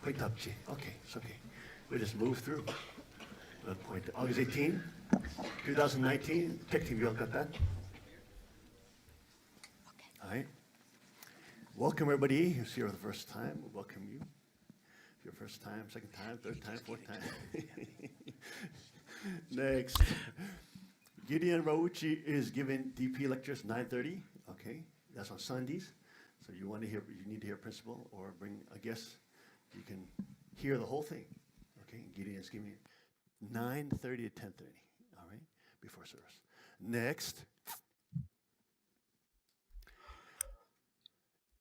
Point up, G. Okay, it's okay. We just move through. Point August 18, 2019. Tech team, you all got that? All right. Welcome everybody who's here for the first time. We welcome you. Your first time, second time, third time, fourth time. Next. Gideon Rauchi is giving DP lectures 9:30. Okay, that's on Sundays. So you need to hear principal or bring a guest. You can hear the whole thing. Okay, Gideon is giving 9:30 to 10:30. All right, before service. Next.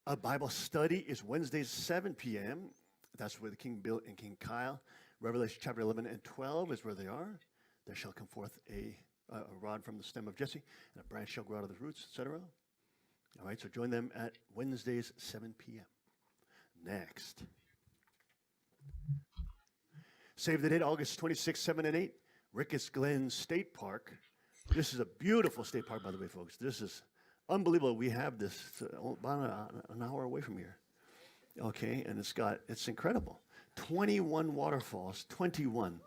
A Bible study is Wednesdays 7 p.m. That's where the King Bill and King Kyle. Revelation chapter 11 and 12 is where they are. There shall come forth a rod from the stem of Jesse, and a branch shall grow out of the roots, etc. All right, so join them at Wednesdays 7 p.m. Next. Save the date, August 26, 7, and 8, Ricketts Glen State Park. This is a beautiful state park, by the way, folks. This is unbelievable. We have this about an hour away from here. Okay, and it's incredible. 21 waterfalls, 21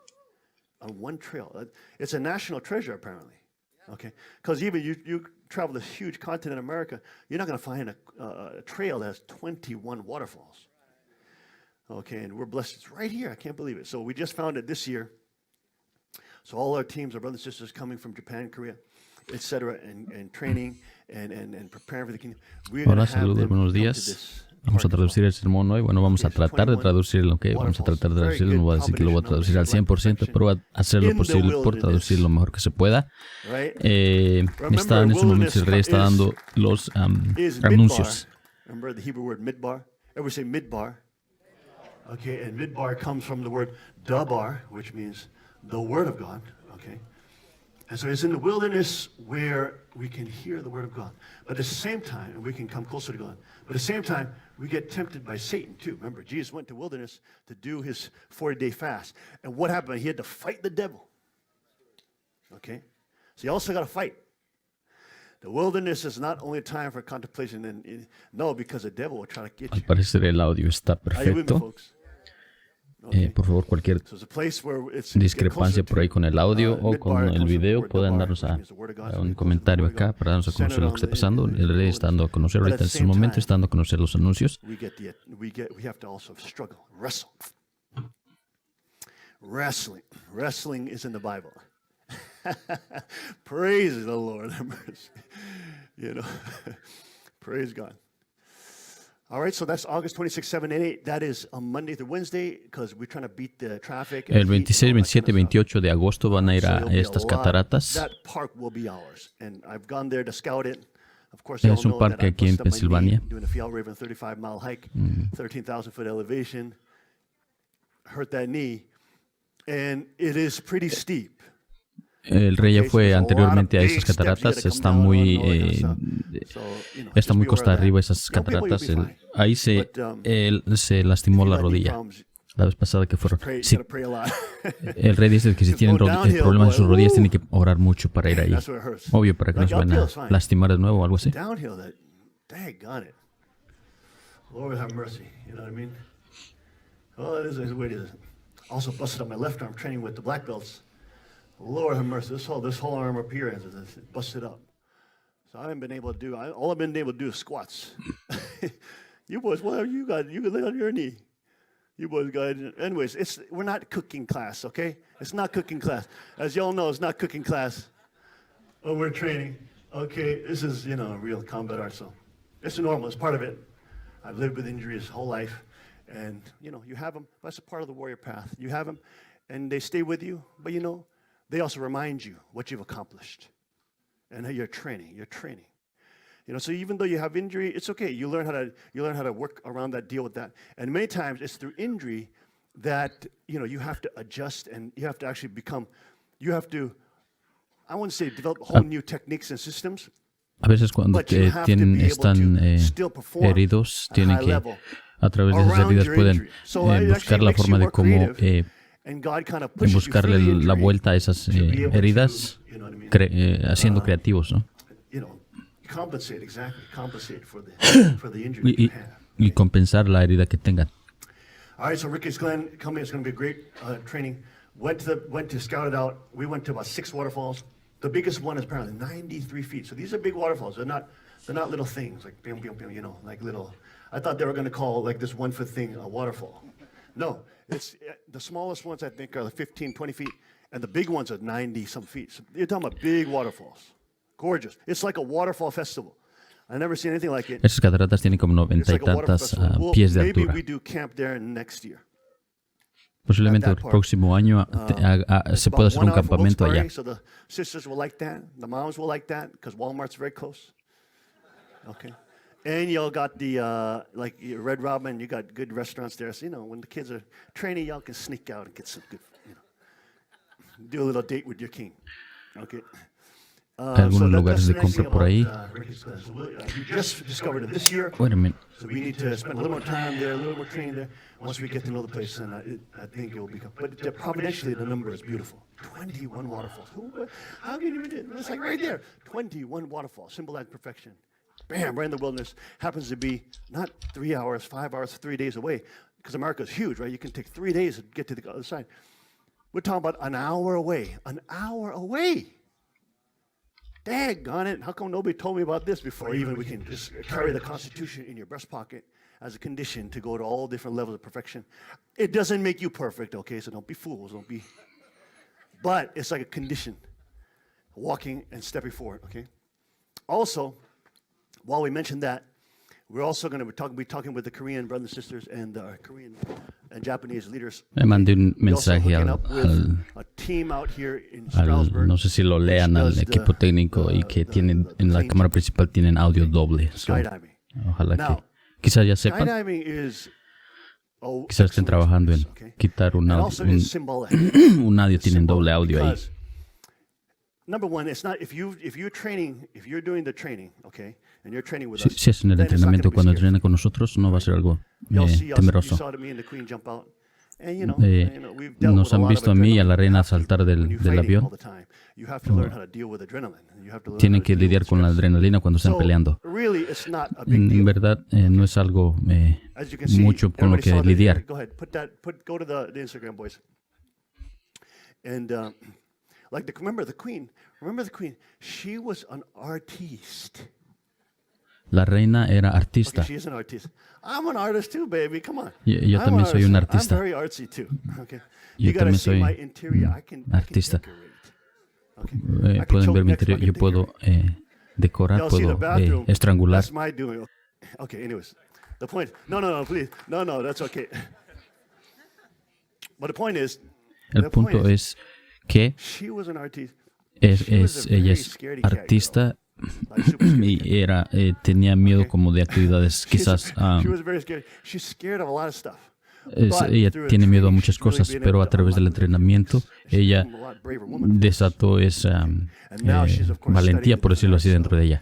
on one trail. It's a national treasure, apparently. Okay, because even you travel this huge continent, America, you're not going to find a trail that has 21 waterfalls. Okay, and we're blessed. It's right here. I can't believe it. So we just found it this year. So all our teams, our brothers and sisters coming from Japan, Korea, etc., and training and preparing for the kingdom. Hola, saludos, buenos días. Vamos a traducir el sermón hoy. Bueno, vamos a tratar de traducirlo, ¿ok? Vamos a tratar de traducirlo. No voy a decir que lo voy a traducir al 100%, pero voy a hacer lo posible por traducir lo mejor que se pueda. En estos momentos el rey está dando los anuncios. Remember the Hebrew word midbar? Everybody say midbar. Okay, and midbar comes from the word dabar, which means the word of God. Okay. And so it's in the wilderness where we can hear the word of God. But at the same time, we can come closer to God. But at the same time, we get tempted by Satan too. Remember, Jesus went to wilderness to do his 40-day fast. And what happened? He had to fight the devil. Okay? So you also got to fight. The wilderness is not only a time for contemplation. No, because the devil will try to get you. Al parecer el audio está perfecto. Por favor, cualquier discrepancia por ahí con el audio o con el video, pueden darnos a un comentario acá para darnos a conocer lo que está pasando. El rey está dando a conocer ahorita en este momento, está dando a conocer los anuncios. Wrestling is in the Bible. Praise the Lord. You know, praise God. All right, so that's August 26, 7, and 8. That is on Monday through Wednesday because we're trying to beat the traffic. El 26, 27 y 28 de agosto van a ir a estas cataratas. That park will be ours, and I've gone there to scout it. Of course, es un parque aquí en Pensilvania. Doing a Fjellraven 35-mile hike, 13,000-foot elevation. Hurt that knee, and it is pretty steep. El rey ya fue anteriormente a esas cataratas, está muy costa arriba esas cataratas. Ahí él se lastimó la rodilla la vez pasada que fueron. Sí. El rey dice que si tienen problemas en sus rodillas tienen que orar mucho para ir ahí. Obvio, para que no se vayan a lastimar de nuevo o algo así. Lord have mercy, you know what I mean? Oh, it is. Also busted up my left arm training with the black belts. Lord have mercy, this whole arm up here is busted up. So I haven't been able to do, all I've been able to do is squats. You boys, whatever you got, you can lay on your knee. You boys got it. Anyways, we're not cooking class, okay? It's not cooking class. As y'all know, it's not cooking class. Oh, we're training. Okay, this is, real combat art, so it's normal, it's part of it. I've lived with injuries whole life, and, you have them. That's a part of the warrior path. You have them, and they stay with you, but, they also remind you what you've accomplished and how you're training. So even though you have injury, it's okay. You learn how to work around that, deal with that. And many times it's through injury that, you have to adjust and you have to actually I wouldn't say develop whole new techniques and systems. A veces cuando están heridos, tienen que, a través de esas heridas, pueden buscar la forma de cómo buscarle la vuelta a esas heridas, siendo creativos, ¿no? Y compensar la herida que tengan. All right, so Ricky's Glen coming. It's going to be a great training. Went to scout it out. We went to about 6 waterfalls. The biggest one is apparently 93 feet. So these are big waterfalls. They're not little things like bam, bam, bam, like little. I thought they were going to call like this 1 foot thing a waterfall. No, it's the smallest ones I think are like 15, 20 feet, and the big ones are 90 some feet. So you're talking about big waterfalls. Gorgeous. It's like a waterfall festival. I've never seen anything like it. Esas cataratas tienen como 90 y tantas pies de altura. Maybe we do camp there next year. Posiblemente el próximo año se pueda hacer un campamento allá. So the sisters will like that. The moms will like that because Walmart's very close. Okay. And y'all got the like Red Robin. You got good restaurants there. So when the kids are training, y'all can sneak out and get some good. Do a little date with your king. Okay. Hay algunos lugares de compra por ahí. Just discovered it this year. Wait a minute. So we need to spend a little more time there, a little more training there. Once we get to know the place, and I think it will become. But providentially, the number is beautiful. 21 waterfalls. How can you even do it? It's like right there. 21 waterfalls, symbolize perfection. Bam, right in the wilderness. Happens to be not 3 hours, 5 hours, 3 days away. Because America is huge, right? You can take 3 days to get to the other side. We're talking about an hour away. An hour away. Daggone it. How come nobody told me about this before? Even we can just carry the Constitution in your breast pocket as a condition to go to all different levels of perfection. It doesn't make you perfect, okay? So don't be fools. But it's like a condition. Walking and stepping forward, okay? Also, while we mentioned that, we're also going to be talking with the Korean brothers and sisters and Korean and Japanese leaders. Me mandé un mensaje no sé si lo lean, al equipo técnico y que tienen en la cámara principal tienen audio doble. So, ojalá que quizás ya sepan. Quizás estén trabajando en quitar un audio. Un audio tienen doble audio ahí. Number one, it's not if you're doing the training, okay, and you're training with us. Si hacen el entrenamiento cuando entrenan con nosotros, no va a ser algo temeroso. Nos han visto a mí y a la reina saltar del avión. Tienen que lidiar con la adrenalina cuando están peleando. En verdad, no es algo mucho con lo que lidiar. Remember the queen. She was an artiste. La reina era artista. Okay, she is an artist. I'm an artist too, baby. Come on. Yo también soy un artista. I'm very artsy too. Okay. Yo también soy artista. Pueden ver mi interior. Yo puedo decorar, puedo estrangular. That's my doing. Okay. Anyways, the point. No, please. No, that's okay. But the point is. El punto es que ella es artista y tenía miedo como de actividades quizás. Ella tiene miedo a muchas cosas, pero a través del entrenamiento ella desató esa valentía, por decirlo así, dentro de ella.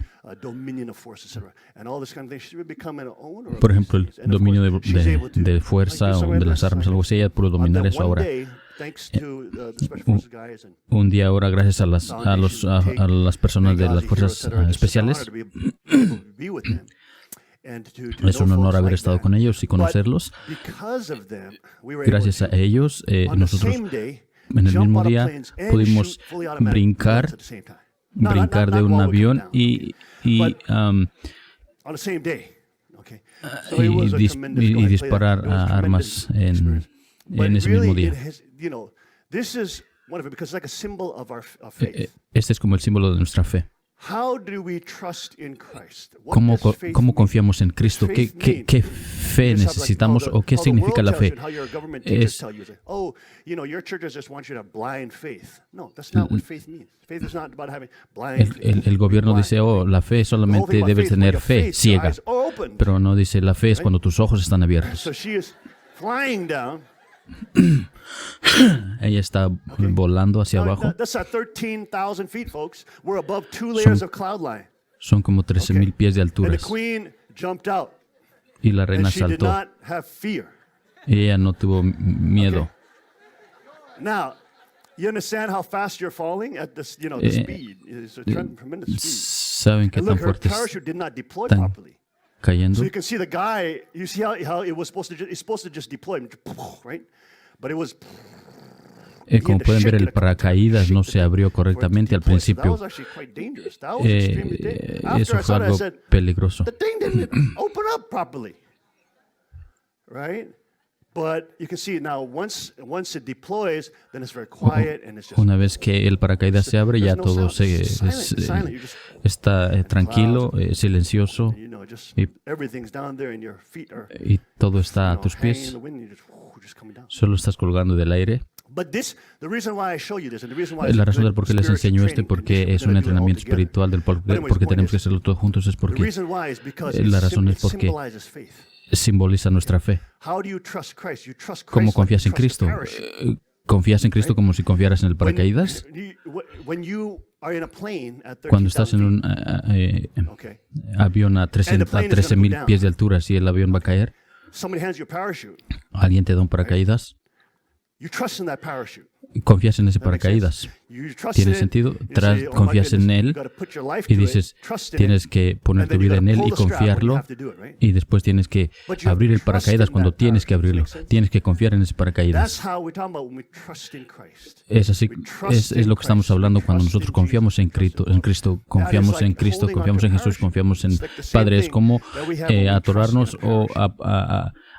Por ejemplo, el dominio de fuerza o de las armas, algo así, ella pudo dominar eso ahora. Un día ahora, gracias a las personas de las fuerzas especiales, es un honor haber estado con ellos y conocerlos. Gracias a ellos, nosotros en el mismo día pudimos brincar de un avión y disparar armas en ese mismo día. Este es como el símbolo de nuestra fe. ¿Cómo confiamos en Cristo? ¿Qué fe necesitamos o qué significa la fe? El gobierno dice, la fe solamente debes tener fe ciega, pero no dice la fe es cuando tus ojos están abiertos. Ella está volando hacia abajo. Son como 13,000 pies de altura. Y la reina saltó. Ella no tuvo miedo. ¿Saben qué tan fuerte cayendo. So you can see the guy. You see how it was it's supposed to just deploy, right? But it was. Como pueden ver, el paracaídas no se abrió correctamente al principio. Eso fue algo peligroso. The thing didn't open up properly, right? But you can see now once it deploys, then it's very quiet and it's just. Una vez que el paracaídas se abre, ya todo está tranquilo, silencioso, y todo está a tus pies. Solo estás colgando del aire. La razón del por qué les enseño esto y por qué es un entrenamiento espiritual del por qué tenemos que hacerlo todos juntos es porque la razón es porque simboliza nuestra fe. ¿Cómo confías en Cristo? ¿Confías en Cristo como si confiaras en el paracaídas? Cuando estás en un avión a 13,000 pies de altura, si el avión va a caer, alguien te da un paracaídas. Confías en ese paracaídas. ¿Tiene sentido? Confías en él y dices, tienes que poner tu vida en él y confiarlo, y después tienes que abrir el paracaídas cuando tienes que abrirlo. Tienes que confiar en ese paracaídas. Es así, es lo que estamos hablando cuando nosotros confiamos en Cristo, confiamos en Cristo, confiamos en Jesús, confiamos en Padre. Es como atorarnos o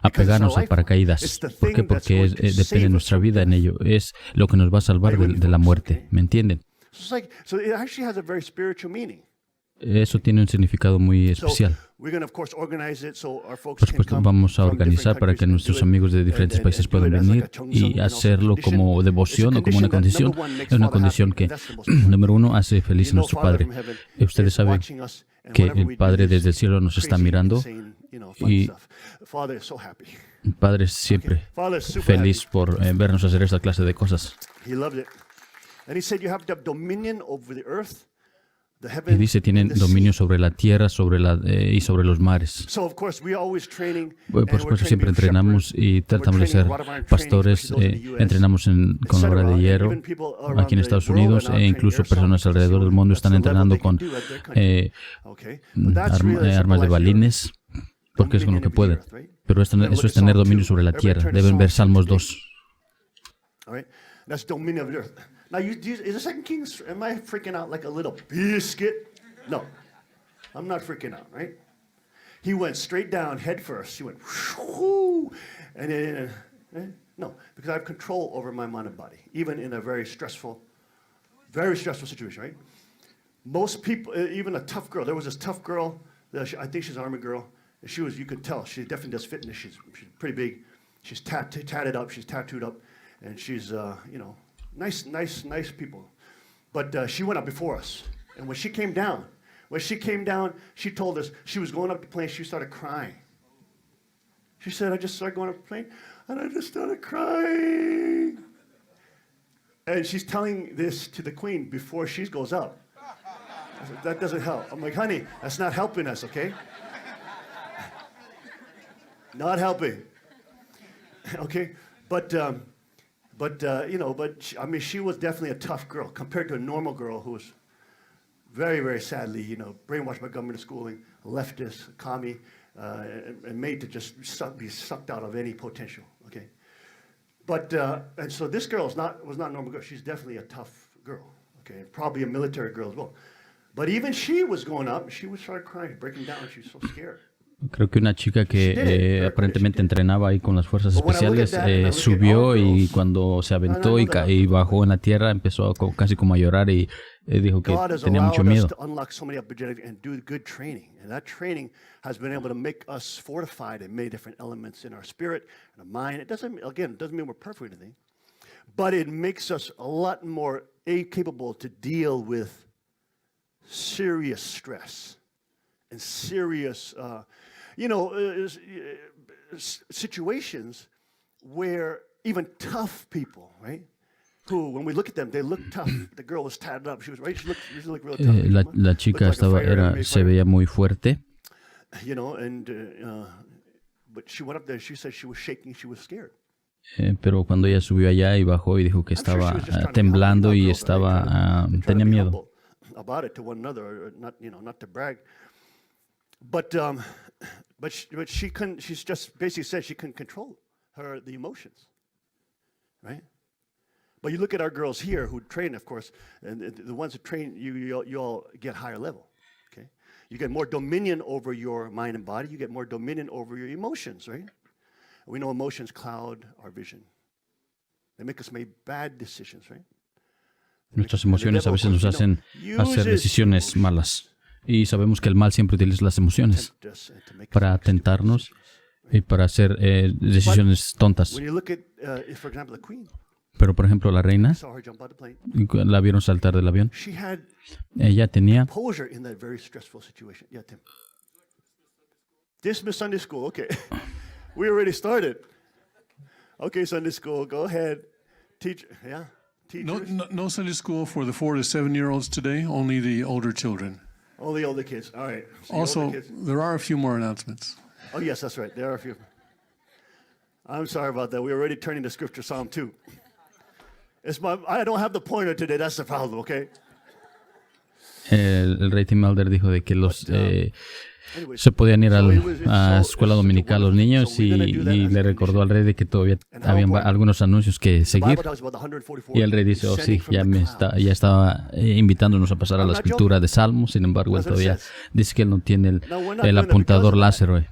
apegarnos al paracaídas. ¿Por qué? Porque depende de nuestra vida en ello. Es lo que nos va a salvar de la muerte. ¿Me entienden? Eso tiene un significado muy especial. Por supuesto, vamos a organizar para que nuestros amigos de diferentes países puedan venir y hacerlo como devoción o como una condición. Es una condición que, número uno, hace feliz a nuestro Padre. Ustedes saben que el Padre desde el cielo nos está mirando y el Padre es siempre feliz por vernos hacer esta clase de cosas. Y dice, tienen dominio sobre la tierra y sobre los mares. Por supuesto, siempre entrenamos y tratamos de ser pastores. Entrenamos con la hora de hierro aquí en Estados Unidos, e incluso personas alrededor del mundo están entrenando con armas de balines, porque es con lo que pueden. Pero eso es tener dominio sobre la tierra. Deben ver Salmos 2. Now, is the Second Kings, am I freaking out like a little biscuit? No, I'm not freaking out, right? He went straight down, head first. He went, whoo, and then, no, because I have control over my mind and body, even in a very stressful situation, right? Most people, even a tough girl, there was this tough girl, I think she's an Army girl, and you could tell, she definitely does fitness. She's pretty big. She's tatted up, she's tattooed up, and she's, nice people. But she went up before us. And when she came down, she told us she was going up the plane. She started crying. She said, I just started going up the plane, and I just started crying. And she's telling this to the queen before she goes up. I said, that doesn't help. I'm like, honey, that's not helping us, okay? Not helping. Okay? But she was definitely a tough girl compared to a normal girl who was very, very sadly, brainwashed by government schooling, leftist, commie, and made to just be sucked out of any potential. Okay, but and so this girl was not a normal girl. She's definitely a tough girl. Okay, probably a military girl as well. But even she was going up. She was started crying, breaking down. She was so scared. Creo que una chica que aparentemente entrenaba ahí con las fuerzas especiales subió, y cuando se aventó y bajó en la tierra empezó casi como a llorar y dijo que tenía mucho miedo. But it makes us a lot more capable to deal with serious stress and serious, situations where even tough people, right? Who, when we look at them, they look tough. The girl was tatted up. She looked real tough. La chica se veía muy fuerte. But she went up there. She said she was shaking. She was scared. Pero cuando ella subió allá y bajó y dijo que estaba temblando y tenía miedo. About it to one another, not to brag. But she couldn't. She's just basically said she couldn't control the emotions, right? But you look at our girls here who train, of course, and the ones who train, you all get higher level, okay? You get more dominion over your mind and body. You get more dominion over your emotions, right? We know emotions cloud our vision. They make us make bad decisions, right? Nuestras emociones a veces nos hacen hacer decisiones malas. Y sabemos que el mal siempre utiliza las emociones para tentarnos y para hacer decisiones tontas. Pero, por ejemplo, la reina, la vieron saltar del avión. Ella tenía... Dismiss Sunday school, okay. We already started. Okay, Sunday school, go ahead. Teacher, yeah. No Sunday school for the 4 to 7-year-olds today, only the older children. Only older kids, all right. So also, there are a few more announcements. Oh, yes, that's right. There are a few. I'm sorry about that. We're already turning to Scripture, Psalm 2. I don't have the pointer today. That's the problem, okay? El rey Tim Elder dijo de que los se podían ir a la escuela dominical los niños y le recordó al rey de que todavía había algunos anuncios que seguir. Y el rey dice, oh sí, ya estaba invitándonos a pasar a la escritura de Salmos. Sin embargo, él todavía dice que él no tiene el apuntador láser.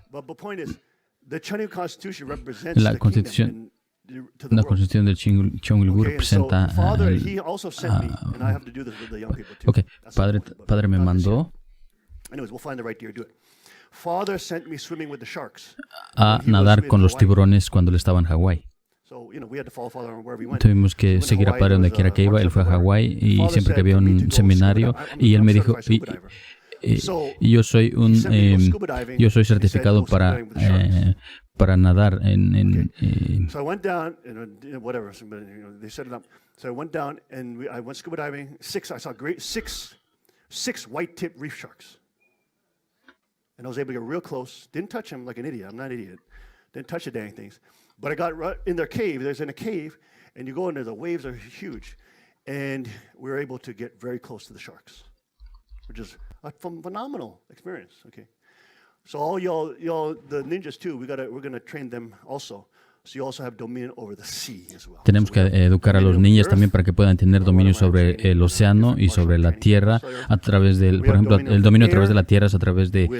La Constitución del Cheongilgu representa ok, padre me mandó a nadar con los tiburones cuando él estaba en Hawái. Tuvimos que seguir a padre donde quiera que iba. Él fue a Hawái y siempre que había un seminario y él me dijo, yo soy certificado para nadar en So I went down and whatever. They set it up. So I went down and I went scuba diving. I saw six white-tipped reef sharks. And I was able to get real close. Didn't touch them like an idiot. I'm not an idiot. Didn't touch the dang things. But I got right in their cave. There's in a cave, and you go in there. The waves are huge, and we were able to get very close to the sharks, which is a phenomenal experience. Okay. So all y'all, the ninjas too. We're gonna train them also. So you also have dominion over the sea as well. Tenemos que educar a los niños también para que puedan tener dominio sobre el océano y sobre la tierra a través del, por ejemplo, el dominio a través de la tierra es a través de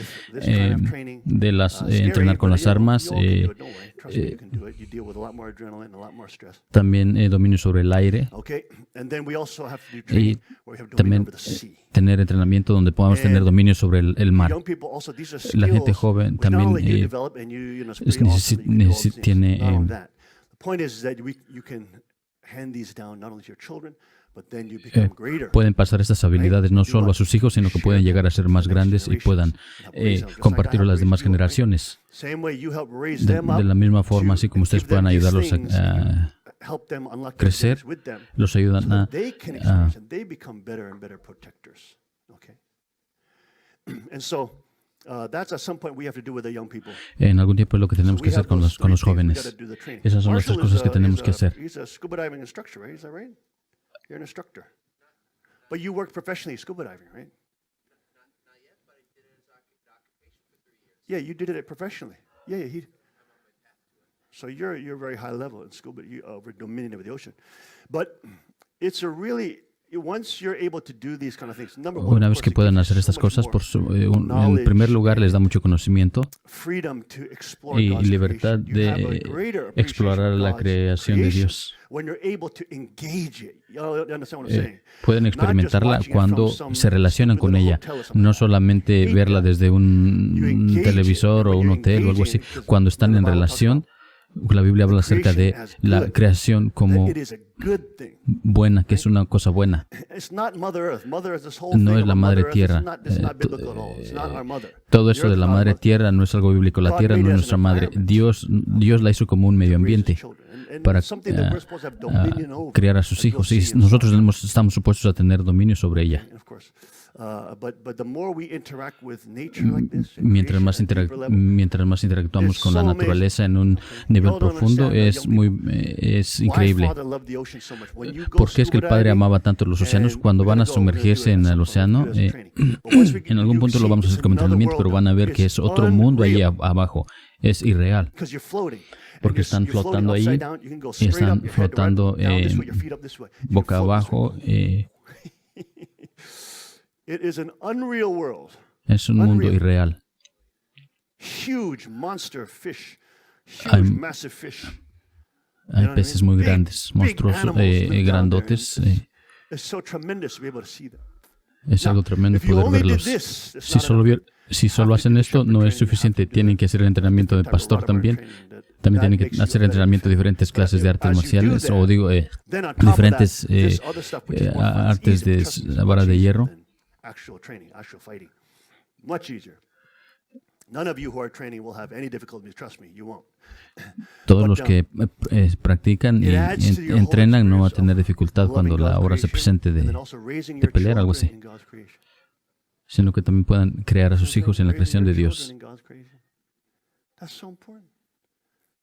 entrenar con las armas. También dominio sobre el aire y también tener entrenamiento donde podamos tener dominio sobre el mar. La gente joven también tiene pueden pasar estas habilidades no solo a sus hijos, sino que pueden llegar a ser más grandes y puedan compartirlo a las demás generaciones. De la misma forma, así como ustedes puedan ayudarlos a crecer, los ayudan a en algún tiempo es lo que tenemos que hacer con los jóvenes. Esas son las tres cosas que tenemos que hacer. You're an instructor. But you work professionally scuba diving, right? Not yet, but I did it as occupation for 3 years. Yeah, you did it professionally. Yeah. So you're very high level in scuba, over dominion of the ocean. But it's a really Una vez que puedan hacer estas cosas, en primer lugar les da mucho conocimiento y libertad de explorar la creación de Dios. Pueden experimentarla cuando se relacionan con ella, no solamente verla desde un televisor o un hotel o algo así. Cuando están en relación, la Biblia habla acerca de la creación como buena, que es una cosa buena. No es la madre tierra. Todo eso de la madre tierra no es algo bíblico. La tierra no es nuestra madre. Dios la hizo como un medio ambiente para criar a sus hijos y nosotros estamos supuestos a tener dominio sobre ella. But the more we interact with nature like this, Mientras más, interactuamos con la naturaleza en un nivel profundo, es increíble. ¿Por qué es que el Padre amaba tanto los océanos? Cuando van a sumergirse en el océano, en algún punto lo vamos a hacer como entrenamiento, pero van a ver que es otro mundo allí abajo. Es irreal. Porque están flotando ahí y están flotando boca abajo. Es un mundo irreal. Hay peces muy grandes, monstruosos, grandotes. Es algo tremendo poder verlos. Si solo hacen esto, no es suficiente. Tienen que hacer el entrenamiento de pastor también. También tienen que hacer entrenamiento de diferentes clases de artes marciales, o digo, diferentes artes de la vara de hierro. Todos los que practican y entrenan no van a tener dificultad cuando la hora se presente de pelear, algo así, sino que también puedan crear a sus hijos en la creación de Dios.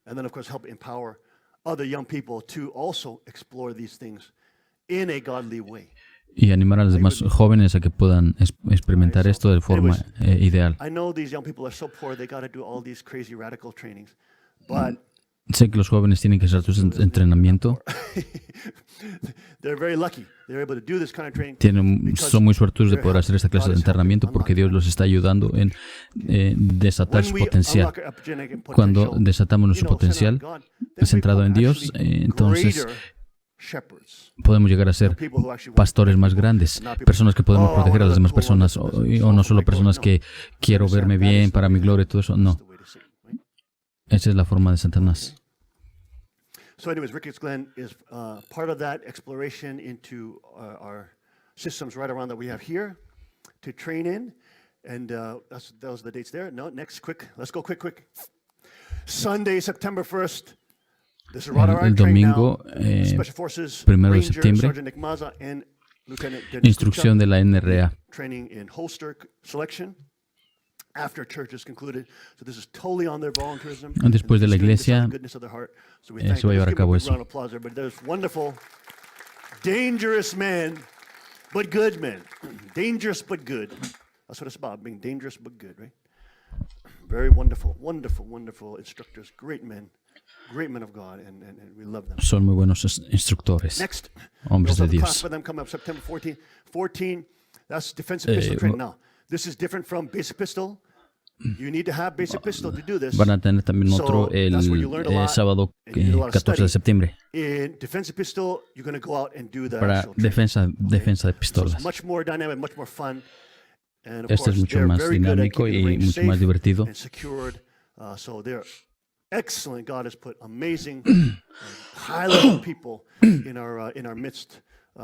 And then, of course, help empower other young people to also explore these things in a godly way. Y animar a los demás jóvenes a que puedan experimentar esto de forma ideal. I know these young people are so poor, they got to do all these crazy radical trainings, but sé que los jóvenes tienen que hacer su entrenamiento. Son muy suertudos de poder hacer esta clase de entrenamiento porque Dios los está ayudando en desatar su potencial. Cuando desatamos nuestro potencial centrado en Dios, entonces podemos llegar a ser pastores más grandes, personas que podemos proteger a las demás personas, o no solo personas que quiero verme bien para mi gloria y todo eso, no. Esa es la forma de Satanás. So anyways, Ricketts Glen is part of that exploration into our systems right around that we have here to train in. And those are the dates there. No, next, quick. Let's go quick. Sunday, September 1st. This is El domingo, 1 de septiembre, instrucción de la NRA. Training in holster selection. After church is concluded, so this is totally on their volunteerism. Después de la iglesia, se va a llevar a cabo eso. But there's wonderful, dangerous men, but good men. Dangerous but good. That's what it's about, being dangerous but good, right? Very wonderful instructors, great men of God, and we love them. Son muy buenos instructores, Next, hombres de Dios. For them coming up September 14, that's defensive pistol training. Now, this is different from basic pistol. You need to have basic pistol to do this. Van a tener también otro el sábado 14 de septiembre. In defensive pistol, you're going to go out and do the para defensa de pistolas. So it's much more dynamic, much more fun. And of Este es mucho más dinámico y mucho más divertido. So they're excellent. God has put amazing, high-level people in our midst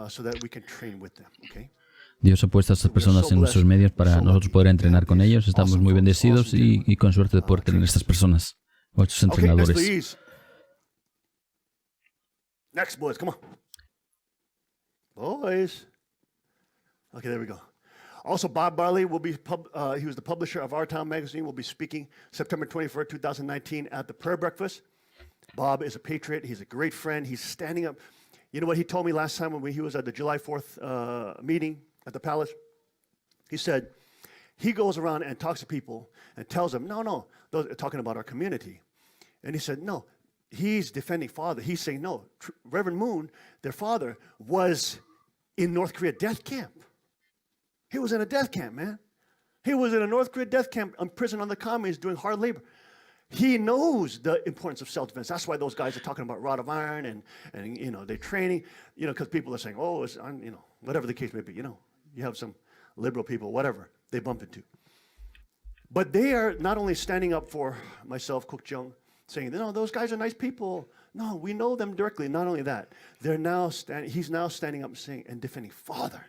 so that we can train with them. Okay. Dios ha puesto a estas personas en nuestros medios para nosotros poder entrenar con ellos. Estamos muy bendecidos y con suerte de poder tener estas personas, o estos entrenadores. Next, boys, come on. Boys. Okay, there we go. Also, Bob Barley will be, he was the publisher of Our Town magazine, will be speaking September 24th, 2019 at the prayer breakfast. Bob is a patriot. He's a great friend. He's standing up. You know what he told me last time when he was at the July 4th meeting at the palace? He said, he goes around and talks to people and tells them, no, those talking about our community. And he said, no, he's defending father. He's saying, no, Reverend Moon, their father, was in North Korea death camp. He was in a death camp, man. He was in a North Korea death camp, in prison on the commies, doing hard labor. He knows the importance of self-defense. That's why those guys are talking about rod of iron and you know, they're training, you know, because people are saying, oh, it's, you know, whatever the case may be, you know, you have some liberal people, whatever they bump into. But they are not only standing up for myself, Kook Jung, saying, no, those guys are nice people. No, we know them directly. Not only that, they're now he's now standing up and saying and defending Father.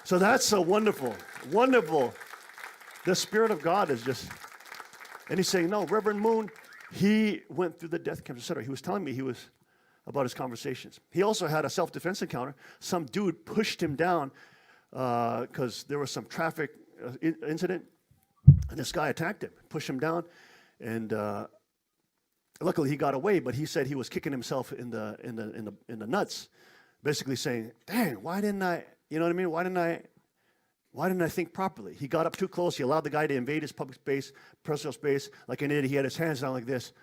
So that's so wonderful, wonderful. The Spirit of God is just, and he's saying, no, Reverend Moon, he went through the death camps, etc. He was telling me about his conversations. He also had a self-defense encounter. Some dude pushed him down because there was some traffic incident, and this guy attacked him, pushed him down, and luckily he got away. But he said he was kicking himself in the nuts, basically saying, "Dang, why didn't I? You know what I mean? Why didn't I think properly?" He got up too close. He allowed the guy to invade his public space, personal space, like an idiot. He had his hands down like this.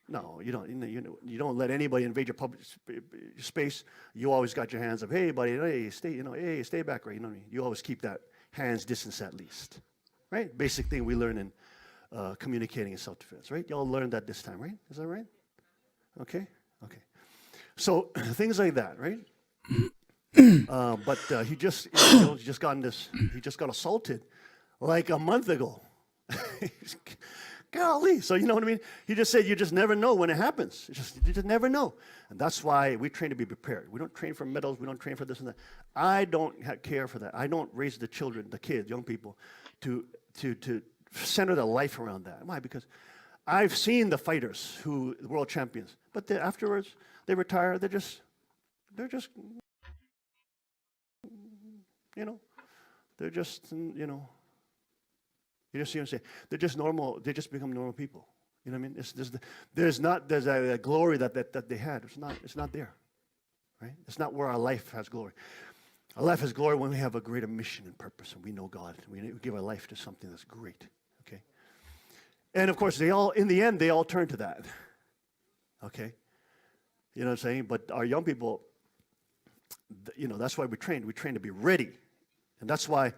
No, you don't. You don't let anybody invade your public space. You always got your hands up. Hey, buddy, hey, stay back, right? You know what I mean? You always keep that hands distance at least, right? Basic thing we learn in communicating in self-defense, right? Y'all learned that this time, right? Is that right? Okay. So things like that, right? But he just got assaulted like a month ago. Golly. So you know what I mean? He just said you just never know when it happens. You just never know. And that's why we train to be prepared. We don't train for medals. We don't train for this and that. I don't care for that. I don't raise the children, the kids, young people, to center their life around that. Why? Because I've seen the fighters who world champions, but afterwards they retire. They're just you just see what I'm saying? They're just normal. They just become normal people. You know what I mean? There's a glory that they had. It's not there, right? It's not where our life has glory. Our life has glory when we have a greater mission and purpose, and we know God. We give our life to something that's great. Okay. And of course, in the end, they all turn to that. Okay. You know what I'm saying? But our young people, that's why we train. We train to be ready, and that's why.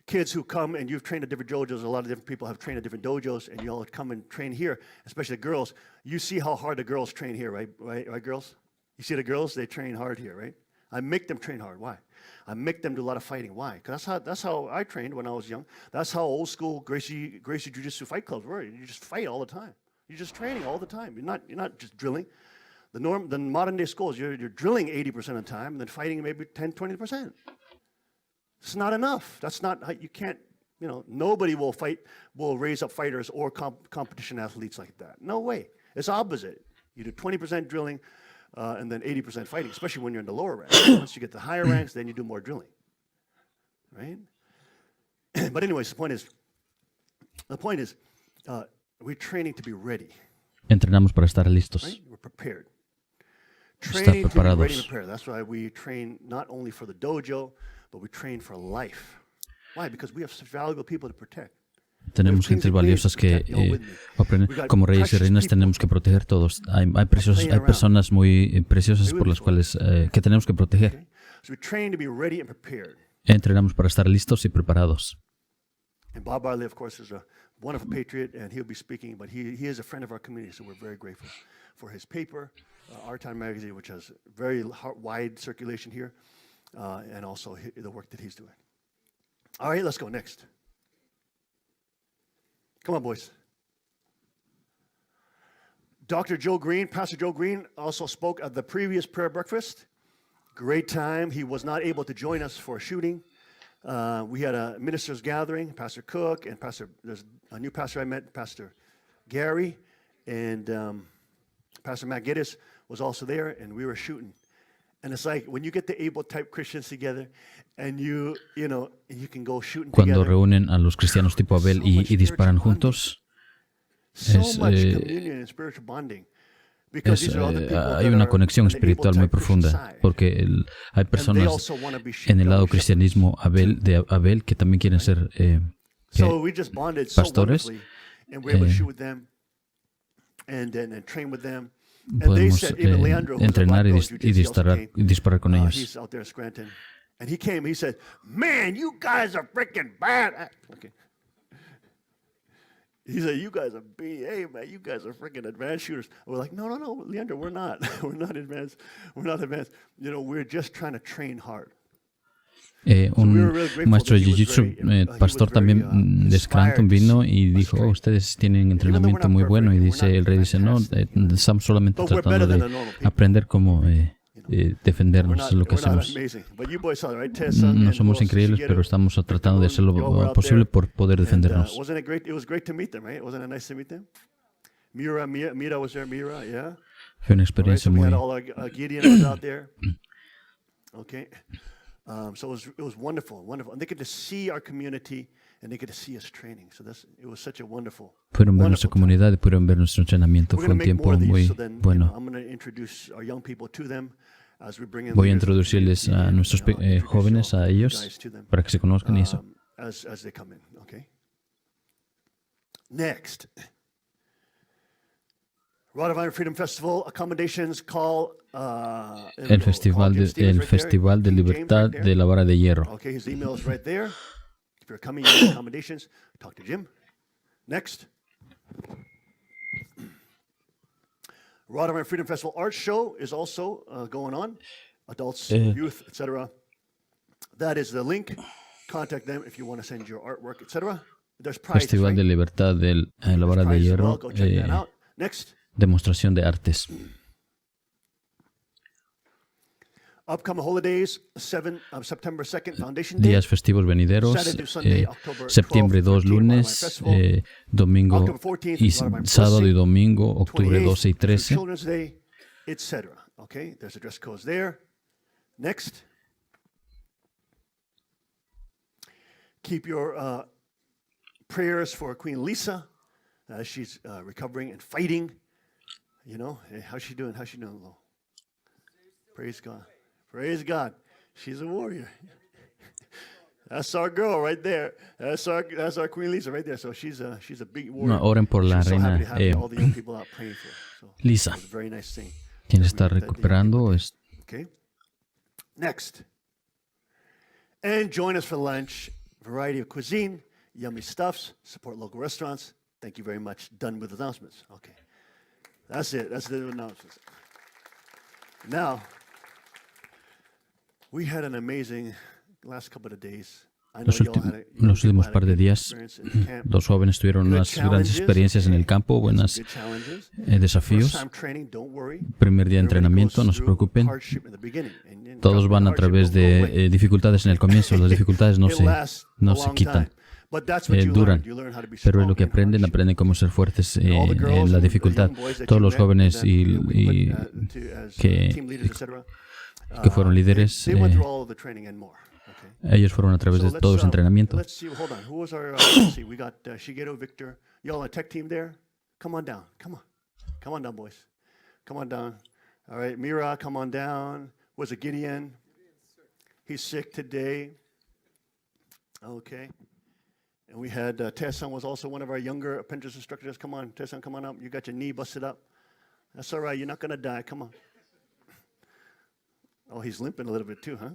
Kids who come and you've trained at different dojos, a lot of different people have trained at different dojos, and you all come and train here, especially the girls. You see how hard the girls train here, right, girls? You see the girls, they train hard here, right? I make them train hard. Why? I make them do a lot of fighting. Why? Because that's how I trained when I was young. That's how old school Gracie Jiu-Jitsu fight clubs were. You just fight all the time. You're just training all the time. You're not just drilling. The modern day schools, you're drilling 80% of the time, and then fighting maybe 10, 20%. It's not enough. That's not, you can't, nobody will raise up fighters or competition athletes like that. No way. It's opposite. You do 20% drilling and then 80% fighting, especially when you're in the lower ranks. Once you get the higher ranks, then you do more drilling. Right? But anyways, the point is, we're training to be ready. Entrenamos para estar listos. Right? We're prepared. Estar preparados. To be ready and prepared. That's why we train not only for the dojo, but we train for life. Why? Because we have such valuable people to protect. Tenemos gente valiosas que como reyes y reinas tenemos que proteger todos. Hay personas muy preciosas por las cuales que tenemos que proteger. Entrenamos para estar listos y preparados. And Bob Barley, of course, is a wonderful patriot, and he'll be speaking. But he is a friend of our community, so we're very grateful for his paper, Our Time magazine, which has very wide circulation here. And also the work that he's doing. All right, let's go next. Come on, boys. Pastor Joe Green also spoke at the previous prayer breakfast. Great time. He was not able to join us for a shooting. We had a ministers gathering, Pastor Cook, and there's a new pastor I met, Pastor Gary, and Pastor Matt Geddes was also there, and we were shooting. And it's like when you get the able-type Christians together, and you can go shooting together. Cuando reúnen a los cristianos tipo Abel y disparan juntos, hay una conexión espiritual muy profunda, porque hay personas en el lado cristianismo de Abel que también quieren ser pastores. Podemos entrenar y disparar con ellos. And he came, he said, "Man, you guys are freaking bad." Okay. He said, "You guys are BA, man. You guys are freaking advanced shooters." We're like, no, Leandro, we're not. We're not advanced. We're not advanced. We're just trying to train hard. Un maestro de Jiu-Jitsu, pastor también de Scranton, vino y dijo, ustedes tienen entrenamiento muy bueno. Y el rey dice, no, estamos solamente tratando de aprender cómo defendernos, es lo que hacemos. No somos increíbles, pero estamos tratando de hacer lo posible por poder defendernos. Fue una experiencia muy... So it was wonderful, wonderful. And they get to see our community and they get to see us training. So it was such a wonderful. Pudieron ver nuestra comunidad y pudieron ver nuestro entrenamiento. We're Fue going un to make more tiempo of these. muy So then, bueno. I'm going to introduce our young people to them as we bring in Voy a leaders of the introducirles community a and, nuestros introduce jóvenes, all a you ellos, guys to them, para que se conozcan y eso. as they come in. Okay. Next. Rod of Iron Freedom Festival accommodations call. El Festival de Libertad de la Vara de Hierro. Okay, his email is right there. If you're coming, you need accommodations, talk to Jim. Next. Rod of Iron Freedom Festival Art Show is also going on. Adults, youth, etc. That is the link. Contact them if you want to send your artwork, etc. There's prizes, Festival right? de Libertad de la Vara de Prizes as Hierro. well. Go check that out. Next. Demostración de artes. Upcoming holidays, September 2nd, Foundation Day. Días festivos venideros. Septiembre 2, lunes. Domingo y sábado y domingo, octubre 12 y 13. Children's Day, etc. Okay, there's a dress code there. Next. Keep your prayers for Queen Lisa as she's recovering and fighting. You know, how's she doing? How's she doing? Praise God. Praise God. She's a warrior. That's our girl right there. That's our Queen Lisa right there. So she's a big warrior. No, oren por la She's so reina happy to have all the young people out praying for her. So Lisa, it's a very nice thing. quien está recuperando. Okay. Next. And join us for lunch. Variety of cuisine, yummy stuffs, support local restaurants. Thank you very much. Done with announcements. Okay. That's it. That's the announcements. Now, we had an amazing last couple of days. Los últimos par de días, los jóvenes tuvieron unas grandes experiencias en el campo, buenos desafíos. Primer día de entrenamiento, no se preocupen. Todos van a través de dificultades en el comienzo. Las dificultades no se quitan, duran. Pero es lo que aprenden cómo ser fuertes en la dificultad. Todos los jóvenes que fueron líderes, ellos fueron a través de todo ese entrenamiento. Let's see, hold on. Who was our, we got Shigeru, Victor. Y'all on the tech team there? Come on down. Come on. Come on down, boys. Come on down. All right, Mira, come on down. Was it Gideon? He's sick today. Okay. And we had Tessan was also one of our younger apprentice instructors. Come on, Tessan, come on up. You got your knee busted up. That's all right. You're not going to die. Come on. Oh, he's limping a little bit too, huh?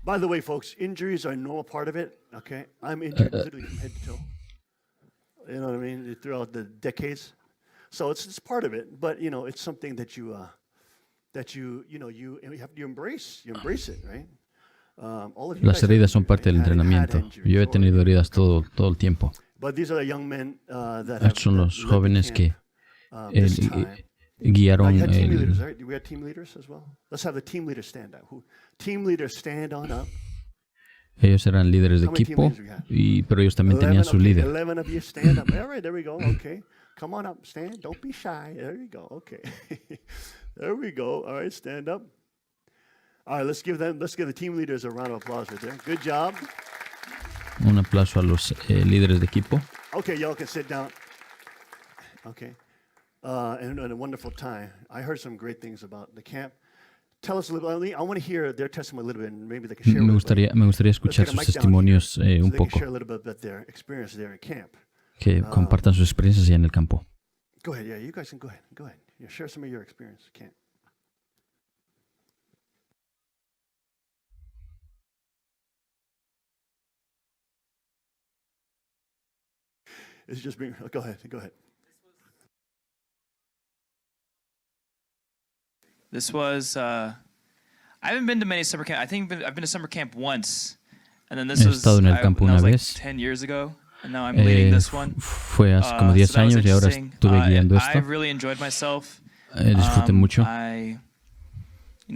By the way, folks, injuries are a normal part of it, okay? I'm injured literally from head to toe. You know what I mean? Throughout the decades. So it's part of it, but, it's something that you embrace. You embrace it, right? Las heridas son parte del entrenamiento. Yo he tenido heridas todo el tiempo. Estos son los jóvenes que guiaron ellos eran líderes de equipo, pero ellos también tenían su líder. Come on up, stand. Don't be shy. There you go. Okay. There we go. All right, stand up. All right, let's give the team leaders a round of applause right there. Good job. Un aplauso a los líderes de equipo. Okay, y'all can sit down. Okay. And a wonderful time. I heard some great things about the camp. Tell us a little bit. I want to hear their testimony a little bit, and maybe they can share. Me gustaría escuchar sus testimonios un poco. Share a little bit about their experience there at camp. Que compartan sus experiencias allá en el campo. Go ahead. Yeah, you guys can go ahead. Go ahead. Yeah, share some of your experience at camp. It's just being. Go ahead. Go ahead. This was, I haven't been to many summer camps. I think I've been to summer camp once. And then this was, en el campo una vez. Like 10 years ago. And now I'm leading this one. Fue hace como 10 años y ahora estuve guiando esto. I really enjoyed myself. Disfruté mucho. I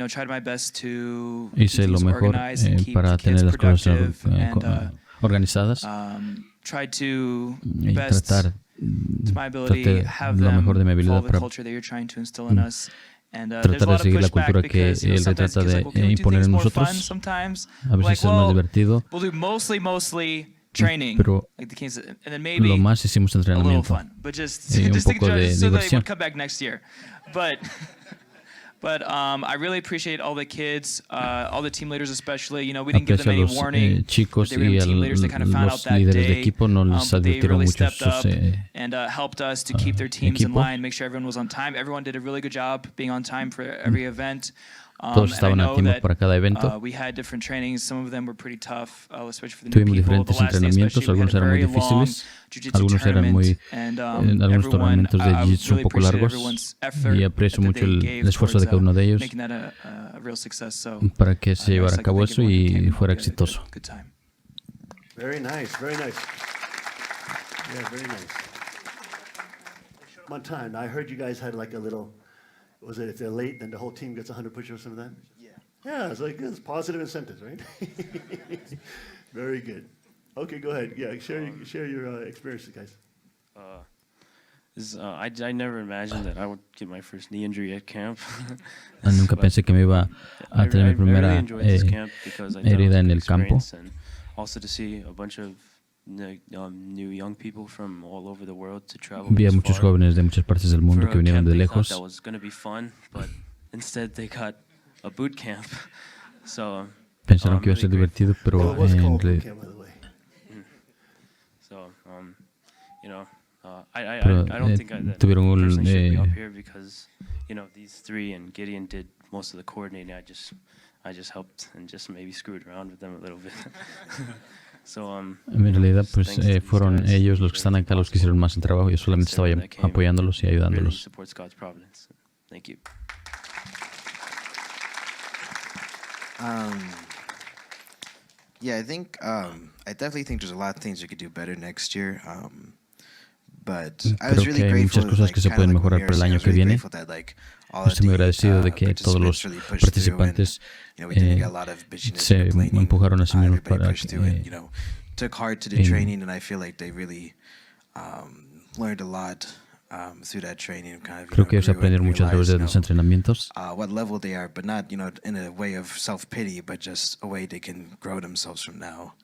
tried my best to hice lo mejor para tener las cosas organizadas. Tried to y traté lo mejor de mi habilidad para And there's a tratar de lot of seguir la pushback cultura que because, you know, él sometimes trata kids de like, well, can we do imponer things en more fun nosotros. sometimes? A veces Like, es más well, divertido, we'll do mostly training, pero like the kids, and then lo maybe más hicimos a little entrenamiento fun, but just y un just to poco try de so that they diversión. would come back next year. But I really appreciate all the kids, all the team leaders especially. You know, we didn't give them Aprecio a any los warning. chicos They were y a team leaders. They kind of found out los that líderes de day, equipo, no les but they advirtieron really mucho stepped sus up and helped us to keep their teams in equipo. line, make sure everyone was on time. Everyone did a really good job being on time for every event. Todos estaban a tiempo para cada evento. We had different trainings. Some of them were pretty tough, especially for the new Tuvimos people. The diferentes last day entrenamientos, especially, we had algunos a eran muy very long difíciles, jiu-jitsu algunos eran muy, tournament, and algunos everyone, torneos de I jiu-jitsu un really poco appreciate largos, everyone's effort y aprecio that mucho they el gave esfuerzo de towards, cada uno de ellos making that a real success. So para que se I'd llevara just a like to cabo thank eso everyone who y came and fuera hope you had a exitoso. good time. Very nice, very nice. Yeah, very nice. One time, I heard you guys had like a little, was it if they're late, then the whole team gets 100 push-ups or something like that? Yeah, it's like it's positive incentives, right? Very good. Okay, go ahead. Yeah, share your experiences, guys. I never imagined that I would get my first knee injury at camp. Nunca pensé que me iba a tener mi I primera really enjoyed this camp because I thought it was herida a en good el campo. experience, and also to see a bunch of new young people from all over the world to travel. Vi a this muchos far. jóvenes de muchas partes del mundo For que a vinieron camp, de they thought lejos. that was going to be fun, but instead they got a boot camp. So Pensaron I'm que iba a ser really grateful. divertido, pero Well, it was en called re- boot camp, by the way. So you know, I Pero, don't think that tuvieron un, personally should be up here because you know these three and Gideon did most of the coordinating. I just helped and just maybe screwed around with them a little bit. So En realidad, pues thanks to these fueron guys, ellos los que están acá los que hicieron más el trabajo. Yo solamente estaba everyone that came apoyándolos y really ayudándolos. supports God's providence. Thank you. Yeah, I think I definitely think there's a lot of things we could do better next year. But I Creo was que really hay grateful. muchas cosas que se pueden mejorar para el año que viene. Estoy muy agradecido de que todos los participantes se empujaron a sí mismos para took heart to the training, and I feel like they really learned a lot through that training. Creo que ellos aprendieron mucho a través de los entrenamientos. What level they are, but not in a way of self-pity, but just a way they can grow themselves from now.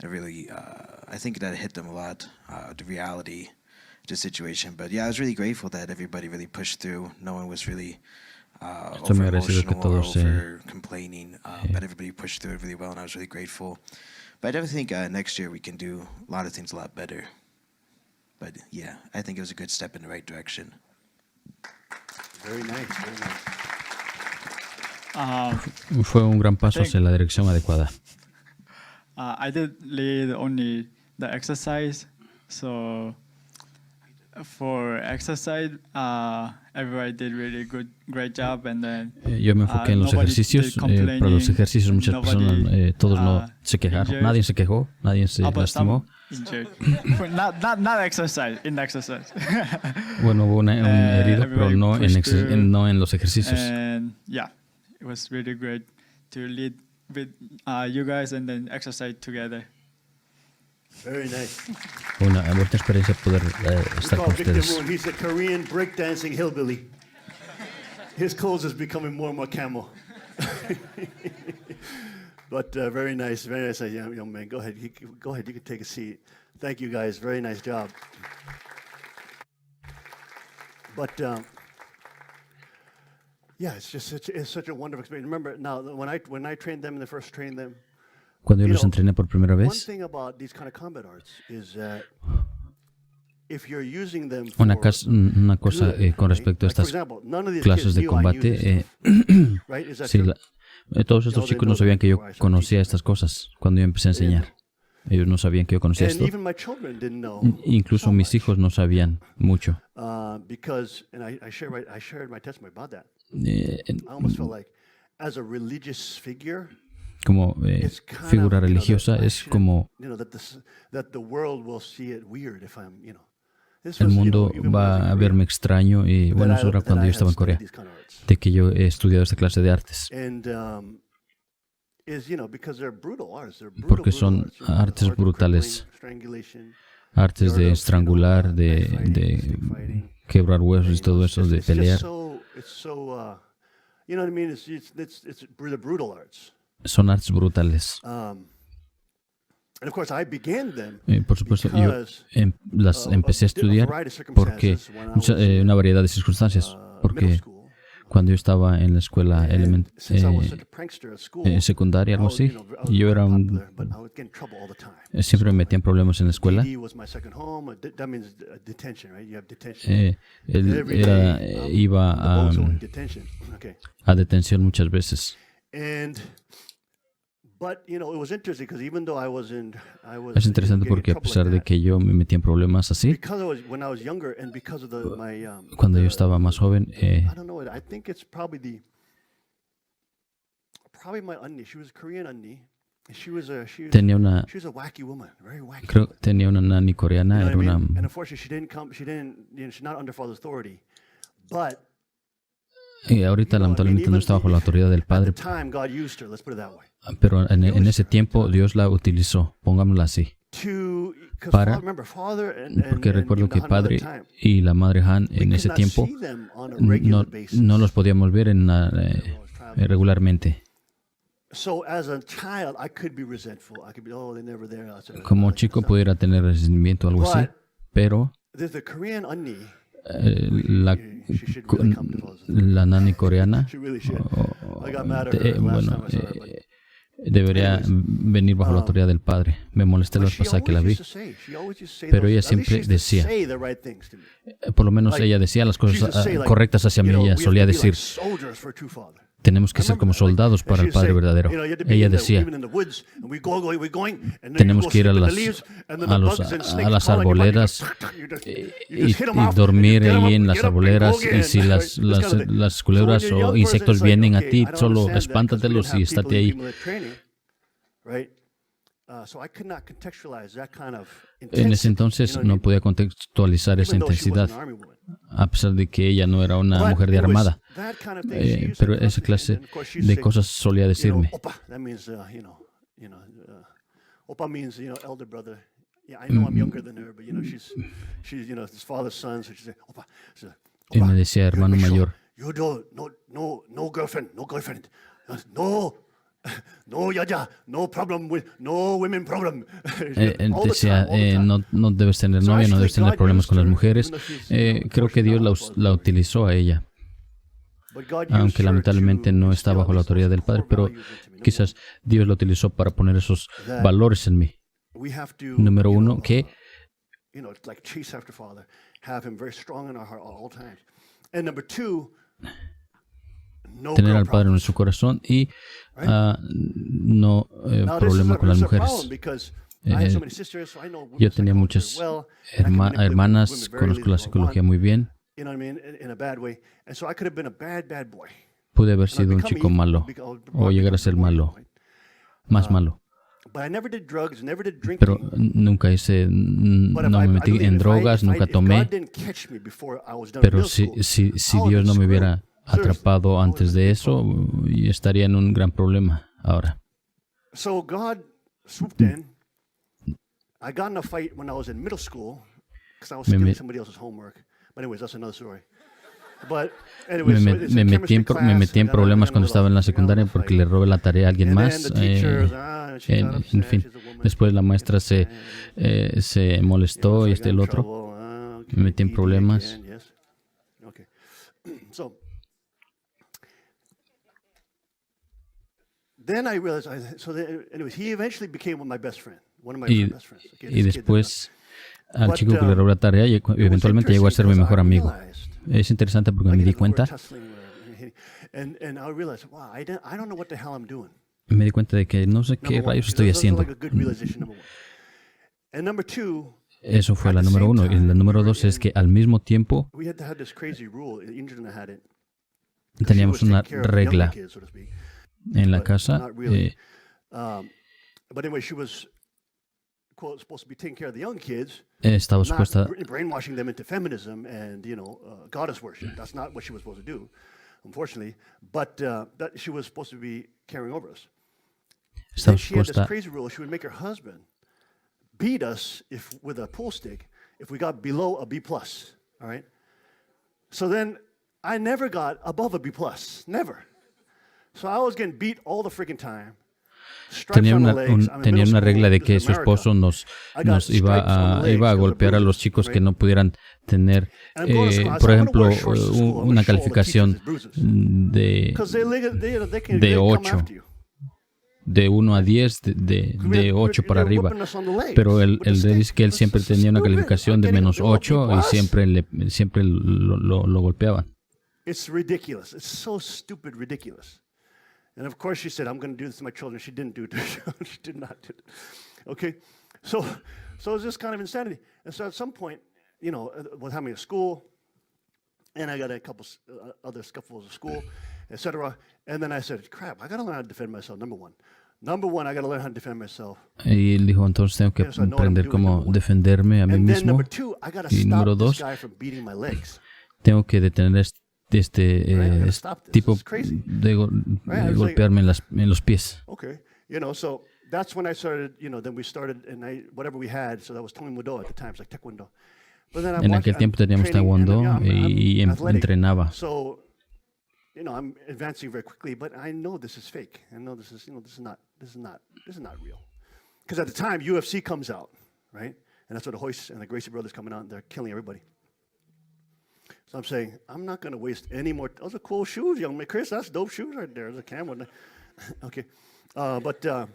And really, I think that hit them a lot, the reality, the situation. But yeah, I was really grateful that everybody really pushed through. No one was really Estoy muy agradecido que over-emotional or todos over-complaining, but everybody pushed through it really well, and I was really grateful. But I definitely think next year we can do a lot of things a lot better. But yeah, I think it was a good step in the right direction. Very nice, very nice. Fue un gran paso hacia la dirección adecuada. I did lead only the exercise, so for exercise, everybody did really great job, and then Yo me enfoqué en los ejercicios. Para los ejercicios muchas personas, todos no se quejaron. Nadie se quejó, nadie se lastimó. not exercise, in exercise. Bueno, hubo un herido, pero no en los ejercicios. And yeah, it was really great to lead with you guys and then exercise together. Very nice. Una buena experiencia poder We estar call con Victor ustedes. Moon. He's a Korean breakdancing hillbilly. His clothes is becoming more and more camel. But very nice, young man. Go ahead, go ahead. You can take a seat. Thank you, guys. Very nice job. But yeah, it's such a wonderful experience. Remember now, when I trained them and first trained them. Cuando yo los entrené por primera One vez, thing about these kind of combat arts is that if you're using them una for cosa good, con respecto a right? Like, for estas example, none of these clases kids de knew I knew combate, this stuff, right? Is that sí, true? todos estos No, they chicos no know sabían que yo before I started conocía teaching estas cosas cuando yo empecé a enseñar. Ellos no sabían que yo conocía And esto. even my children didn't know. Incluso so mis much. hijos no sabían mucho. Because, and I shared my testimony about that. Eh, I almost felt like, as a religious figure, Como it's kind figura of, religiosa that I es shouldn't- como that the world will see it weird if I'm, This el was, mundo even when I was va in a Korea, verme extraño y that bueno, I- eso era that cuando I yo had estaba en studied Corea, these kind of arts. de que yo he estudiado esta clase de artes. And is because they're brutal arts. They're brutal, Porque brutal son arts, artes the art of brutales. crippling, strangulation, Artes the de art of, estrangular, knife de fighting, stick fighting. quebrar huesos y todo eso, de It's just pelear. so it's so, you know what I mean? It's the brutal arts. Son artes brutales. And of course, I began them Por supuesto, yo because las empecé a a estudiar variety of porque circumstances when I was in, una variedad de circunstancias. middle Porque school. cuando yo estaba en la escuela And since I was such a prankster at school, secundaria, algo I was, así, I was yo era very un... popular, but I would get in trouble all the time. Siempre me metía en problemas en la escuela. DD was my second home. That means detention, right? You have detention. Él Every day, iba the bones are in detention. Okay. a detención muchas veces. But it was interesting because even though I was Es interesante porque a pesar de que yo me metía en problemas así, because when I was younger and because of my cuando yo estaba más joven, I don't know, I think it's probably my auntie. She was a Korean auntie. tenía una, She was a wacky woman, very wacky. creo, tenía una nani coreana, You know era what I una, mean? And unfortunately, she's not under father's authority. But ahorita lamentablemente no está bajo la autoridad del at the padre, time, God used her. Let's put it that way. pero en ese tiempo Dios la utilizó, pongámoslo así, para, porque recuerdo que padre y la madre Han en ese tiempo no los podíamos ver regularmente. Como chico pudiera tener resentimiento o algo así, pero la nani coreana debería venir bajo la autoridad del padre. Me molesté la vez pasada que la vi, pero ella siempre decía, por lo menos ella decía las cosas correctas hacia mí. Ella solía decir, tenemos que ser como soldados para el Padre verdadero. Ella decía, tenemos que ir a las arboledas y dormir ahí en las arboledas, y si las culebras o insectos vienen a ti, solo espántatelos y estate ahí. En ese entonces no podía contextualizar esa intensidad, a pesar de que ella no era una mujer de armada. Pero esa clase de cosas solía decirme. Opa means, elder brother. Yeah, I know I'm younger than her, but she's his father's son, so she said, Opa. Y me decía hermano mayor. You don't, no girlfriend, no girlfriend, no yaya, no problem with, no women problem. Decía, no debes tener novia, no debes tener problemas con las mujeres. Creo que Dios la utilizó a ella, aunque lamentablemente no está bajo la autoridad del Padre, pero quizás Dios la utilizó para poner esos valores en mí. Número uno, que tener al Padre en nuestro corazón y no problema con las mujeres. Yo tenía muchas hermanas, conozco la psicología muy bien. Pude haber sido un chico malo o llegar a ser malo, más malo. Pero nunca no me metí en drogas, nunca tomé. Pero si Dios no me hubiera atrapado antes de eso, estaría en un gran problema ahora. Me metí en problemas cuando estaba en la secundaria porque le robé la tarea a alguien más. En fin, después la maestra se molestó y el otro. Me metí en problemas. Y después al chico que le robé la tarea eventualmente llegó a ser mi mejor amigo. Es interesante porque me di cuenta de que no sé qué rayos estoy haciendo. Eso fue la número uno. Y la número dos es que al mismo tiempo teníamos una regla en la casa. Estaba supuesta brainwashing them into feminism and goddess worship. That's not what she was supposed to do, unfortunately. But that she was supposed to be carrying over us. Estaba she had this supuesta crazy rule. She would make her husband beat us with a pool stick if we got below a B+. All right. So then I never got above a B+. Never. So I was getting beat all the freaking time. Tenía tenía una regla de que su esposo nos iba a golpear a los chicos que no pudieran tener, por ejemplo, una calificación de 8, de 1 a 10, de 8 para arriba. Pero él dice que él siempre tenía una calificación de -8 y siempre lo golpeaban. It's ridiculous. It's so stupid ridiculous. And of course she said, I'm going to do this to my children. She didn't do it to her children. She did not do it. Okay? So it was this kind of insanity. And so at some point, was having a school, and I got a couple other scuffles at school, etc. And then I said, crap, I got to learn how to defend myself, number one. Number one, I got to learn how to defend myself. Y él dijo, entonces tengo que aprender cómo defenderme a mí mismo. Number two, I got to Y stop número this 2, guy from beating my legs. tengo que detener este tipo de golpearme en los pies. Okay, so that's when I started, then we started, and whatever we had, so that was Taekwondo at the time, it's like Taekwondo. But then En aquel tiempo teníamos Taekwondo y entrenaba. So, I'm advancing very quickly, but I know this is fake. I know this is not real. Because at the time, UFC comes out, right? And that's where the Hoist and the Gracie brothers coming out, and they're killing everybody. So I'm saying, I'm not going to waste any more. Those are cool shoes, young man. Chris, that's dope shoes right there. There's a camera. Okay. So the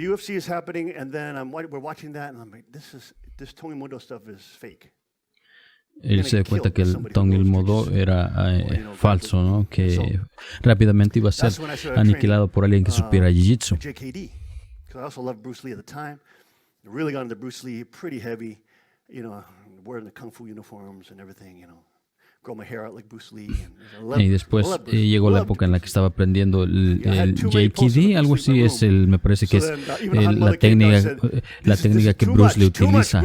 UFC is happening, and then we're watching that, and I'm like, this Tony Mundo stuff is fake. Él se da cuenta que el Tony Mundo era falso, ¿no? Que rápidamente iba a ser aniquilado por alguien que supiera Jiu-Jitsu. JKD, because I also loved Bruce Lee at the time. I really got into Bruce Lee, pretty heavy, wearing the kung fu uniforms and everything, grow my hair out like Bruce Lee. Y después llegó la época en la que estaba aprendiendo el JKD, algo así me parece que es la técnica que Bruce Lee utiliza.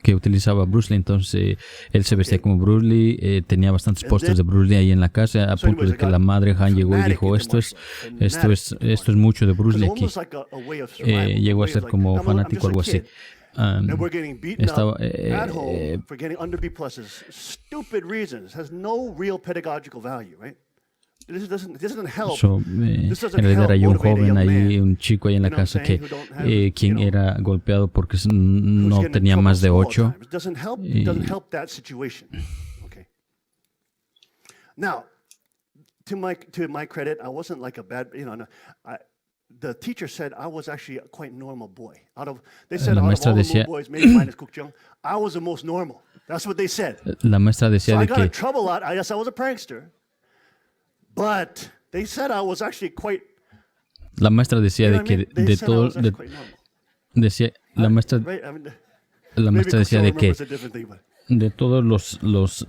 Que utilizaba Bruce Lee, entonces él se vestía como Bruce Lee, tenía bastantes pósters de Bruce Lee ahí en la casa, a punto de que la madre Han llegó y dijo, esto es mucho de Bruce Lee aquí. Llegó a ser como fanático, algo así. And we're getting beaten up at home for getting under B+. Stupid reasons. Has no real pedagogical value, right? This doesn't help. En realidad hay un joven ahí, un chico ahí en la casa quien era golpeado porque no tenía más de 8. It doesn't help that situation. Okay. Now, to my credit, I wasn't like a bad, the teacher said I was actually a quite normal boy. They said out of all the boys, maybe minus Cook Chung, I was the most normal. That's what they said. La maestra decía so de I got que in trouble a lot. I guess I was a prankster. But they said I was actually quite. La maestra decía de que de todo decía la maestra decía de que de todos los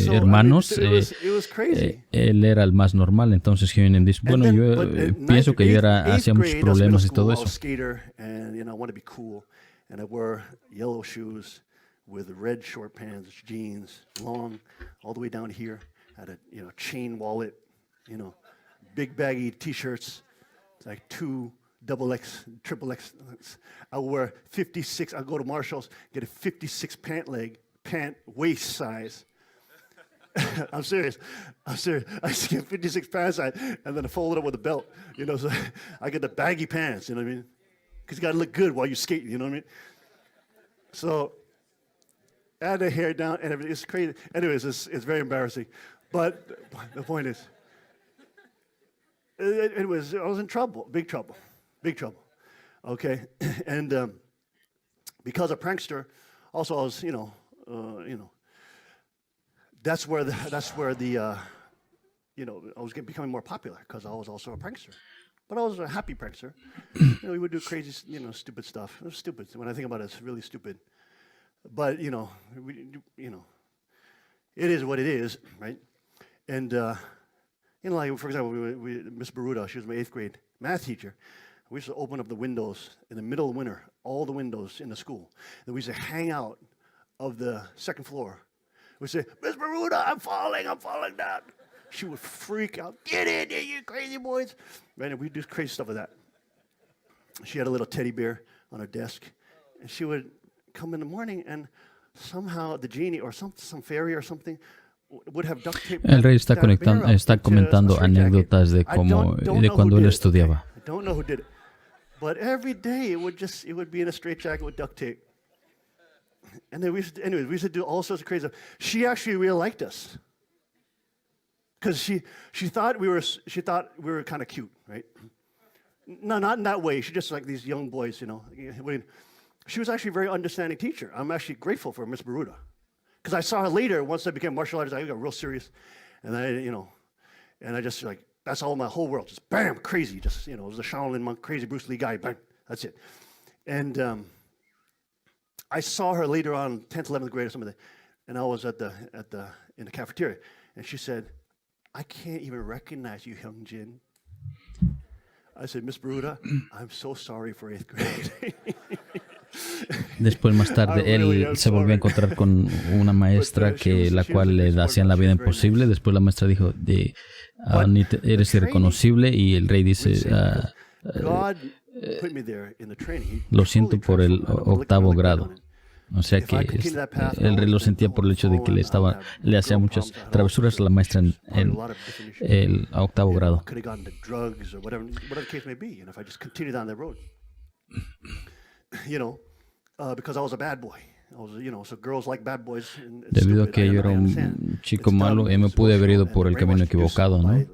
hermanos, él era el más normal. Entonces Jiménez dice, bueno, yo pienso que yo hacía muchos problemas y todo eso. And I wore yellow shoes with red short pants, jeans, long, all the way down here. Had a chain wallet, big baggy T-shirts, like 2 XXL, triple X. I wear 56. I go to Marshall's, get a 56 pant waist size. I'm serious. I just get 56 pant size, and then I fold it up with a belt. So I get the baggy pants. You know what I mean? Because you got to look good while you skate. You know what I mean? So I had the hair down and everything. It's crazy. Anyways, it's very embarrassing. But the point is, I was in trouble, big trouble. Okay, and because of prankster, also I was, that's where the I was becoming more popular because I was also a prankster. But I was a happy prankster. We would do crazy, stupid stuff. It was stupid. When I think about it, it's really stupid. But it is what it is, right? And like for example, Miss Baruda, she was my 8th grade math teacher. We used to open up the windows in the middle of winter, all the windows in the school. And we used to hang out of the 2nd floor. We'd say, Miss Baruda, I'm falling down. She would freak out. Get in there, you crazy boys. Right? And we'd do crazy stuff with that. She had a little teddy bear on her desk. And she would come in the morning and somehow the genie or some fairy or something would have duct taped El rey está, that bear up está into a comentando straitjacket. anécdotas de I cómo don't de know cuando who él did it, okay? estudiaba. I don't know who did it. But every day it would be in a straitjacket with duct tape. And then we used to do all sorts of crazy stuff. She actually really liked us. Because she thought we were kind of cute, right? No, not in that way. She just like these young boys, you know. She was actually a very understanding teacher. I'm actually grateful for Miss Baruda. Because I saw her later, once I became martial artist, I got real serious. And I just like, that's all my whole world, just bam, crazy. Just, it was a Shaolin monk, crazy Bruce Lee guy, bam, that's it. And I saw her later on, 10th, 11th grade or something, and I was in the cafeteria, and she said, I can't even recognize you, Hyung Jin. I said, Miss Baruda, I'm so sorry for 8th grade. Después, más tarde, él se volvió a encontrar con una maestra la cual le hacían la vida imposible. Después la maestra dijo, eres irreconocible, y el rey dice, lo siento por el 8º grado. O sea que el rey lo sentía por el hecho de que le hacía muchas travesuras a la maestra en el 8º grado. Because I was a bad boy. So girls like bad boys. Debido a que yo era un chico malo, me pude haber ido por el camino equivocado, ¿no?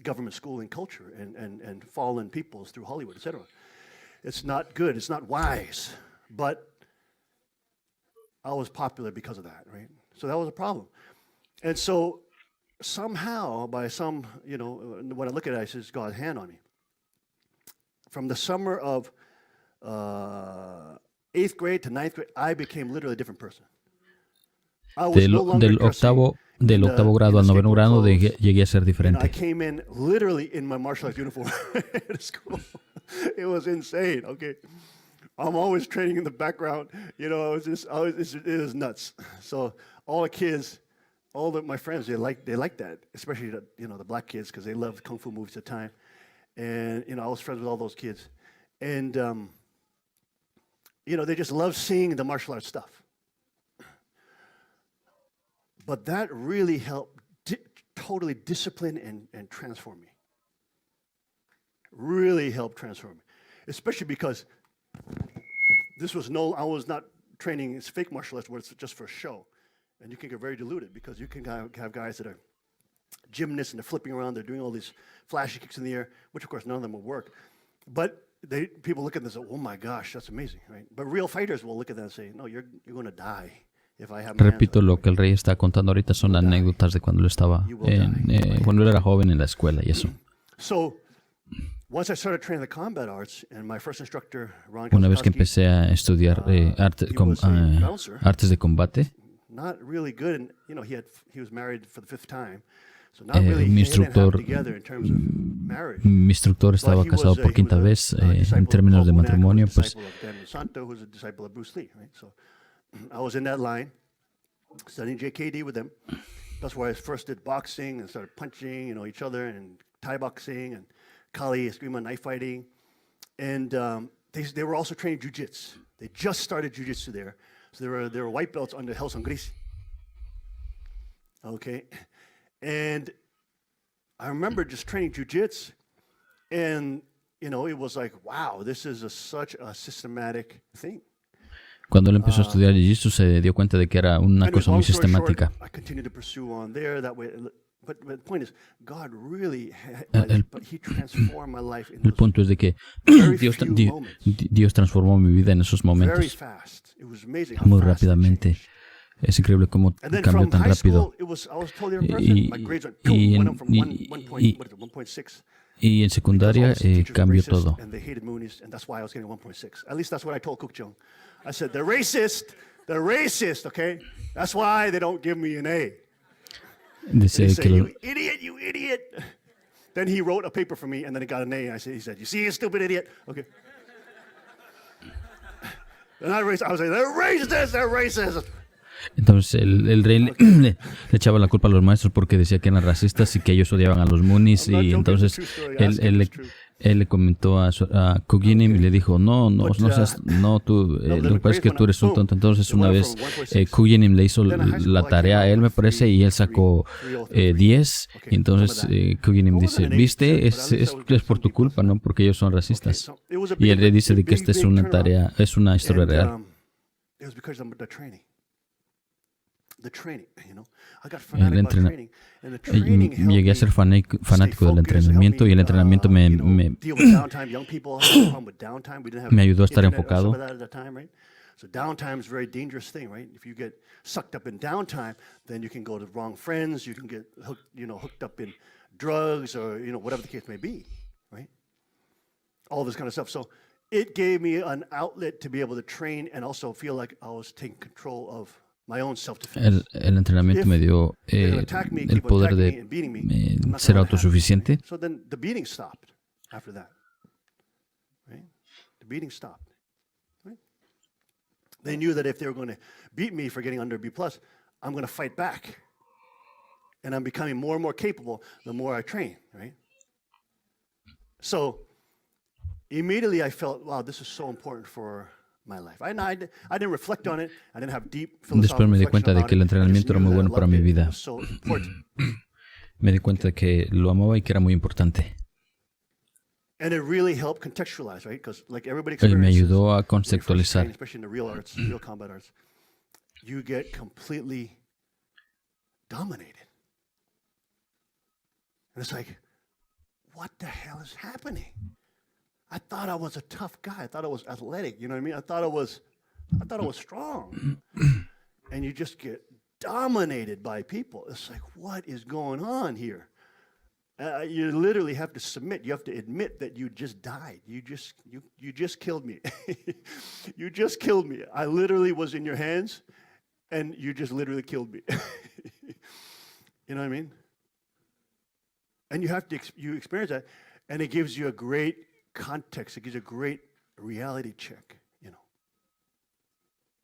Government school and culture and fallen peoples through Hollywood, etc. It's not good. It's not wise. But I was popular because of that, right? So that was a problem. And so somehow, by when I look at it, I see God's hand on me. From the summer of 8th grade to 9th grade, I became literally a different person. Del octavo grado al 9º grado llegué a ser diferente. I came in literally in my martial arts uniform to school. It was insane. Okay, I'm always training in the background. It was nuts. So all the kids, my friends, they like that, especially the black kids, because they loved kung fu movies at the time. And I was friends with all those kids, and they just love seeing the martial arts stuff. But that really helped totally discipline and transform me. Really helped transform me. Especially because I was not training as fake martial arts where it's just for show. And you can get very diluted because you can have guys that are gymnasts and they're flipping around, they're doing all these flashy kicks in the air, which of course none of them will work. But people look at this and say, oh my gosh, that's amazing, right? But real fighters will look at that and say, no, you're going to die. Repito, lo que el rey está contando ahorita son anécdotas de cuando él estaba cuando él era joven en la escuela y eso. Una vez que empecé a estudiar artes de combate, mi instructor estaba casado por 5ª vez en términos de matrimonio, pues. I was in that line, studying JKD with them. That's where I first did boxing and started punching, each other, and Thai boxing and Kali, Eskrima, knife fighting. And they were also training jiu-jitsu. They just started jiu-jitsu there. So they were white belts under Helson Gris. Okay. And I remember just training jiu-jitsu, and, it was like, wow, this is such a systematic thing. Cuando él empezó a estudiar Jiu-Jitsu se dio cuenta de que era una cosa muy sistemática. El punto es de que Dios transformó mi vida en esos momentos muy rápidamente. Es increíble cómo cambió tan rápido. Y en secundaria cambió todo. I said, they're racist, okay? That's why they don't give me an A. They say, you idiot. Then he wrote a paper for me, and then he got an A. He said, you see, you stupid idiot? Okay. And I was like, they're racist. Entonces el rey le echaba la culpa a los maestros porque decía que eran racistas y que ellos odiaban a los Moonies. Y entonces él le comentó a Kuginim y le dijo, lo que pasa es que tú eres un tonto. Entonces una vez Kuginim le hizo la tarea a él, me parece, y él sacó 10. Y entonces Kuginim dice, viste, es por tu culpa, ¿no? Porque ellos son racistas. Y el rey dice de que esta es una tarea, es una historia real. It was because of the training. The training, you know. I got El fanatic about entrena- training, and the training helped Llegué a me ser fanático del stay focused, entrenamiento y el entrenamiento you know, me deal with downtime. Young people have a problem with downtime. We didn't have me ayudó a estar internet or some enfocado. of that at the time, right? So downtime is a very dangerous thing, right? If you get sucked up in downtime, then you can go to wrong friends. You can get hooked up in drugs or whatever the case may be, right? All this kind of stuff. So it gave me an outlet to be able to train and also feel like I was taking control of my own self-defense. El entrenamiento me dio They're gonna attack me, el keep on poder attacking me de and beating me. I'm not gonna ser let it happen. autosuficiente. So then the beating stopped after that, right? The beating stopped, right? They knew that if they were going to beat me for getting under B+, I'm going to fight back. And I'm becoming more and more capable the more I train, right? So immediately I felt, wow, this is so important for my life. I didn't reflect on it. I didn't have deep Después philosophical me di reflection cuenta de about que el it. I just entrenamiento era knew muy that I bueno para loved mi it. It vida. was so important. Me di cuenta de que lo amaba y que era muy importante. And it really helped contextualize, right? Because like everybody Y me experiences, ayudó a when you first train, conceptualizar. especially in the real arts, real combat arts, you get completely dominated. And it's like, what the hell is happening? I thought I was a tough guy. I thought I was athletic. You know what I mean? I thought I was strong. And you just get dominated by people. It's like, what is going on here? You literally have to submit. You have to admit that you just died. You just killed me. You just killed me. I literally was in your hands, and you just literally killed me. You know what I mean? And you have to you experience that, and it gives you a great context. It gives you a great reality check.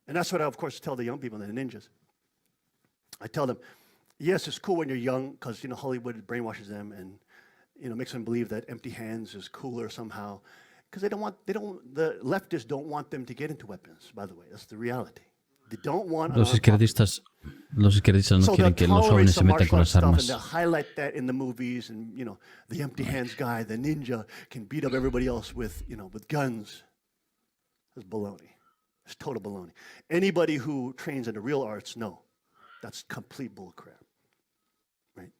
And that's what I, of course, tell the young people, the ninjas. I tell them, yes, it's cool when you're young because, Hollywood brainwashes them and, makes them believe that empty hands is cooler somehow. Because the leftists don't want them to get into weapons, by the way. That's the reality. They don't want Los izquierdistas no quieren que los jóvenes se metan con las armas. And they'll highlight that in the movies and, the empty hands guy, the ninja can beat up everybody else with guns. That's baloney. It's total baloney. Anybody who trains in the real arts, no. That's complete bullcrap. Right?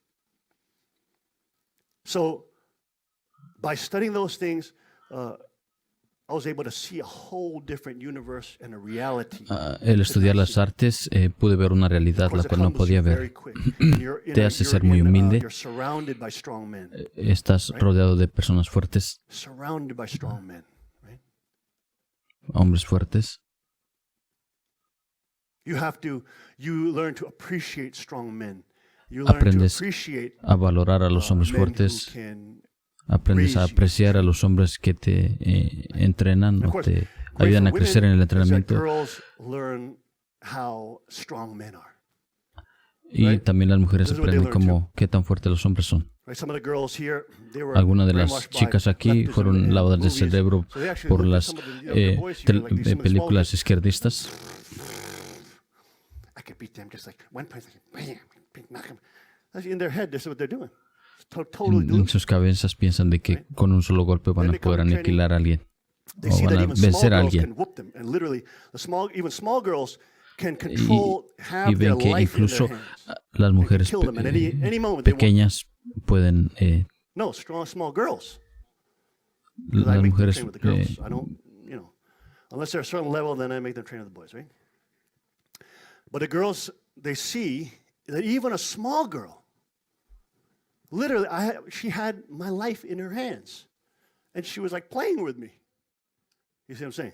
So, by studying those things, I was able to see a whole different universe and a reality. El estudiar las artes, pude ver una realidad la cual no podía ver. Te hace ser muy humilde. You're surrounded by strong men. Estás rodeado de personas fuertes, Surrounded by strong men. Right? hombres fuertes. You learn to appreciate strong men. You learn to Aprendes appreciate a valorar a los hombres men who fuertes. can Aprendes a raise you. apreciar a los hombres que te entrenan Of o course, te great ayudan for a crecer en women el is that entrenamiento. girls learn how strong men are. Y right? también las mujeres This is what they aprenden learn qué tan fuertes los hombres son. Right? Some of the girls here, they were Algunas de las brainwashed by chicas aquí leftism fueron and lavadas de movies. cerebro So they actually por looked at las some of the younger boys here, like some of the small películas kids. izquierdistas. I could beat them just like one person, bam, knock them. That's in their head. This is what they're doing. It's totally En delusional. sus cabezas piensan de que con un solo golpe van a poder aniquilar a alguien They o see van that a even small vencer a girls alguien. can whoop them, and literally, even small girls can control, Y have their ven que life in their incluso hands. las mujeres kill them at any moment they want. pequeñas pueden, No, small girls. 'Cause I las make them mujeres train with the girls. I don't, unless they're a certain level, then I make them train with the boys, right? But the girls, they see that even a small girl, literally, she had my life in her hands, and she was like playing with me. You see what I'm saying?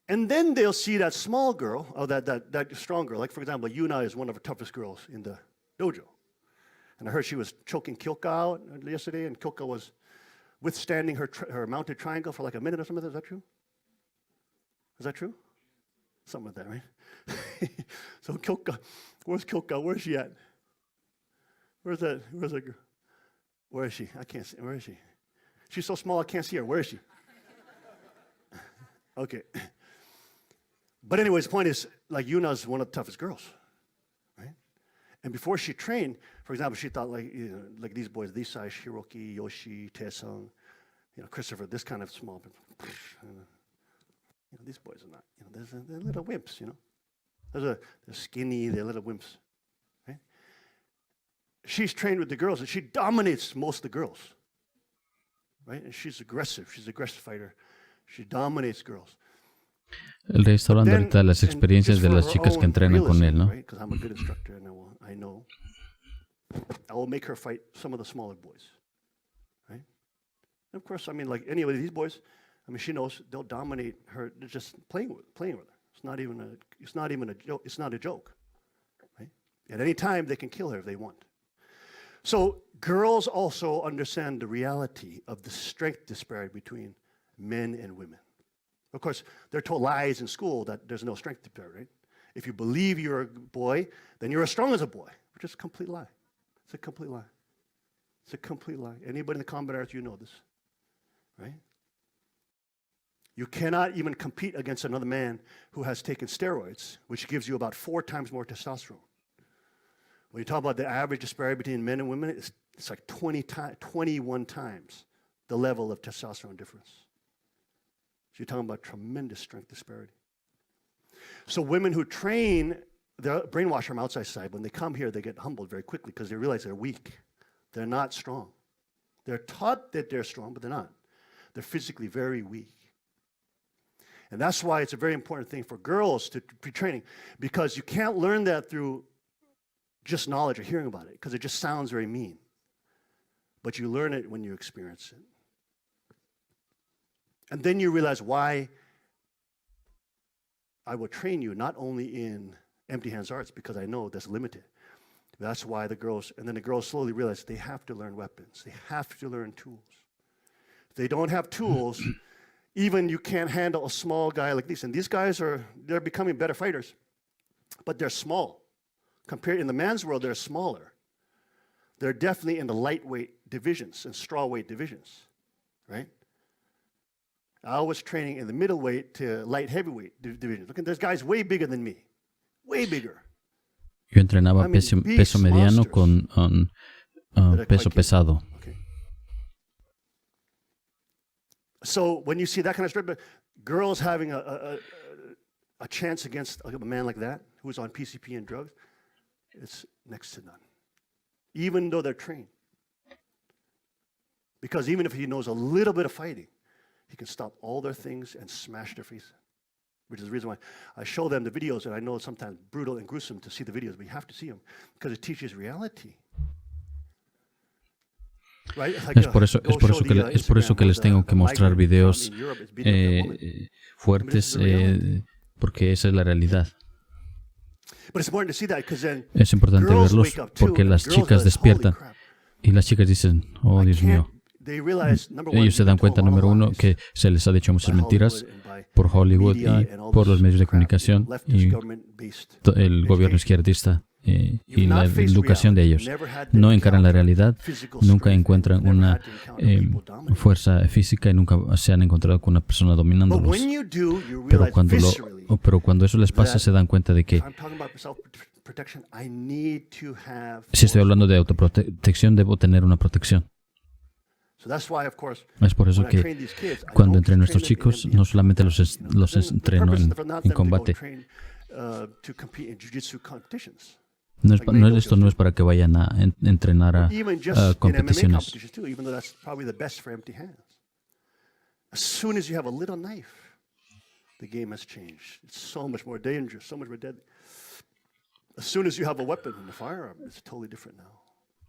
And then they'll see that small girl, or that strong girl. Like, for example, Yuna is one of the toughest girls in the dojo. And I heard she was choking Kyoka out yesterday, and Kyoka was withstanding her mounted triangle for like a minute or something. Is that true? Is that true? Something like that, right? So Kyoka, where's Kyoka? Where's she at? Where's that girl? Where is she? I can't see. Where is she? She's so small I can't see her. Where is she? Okay. But anyways, the point is, like Yuna's one of the toughest girls, right? And before she trained, for example, she thought like these boys, these size, Hiroki, Yoshi, Taesung, Christopher, this kind of small. These boys are not. They're little wimps. They're skinny. They're little wimps, right? She's trained with the girls, and she dominates most of the girls, right? And she's aggressive. She's an aggressive fighter. She dominates girls. El rey está hablando ahorita de las experiencias de las chicas que entrenan con él, ¿no? Because I'm a good instructor, and I know. I will make her fight some of the smaller boys, right? And of course, like any of these boys, she knows they'll dominate her. They're just playing with her. It's not even a joke. It's not a joke, right? At any time, they can kill her if they want. So girls also understand the reality of the strength disparity between men and women. Of course, they're told lies in school that there's no strength disparity, right? If you believe you're a boy, then you're as strong as a boy, which is a complete lie. It's a complete lie. It's a complete lie. Anybody in the combat arts, you know this, right? You cannot even compete against another man who has taken steroids, which gives you about 4 times more testosterone. When you talk about the average disparity between men and women, it's like 21 times the level of testosterone difference. So you're talking about tremendous strength disparity. So women who train, they brainwash from outside side. When they come here, they get humbled very quickly because they realize they're weak. They're not strong. They're taught that they're strong, but they're not. They're physically very weak. And that's why it's a very important thing for girls to be training, because you can't learn that through just knowledge or hearing about it, because it just sounds very mean. But you learn it when you experience it. And then you realize why I will train you not only in empty hands arts, because I know that's limited. That's why the girls slowly realize they have to learn weapons. They have to learn tools. If they don't have tools, even you can't handle a small guy like this. And these guys they're becoming better fighters, but they're small. Compared in the man's world, they're smaller. They're definitely in the lightweight divisions and strawweight divisions, right? I was training in the middleweight to light heavyweight divisions. Look, there's guys way bigger than me, way bigger. Yo entrenaba peso mediano con peso pesado. Okay. So when you see that kind of strength, girls having a chance against a man like that who's on PCP and drugs, it's next to none. Even though they're trained. Because even if he knows a little bit of fighting, he can stop all their things and smash their face. Which is the reason why I show them the videos, and I know it's sometimes brutal and gruesome to see the videos, but you have to see them because it teaches reality. Right? Es por eso que les tengo que mostrar videos fuertes, porque esa es la realidad. Es importante verlos porque las chicas despiertan y las chicas dicen, oh Dios mío. Ellos se dan cuenta, número uno, que se les ha dicho muchas mentiras por Hollywood y por los medios de comunicación y el gobierno izquierdista y la educación de ellos. No encaran la realidad, nunca encuentran una fuerza física y nunca se han encontrado con una persona dominándolos. Pero cuando eso les pasa, se dan cuenta de que si estoy hablando de autoprotección, debo tener una protección. Es por eso que cuando entreno a estos chicos, no solamente los entreno en combate. Esto no es para que vayan a entrenar a competiciones. The game has changed. It's so much more dangerous, so much more deadly. As soon as you have a weapon and a firearm, it's totally different now,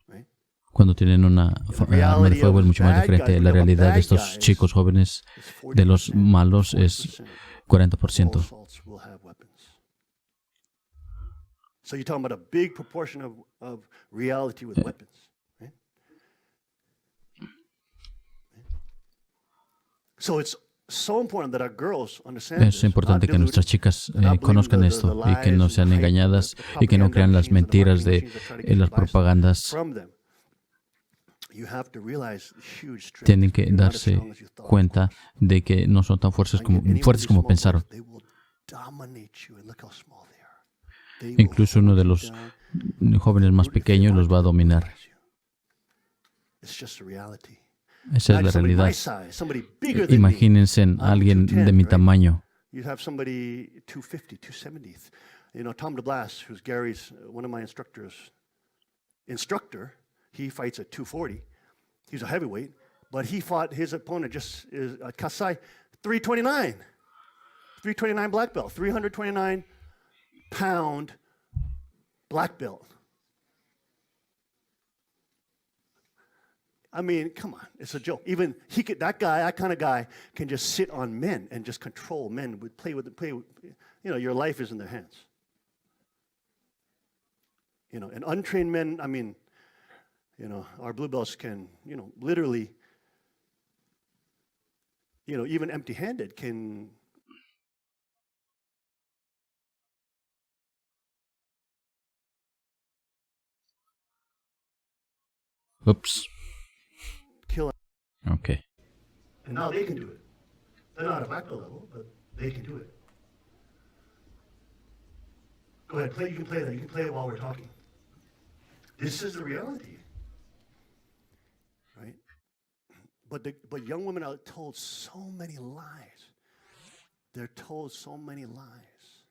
right? Cuando tienen una arma de fuego es mucho más diferente. La realidad de estos chicos jóvenes, de los malos, es 40%. So you're talking about a big proportion of reality with weapons, right? so important that our girls understand Es this, importante not que nuestras deluded, chicas not believe conozcan the esto y que lies no and sean hype, engañadas the y que no propaganda crean las machines and the mentiras marketing de machines that try to get you las to buy stuff propagandas. from them. You have to realize huge strength. Tienen que You're not as strong darse as you thought, of cuenta course. de que no son tan fuertes I can get any one of fuertes these como small pensaron. boys, they will dominate you, and look how small they are. They will Incluso uno hold de you los down. jóvenes más pequeños los va a dominar. It's just a reality. Esa es la Imagine somebody my realidad. size, somebody bigger than me. Imagínense en I'm alguien 210, de mi right? tamaño. You have somebody 250, 270. You know, Tom DeBlas, who's Gary's, one of my instructor, he fights at 240. He's a heavyweight, but he fought his opponent just is Kasai, 329. 329 black belt, 329 pound black belt. I mean, come on, it's a joke. Even he could, that kind of guy can just sit on men and just control men, play with, you know, your life is in their hands. You know, and untrained men, I mean, you know, our blue belts can, you know, literally, you know, even empty-handed can Ups. kill. Ok. And now they can do it. They're not at a black belt level, but they can do it. Go ahead, play. You can play that. You can play it while we're talking. This is the reality, right? But young women are told so many lies. They're told so many lies.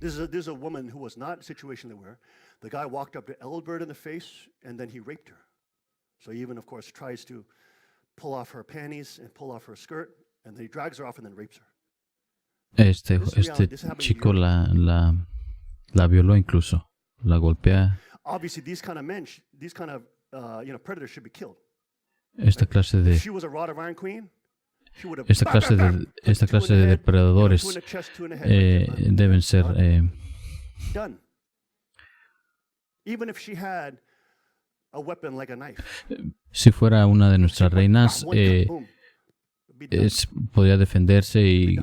This is a woman who was not in a situation they were. The guy walked up to Elbert in the face, and then he raped her. So he even, of course, tries to pull off her panties and pull off her skirt, and then he drags her off and then rapes her. Este chico la violó incluso. La golpea. Obviously, these kind of men, these kind of predators should be killed. Esta clase de If she was a rod of iron queen, she would have esta clase de depredadores deben ser done. Even if she had a weapon like a knife. Si fuera una de nuestras reinas, podría defenderse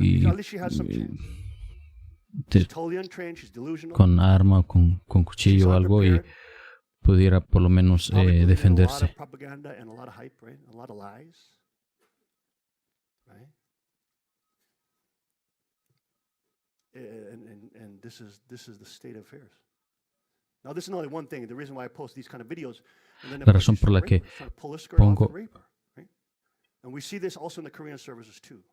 con arma, con cuchillo o algo y pudiera por lo menos defenderse. And this is the state of affairs. Now, this is only one thing. The reason why I post these kind of videos, and then La razón por la que pongo and we see this also in the Korean services too.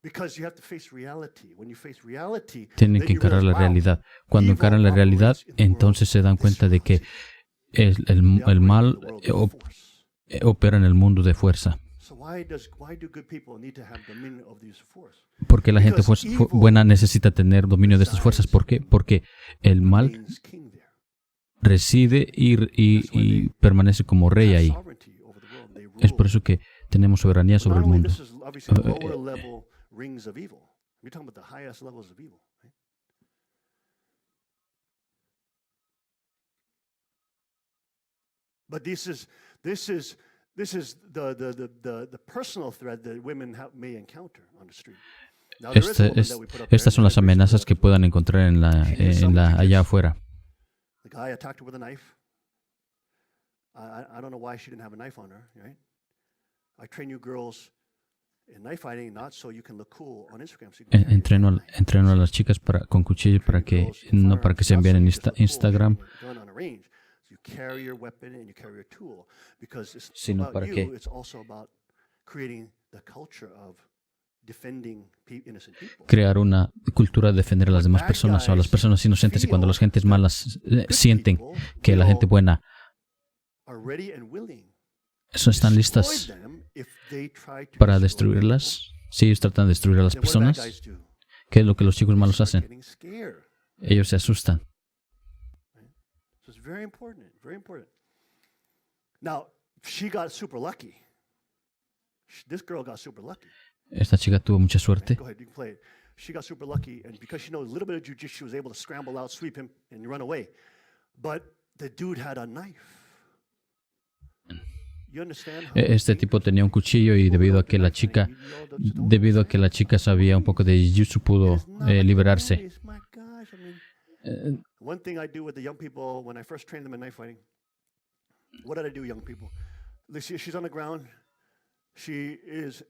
Because you have to face reality. When you face reality, tienen que encarar la realidad. Cuando encaran la realidad, entonces se dan cuenta de que el mal opera en el mundo de fuerza. ¿Por qué la gente buena necesita tener dominio de estas fuerzas? ¿Por qué? Porque el mal reside y permanece como rey ahí. Es por eso que tenemos soberanía sobre el mundo. But this is the personal threat that women may encounter on the street. Estas son las amenazas que puedan encontrar allá afuera. The guy attacked her with a knife. I don't know why she didn't have a knife on her, right? I train you girls in knife fighting not so you can look cool on Instagram. So entreno a las chicas con cuchillo para que no para que se envíen en Instagram, sino para que crear una cultura de defender a las demás personas o a las personas inocentes. Y cuando las gentes malas sienten que la gente buena están listas para destruirlas, si ellos tratan de destruir a las personas, ¿qué es lo que los chicos malos hacen? Ellos se asustan. Esta chica tuvo mucha suerte. She got super lucky, and because she knows a little bit of jiu-jitsu, she was able to scramble out, sweep him, and run away. But the dude had a knife. Este tipo tenía un cuchillo y debido a que la chica sabía un poco de jiu-jitsu, pudo liberarse. One thing I do with the young people when I first train them in knife fighting, what did I do, young people? She's on the ground. She is,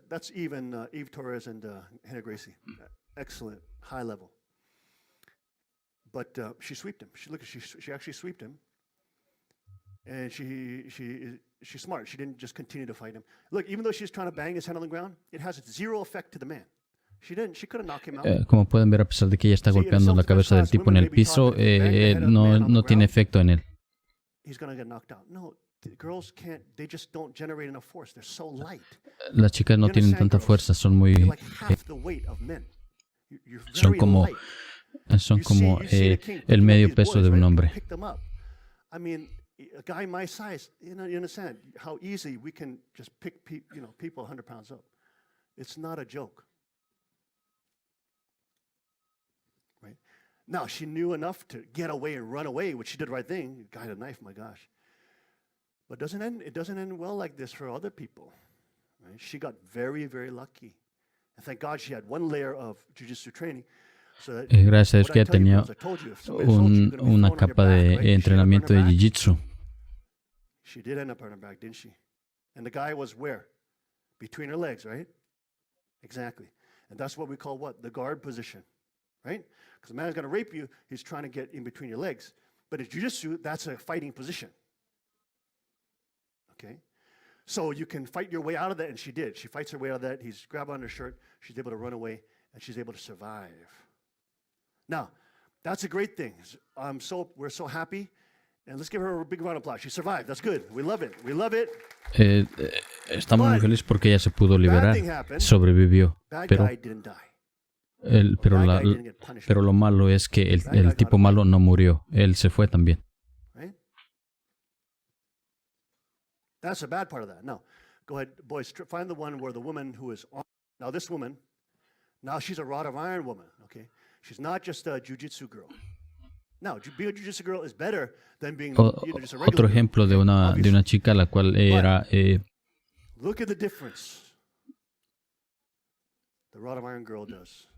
that's Eve Torres and Hannah Gracie. Excellent, high level. But she sweeped him. She actually sweeped him. And she's smart. She didn't just continue to fight him. Look, even though she's trying to bang his head on the ground, it has zero effect to the man. She could have knocked him out. Como pueden ver, a pesar de que ella está golpeando la cabeza del tipo en el piso, no tiene efecto en él. He's going to get knocked out. No, the girls can't. They just don't generate enough force. They're so light. Las chicas no tienen tanta fuerza, son muy Like half the weight of men. You're son very como light. el medio peso de un hombre. Pick them up. I mean, a guy my size, you understand how easy we can just pick people 100 pounds up. It's not a joke. Right? Now, she knew enough to get away and run away, which she did the right thing. Guy had a knife, my gosh. But it doesn't end well like this for other people. Right? She got very, very lucky. And thank God she had one layer of jiu-jitsu training. Gracias a Dios que ella tenía una capa de entrenamiento de jiu-jitsu. She did end up on her back, didn't she? And the guy was where? Between her legs, right? Exactly. And that's what we call what? The guard position, right? Because the man's going to rape you, he's trying to get in between your legs. But in jiu-jitsu, that's a fighting position. Okay? So you can fight your way out of that, and she did. She fights her way out of that. He's grabbed on her shirt. She's able to run away, and she's able to survive. Now, that's a great thing. We're so happy. And let's give her a big round of applause. She survived. That's good. We love it. We love it. Estamos muy felices porque ella se pudo liberar, sobrevivió. Pero lo malo es que el tipo malo no murió. Él se fue también. That's a bad part of that. Now, go ahead, boys. Find the one where the woman who is on. Now, this woman, now she's a rod of iron woman. Okay, she's not just a jiu-jitsu girl. Now, being a jiu-jitsu girl is better than being just a regular Otro ejemplo de una chica la cual era look at the difference. The rod of iron girl does.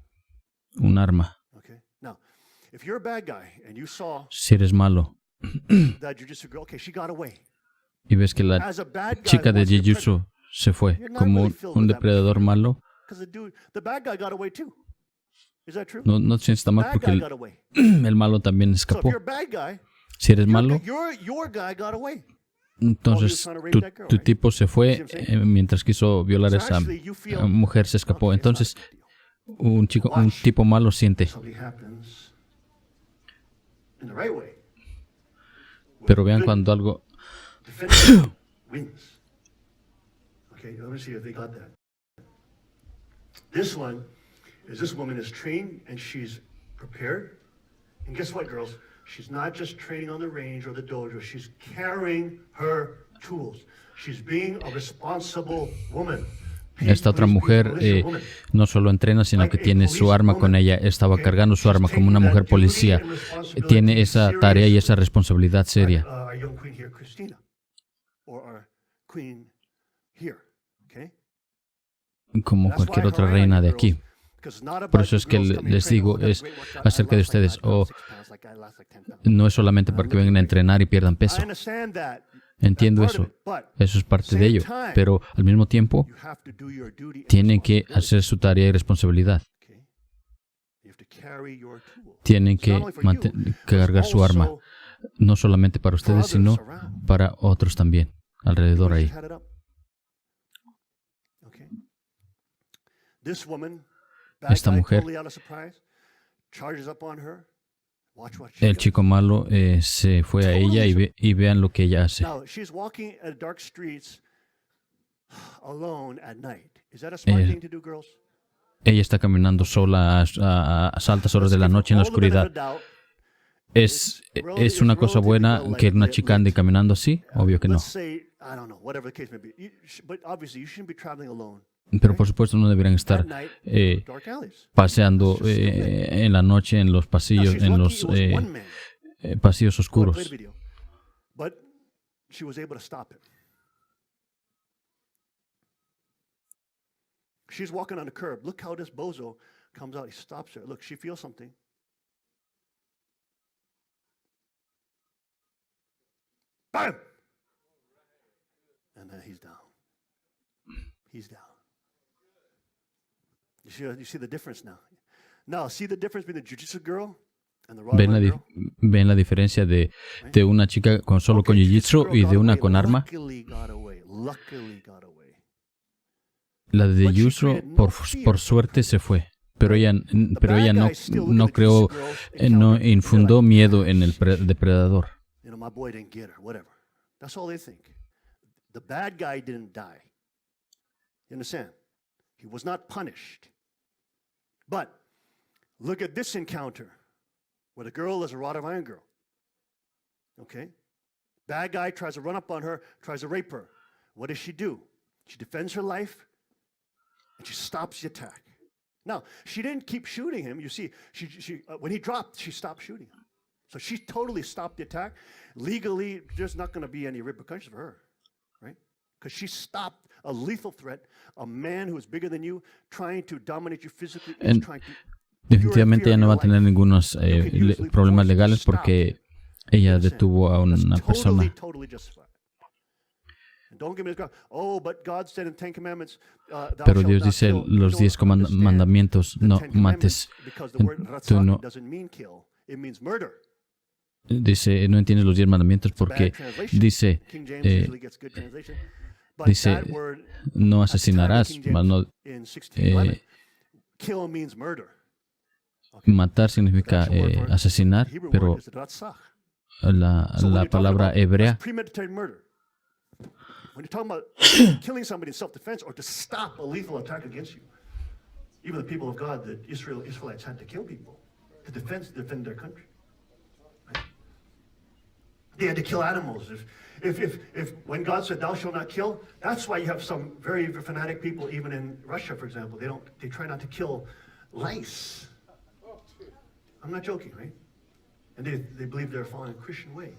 Un arma. Okay. Now, if you're a bad guy and you saw Si eres malo that jiu-jitsu girl, okay, she got away. y ves que la chica de jiu-jitsu se fue como un depredador malo, the bad guy got away too. no te sientes tan mal porque el malo también escapó. Si eres malo, entonces tu tipo se fue mientras quiso violar a esa mujer, se escapó. Entonces un tipo malo siente. Pero vean cuando algo This woman is trained and she's prepared. And guess what, girls? She's not just training on the range or the dojo. She's carrying her tools. She's being a responsible woman. Esta otra mujer no solo entrena, sino que tiene su arma con ella. Estaba cargando su arma como una mujer policía. Tiene esa tarea y esa responsabilidad seria. Como cualquier otra reina de aquí. Por eso es que les digo, es acerca de ustedes, no es solamente para que vengan a entrenar y pierdan peso. Entiendo eso es parte de ello, pero al mismo tiempo tienen que hacer su tarea y responsabilidad. Tienen que cargar su arma, no solamente para ustedes, sino para otros también, alrededor ahí. Esta mujer, el chico malo se fue a ella y vean lo que ella hace. Ella está caminando sola a altas horas de la noche en la oscuridad. ¿Es una cosa buena que una chica ande caminando así? Obvio que no. Pero por supuesto no deberían estar paseando en la noche en los pasillos, pasillos oscuros. She's walking on the curb. Look how this bozo comes out. He stops her. Look, she feels something. Bam! And then he's down. He's down. You see the difference now. Now, see the difference between the jiu-jitsu girl and the raw girl? ¿Ven la diferencia de una chica solo con jiu-jitsu y de una con arma? Luckily got away. La de jiu-jitsu por suerte se fue, pero ella no creó, no infundó miedo en el depredador. You know, my boy didn't get her, whatever. That's all they think. The bad guy didn't die. You understand? He was not punished. But look at this encounter where the girl is a wrought iron girl. Okay? Bad guy tries to run up on her, tries to rape her. What does she do? She defends her life and she stops the attack. Now, she didn't keep shooting him. You see, when he dropped, she stopped shooting him. So she totally stopped the attack. Legally, there's not going to be any repercussions for her, right? Because she stopped a lethal threat, a man who is bigger than you, trying to dominate you physically, is trying to... Definitivamente ella no va a tener ningunos problemas legales porque ella detuvo a una persona. Pero Dios dice los 10 mandamientos, no mates. Tú no, dice, no entiendes los 10 mandamientos porque dice, no asesinarás, matar significa asesinar, pero la palabra hebrea when you're talking about killing somebody in self-defense or to stop a lethal attack against you, even the people of God, the Israelites had to kill people to defend their country. Right? They had to kill animals. If when God said, "Thou shalt not kill," that's why you have some very fanatic people, even in Russia, for example. They try not to kill lice. I'm not joking, right? And they believe they're following a Christian way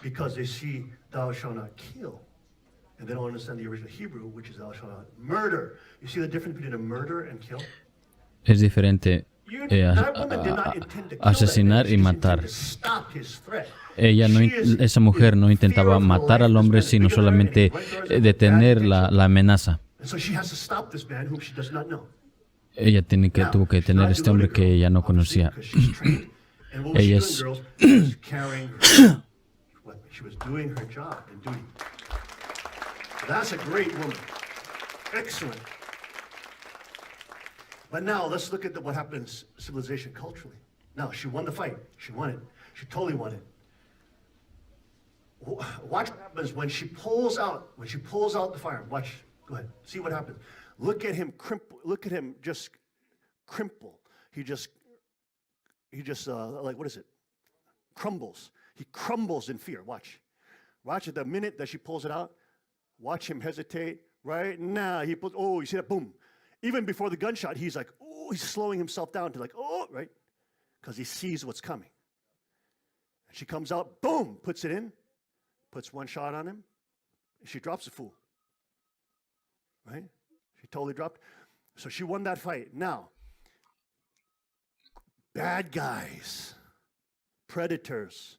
because they see "Thou shalt not kill." And they don't understand the original Hebrew, which is thou shalt not murder. You see the difference between a murder and kill? Es diferente asesinar y matar. Esa mujer no intentaba matar al hombre, sino solamente detener la amenaza. Ella tuvo que detener a este hombre que ella no conocía. Ella es... That's a great woman. Excellent. But now let's look at what happened in civilization culturally. Now, she won the fight. She won it. She totally won it. Watch what happens when she pulls out the firearm. Watch. Go ahead. See what happens. Look at him crimple. Look at him just crimple. He just like, what is it? Crumbles. He crumbles in fear. Watch. Watch at the minute that she pulls it out. Watch him hesitate. Right now, he puts, oh, you see that? Boom. Even before the gunshot, he's like, oh, he's slowing himself down to like, oh, right? Because he sees what's coming. And she comes out, boom, puts it in, puts one shot on him, and she drops the fool. Right? She totally dropped. So she won that fight. Now, bad guys, predators,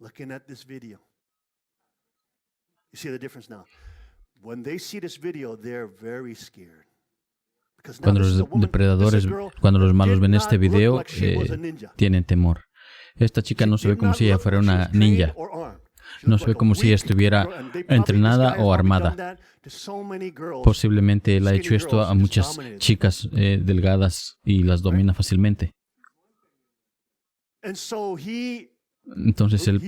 looking at this video. You see the difference now. When they see this video, they're very scared. Cuando los depredadores, cuando los malos ven este video, tienen temor. Esta chica no se ve como si ella fuera una ninja. No se ve como si ella estuviera entrenada o armada. Posiblemente él ha hecho esto a muchas chicas delgadas y las domina fácilmente. Entonces él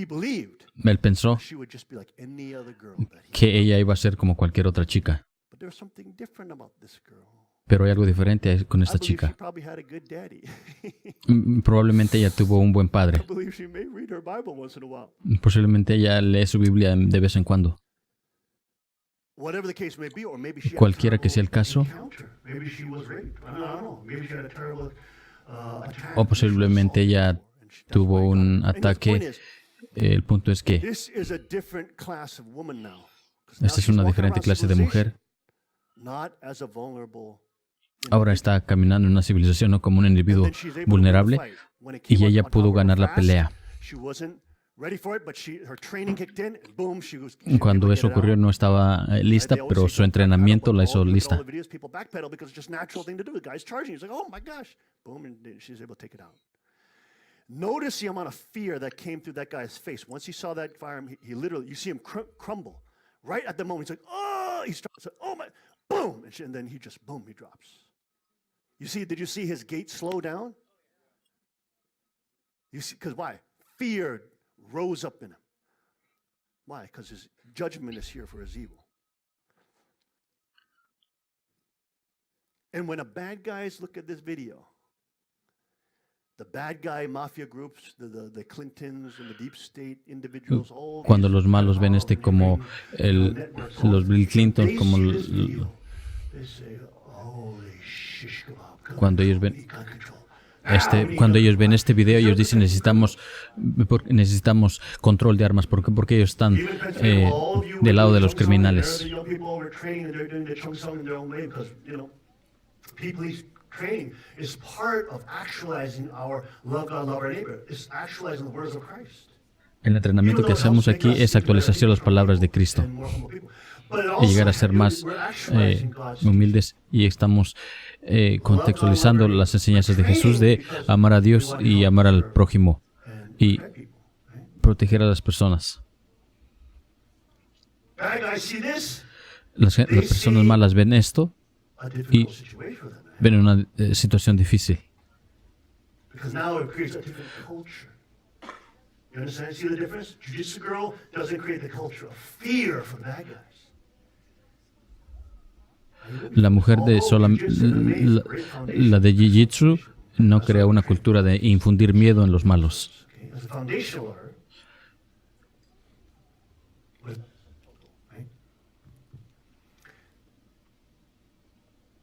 pensó que ella iba a ser como cualquier otra chica. Pero hay algo diferente con esta chica. Probablemente ella tuvo un buen padre. Posiblemente ella lee su Biblia de vez en cuando. Cualquiera que sea el caso, o posiblemente ella tuvo un ataque. El punto es que esta es una diferente clase de mujer. not as a vulnerable Ahora está caminando en una civilización, no como un individuo vulnerable, y ella pudo ganar la pelea. Cuando eso ocurrió no estaba lista, pero su entrenamiento la hizo lista. Notice the amount of fear that came through that guy's face. Once he saw that firearm, he literally, you see him crumble. Right at the moment, he's like, oh, he starts, oh my, boom, and then he just, boom, he drops. You see, did you see his gait slow down? You see, because why? Fear rose up in him. Why? Because his judgment is here for his evil. And when a bad guys look at this video, the bad guy mafia groups, the Clintons and the deep state individuals, all Cuando los malos ven como los Bill Clinton, como cuando ellos ven este video, ellos dicen necesitamos control de armas. ¿Por qué? Porque ellos están del lado de los criminales. Training is part of actualizing our love God, love our neighbor. It's actualizing the words of Christ. El entrenamiento que hacemos aquí es actualización de las palabras de Cristo y llegar a ser más humildes, y estamos contextualizando las enseñanzas de Jesús de amar a Dios y amar al prójimo y proteger a las personas. Las personas malas ven esto y ven una situación difícil. Because now it creates a different culture. You understand? See the difference? Jiu-Jitsu girl doesn't create the culture of fear for bad guys. La mujer de la de Jiu-Jitsu no crea una cultura de infundir miedo en los malos. As a foundational order,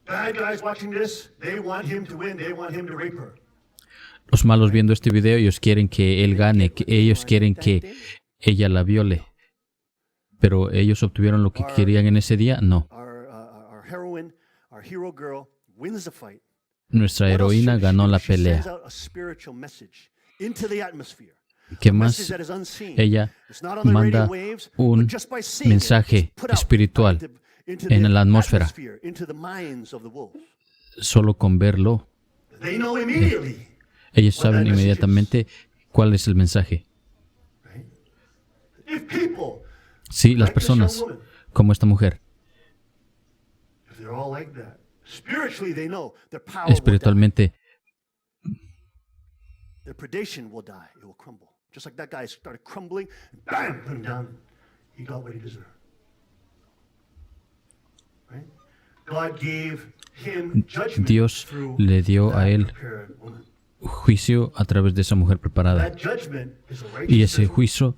bad guys watching this, they want him to win, they want him to rape her. Los malos viendo este video, ellos quieren que él gane, que ellos quieren que ella la viole. Pero ellos obtuvieron lo que querían en ese día, no. Nuestra heroína ganó la pelea. ¿Qué más? Ella manda un mensaje espiritual en la atmósfera. Solo con verlo, ellos saben inmediatamente cuál es el mensaje. Si las personas, como esta mujer, espiritualmente, Dios le dio a él juicio a través de esa mujer preparada. Y ese juicio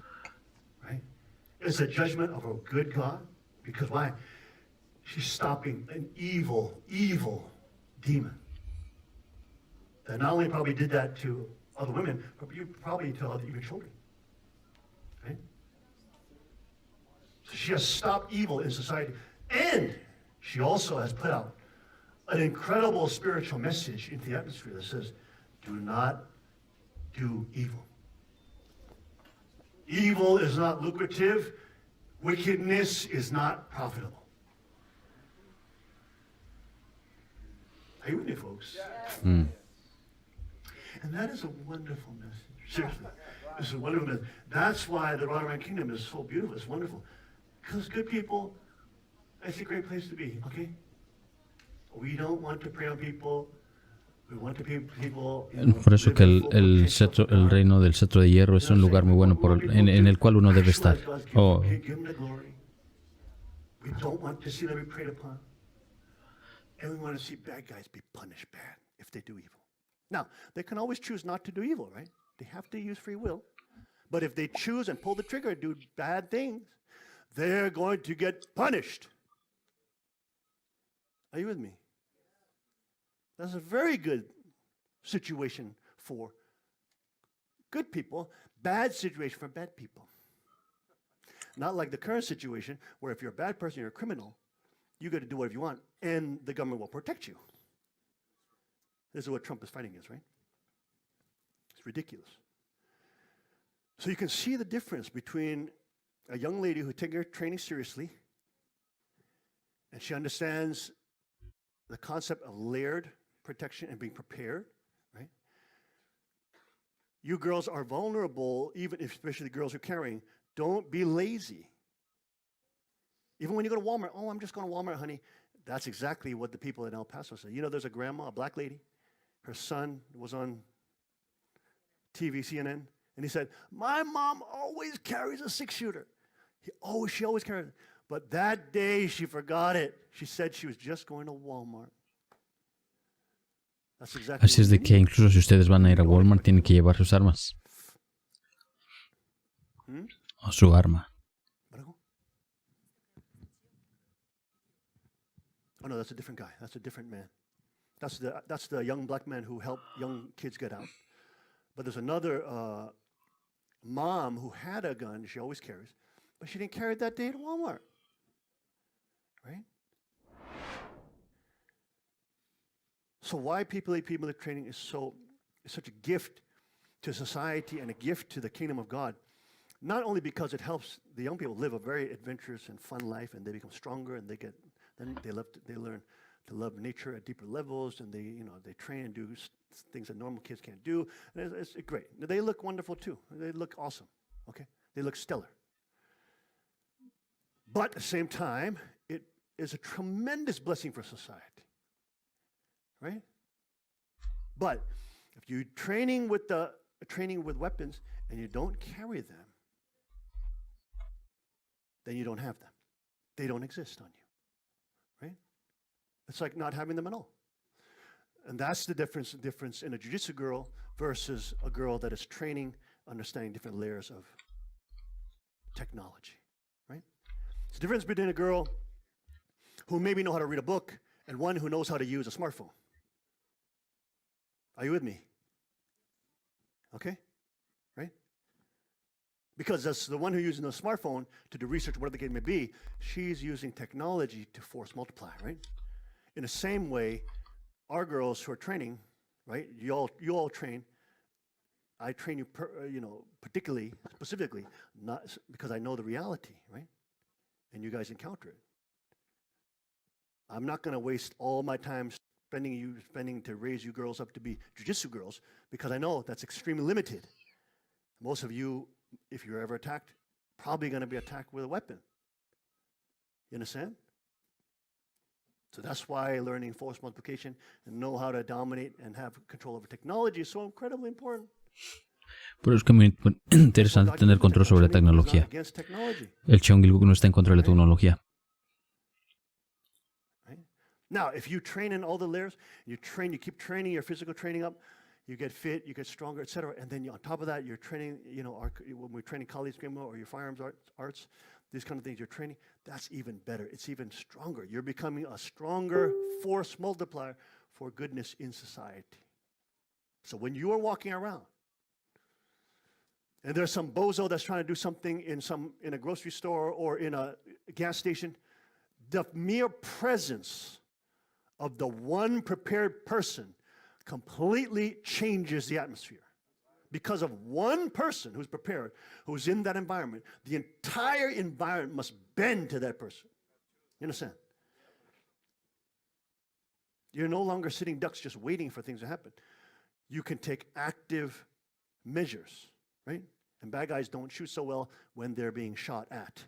it's a judgment of a good God. Because why? She's stopping an evil demon that not only probably did that to other women, but you probably to other even children. Right? So she has stopped evil in society, and she also has put out an incredible spiritual message into the atmosphere that says, "Do not do evil." Evil is not lucrative. Wickedness is not profitable. Are you with me, folks? And that is a wonderful message. Seriously. It's a wonderful message. That's why the Rotterdam Kingdom is so beautiful. It's wonderful. Because good people, it's a great place to be, okay? We don't want to prey on people. Por eso que el reino del cetro de hierro es un lugar muy bueno en el cual uno debe estar. Now, they can always choose not to do evil, right? They have to use free will. But if they choose and pull the trigger and do bad things, they're going to get punished. Are you with me? That's a very good situation for good people, bad situation for bad people. Not like the current situation where if you're a bad person, you're a criminal, you got to do whatever you want, and the government will protect you. This is what Trump is fighting against, right? It's ridiculous. So you can see the difference between a young lady who takes her training seriously, and she understands the concept of layered protection and being prepared, right? You girls are vulnerable, especially the girls who are carrying. Don't be lazy. Even when you go to Walmart, oh, I'm just going to Walmart, honey. That's exactly what the people in El Paso say. You know, there's a grandma, a black lady. Her son was on TV, CNN, and he said, my mom always carries a 6-shooter. She always carries it. But that day, she forgot it. She said she was just going to Walmart. That's exactly Así es de que incluso si ustedes van a ir a Walmart, tienen que llevar sus armas. O su arma. Oh no, that's a different guy. That's a different man. That's the young black man who helped young kids get out. But there's another mom who had a gun. She always carries, but she didn't carry it that day at Walmart. Right? So why people training is such a gift to society and a gift to the kingdom of God. Not only because it helps the young people live a very adventurous and fun life, and they become stronger, and they learn to love nature at deeper levels, and they train and do things that normal kids can't do. And it's great. They look wonderful too. They look awesome. Okay, they look stellar. But at the same time, it is a tremendous blessing for society, right? But if you're training with weapons and you don't carry them, then you don't have them. They don't exist on you, right? It's like not having them at all. And that's the difference in a jiu-jitsu girl versus a girl that is training, understanding different layers of technology, right? It's the difference between a girl who maybe know how to read a book and one who knows how to use a smartphone. Are you with me? Okay? Right? Because that's the one who's using the smartphone to do research, whatever the case may be, she's using technology to force multiply, right? In the same way, our girls who are training, right? You all train. I train you, particularly, specifically, not because I know the reality, right? And you guys encounter it. I'm not going to waste all my time spending to raise you girls up to be jiu-jitsu girls, because I know that's extremely limited. Most of you, if you're ever attacked, probably going to be attacked with a weapon. You understand? So that's why learning force multiplication and know how to dominate and have control over technology is so incredibly important. Pero es que es muy interesante tener control sobre la tecnología. El Cheongilguk no está en contra de la tecnología. Now, if you train in all the layers, you keep training your physical training up, you get fit, you get stronger, etc. And then on top of that, you're training, when we're training colleagues or your firearms arts, these kind of things you're training, that's even better. It's even stronger. You're becoming a stronger force multiplier for goodness in society. So when you are walking around, and there's some bozo that's trying to do something in a grocery store or in a gas station, the mere presence of the one prepared person completely changes the atmosphere. Because of one person who's prepared, who's in that environment, the entire environment must bend to that person. You understand? You're no longer sitting ducks just waiting for things to happen. You can take active measures, right? And bad guys don't shoot so well when they're being shot at.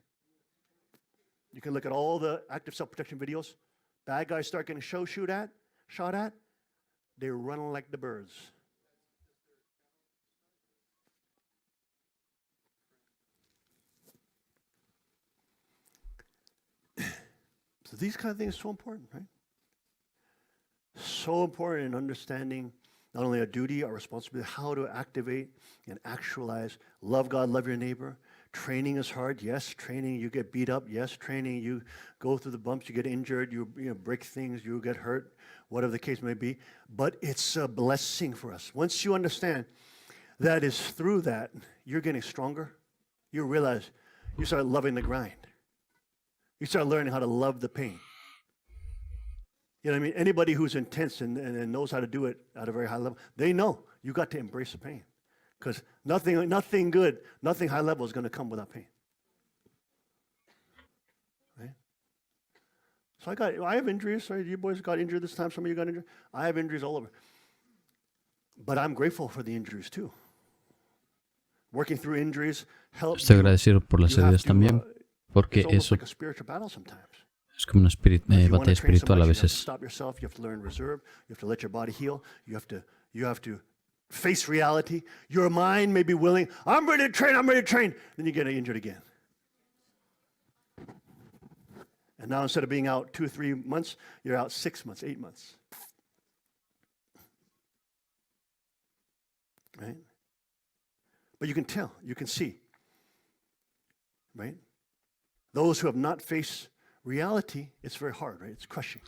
You can look at all the active self-protection videos. Bad guys start getting shot at, they're running like the birds. So these kind of things are so important, right? So important in understanding not only our duty, our responsibility, how to activate and actualize, love God, love your neighbor. Training is hard, yes. Training, you get beat up, yes. Training, you go through the bumps, you get injured, you break things, you get hurt, whatever the case may be. But it's a blessing for us. Once you understand that is through that, you're getting stronger. You realize you start loving the grind. You start learning how to love the pain. You know what I mean? Anybody who's intense and knows how to do it at a very high level, they know you got to embrace the pain. Because nothing good, nothing high level is going to come without pain. Right? So I have injuries. Right? You boys got injured this time. Some of you got injured. I have injuries all over. But I'm grateful for the injuries too. Working through injuries helps. Estoy agradecido por las heridas también, porque it's almost eso like a spiritual battle sometimes. es como una If you wanna batalla train espiritual a somebody, you have to veces. stop yourself. You have to learn reserve. You have to let your body heal. You have to face reality. Your mind may be willing. I'm ready to train. I'm ready to train. Then you get injured again. And now instead of being out 2 or 3 months, you're out 6 months, 8 months. Right? But you can tell, you can see. Right? Those who have not faced reality, it's very hard, right? It's crushing.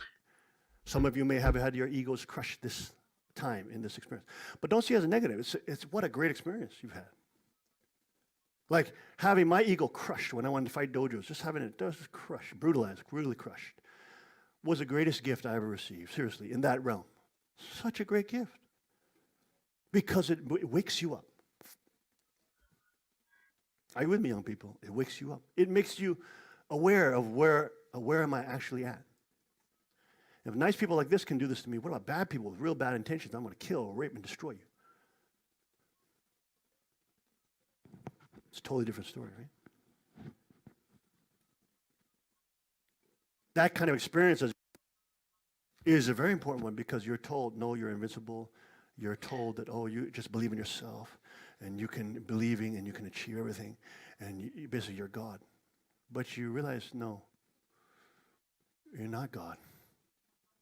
Some of you may have had your egos crushed this time in this experience. But don't see it as a negative. It's what a great experience you've had. Like having my ego crushed when I wanted to fight dojos, just having it just crushed, brutalized, brutally crushed, was the greatest gift I ever received, seriously, in that realm. Such a great gift. Because it wakes you up. Are you with me, young people? It wakes you up. It makes you aware of where am I actually at. If nice people like this can do this to me, what about bad people with real bad intentions? I'm going to kill, rape, and destroy you. It's a totally different story, right? That kind of experience is a very important one because you're told, no, you're invincible. You're told that, oh, you just believe in yourself and you can believing and you can achieve everything and basically you're God. But you realize, no, you're not God.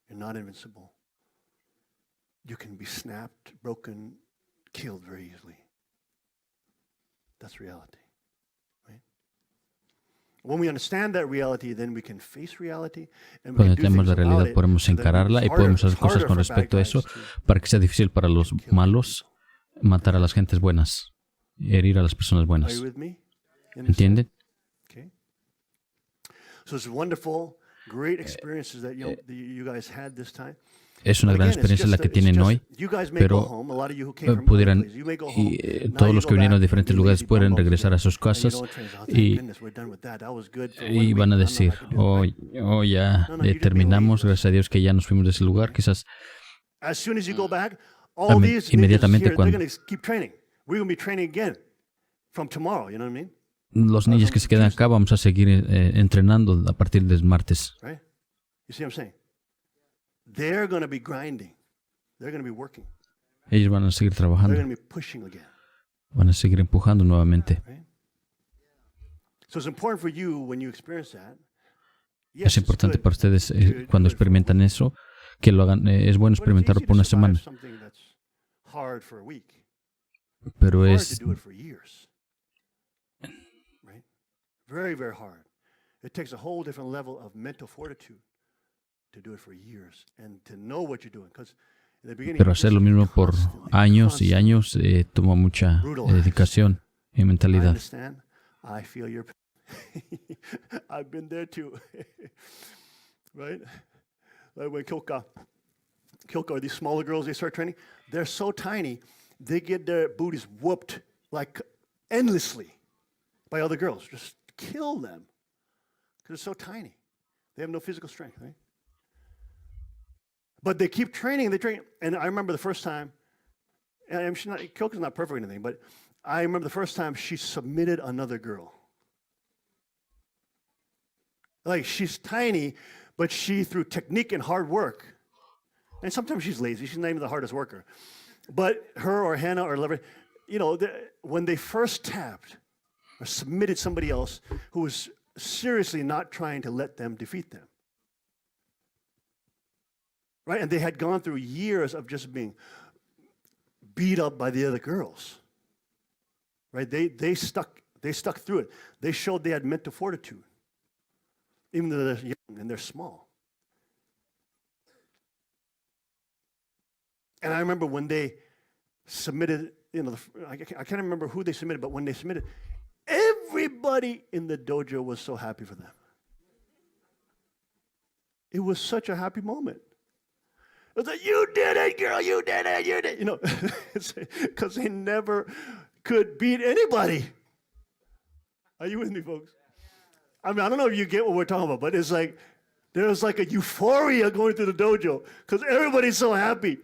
You're not invincible. You can be snapped, broken, killed very easily. That's reality, right? When we understand that reality, then we can face reality and we Cuando can do entendemos things la about realidad, it, podemos so that encararla y it's podemos hacer cosas harder con for respecto a bad eso guys to para que sea difícil para los malos matar a las gentes buenas, herir a las personas Are buenas. you with me? You understand? ¿Entienden? Okay. So it's wonderful, great experiences that you guys had this time. Es una But gran again, it's experiencia la just que it's tienen just- hoy, you guys may go pero home, a lot of you who came from other pudieran, places, you may go home, y now todos you los go que vinieron de back, diferentes you lugares lazy pueden bumbos regresar a again, sus and you casas don't train. Oh, thank y, goodness, we're done with that. That was good for 1 y week, van a but I'm not decir, back to do it, right? oh, ya No, you just be terminamos, waiting. gracias a Dios que ya nos fuimos de ese lugar, quizás As soon as you go back, all these ninjas inmediatamente here, they're cuando going to keep training. We're going to be training again from tomorrow, you know what I mean? los ninjas que se quedan acá vamos a seguir entrenando a partir del martes. Right? You see what I'm saying? They're going to be grinding. They're going to be working. Ellos van a seguir They're trabajando, going to be pushing again. van a seguir empujando nuevamente. Right? So it's important for you when you experience that. Yes, Es it's importante good para ustedes to cuando do it for a experimentan week. eso, que lo hagan. Es bueno But it's experimentarlo easy por to una survive semana, something that's hard for a week. pero Hard to es do it for years. Right? Very, very hard. It takes a whole different level of mental fortitude to do it for years and to know what you're doing. Because in the beginning, pero you're hacer lo just mismo por constantly, años y constantly años toma mucha dedicación y I mentalidad. understand. I feel your pain. I've been there too. Right? Like when Kilka or these smaller girls, they start training, they're so tiny, they get their booties whooped like endlessly by other girls. Just kill them because they're so tiny. They have no physical strength, right? But they keep training, they train. And I remember the first time, and Kilka's not perfect or anything, but I remember the first time she submitted another girl. Like she's tiny, but she, through technique and hard work, and sometimes she's lazy, she's not even the hardest worker, but her or Hannah or whoever, you know, when they first tapped or submitted somebody else who was seriously not trying to let them defeat them, right? And they had gone through years of just being beat up by the other girls, right? They stuck through it. They showed they had mental fortitude, even though they're young and they're small. And I remember when they submitted, you know, I can't remember who they submitted, but when they submitted, everybody in the dojo was so happy for them. It was such a happy moment. It's like, you did it, girl, you did it, you did it. You know, because they never could beat anybody. Are you with me, folks? I mean, I don't know if you get what we're talking about, but it's like, there's like a euphoria going through the dojo because everybody's so happy.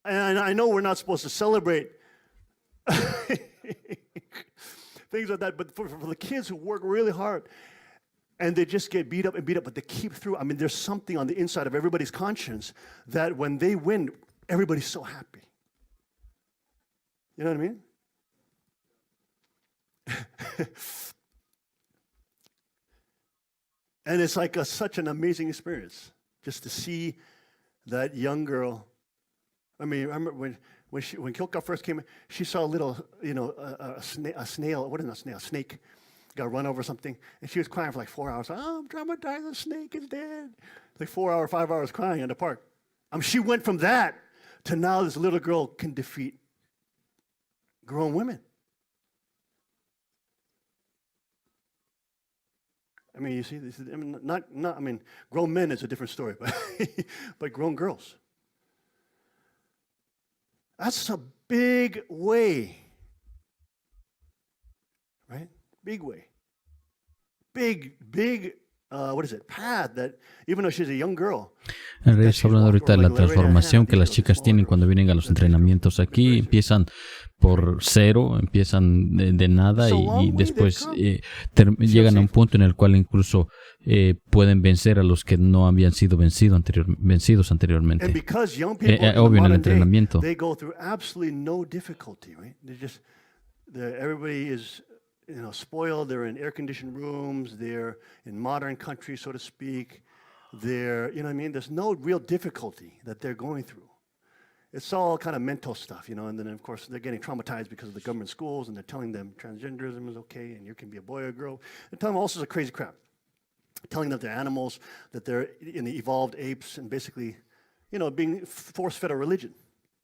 And I know we're not supposed to celebrate things like that, but for the kids who work really hard and they just get beat up, but they keep through. I mean, there's something on the inside of everybody's conscience that when they win, everybody's so happy. You know what I mean? And it's like such an amazing experience just to see that young girl. I mean, I remember when Kilka first came in, she saw a little, a snail. What is a snail? A snake got run over something, and she was crying for like 4 hours. Oh, I'm traumatized. The snake is dead. Like 4 hours, 5 hours crying in the park. I mean, she went from that to now this little girl can defeat grown women. I mean, you see, this is, I mean, I mean, grown men is a different story, but grown girls. That's a big way, right? Big way. Big, what is it? Path that, even though she's a young girl. El rey está hablando ahorita de la transformación que las chicas tienen cuando vienen a los entrenamientos aquí. Empiezan por cero, empiezan de nada y después llegan a un punto en el cual incluso pueden vencer a los que no habían sido vencidos anteriormente. Obvio en el entrenamiento. Everybody is, spoiled. They're in air-conditioned rooms. They're in modern countries, so to speak. They're, you know what I mean? There's no real difficulty that they're going through. It's all kind of mental stuff, and then, of course, they're getting traumatized because of the government schools, and they're telling them transgenderism is okay, and you can be a boy or a girl. They're telling them all sorts of crazy crap. Telling them they're animals, that they're in the evolved apes, and basically, being force-fed a religion,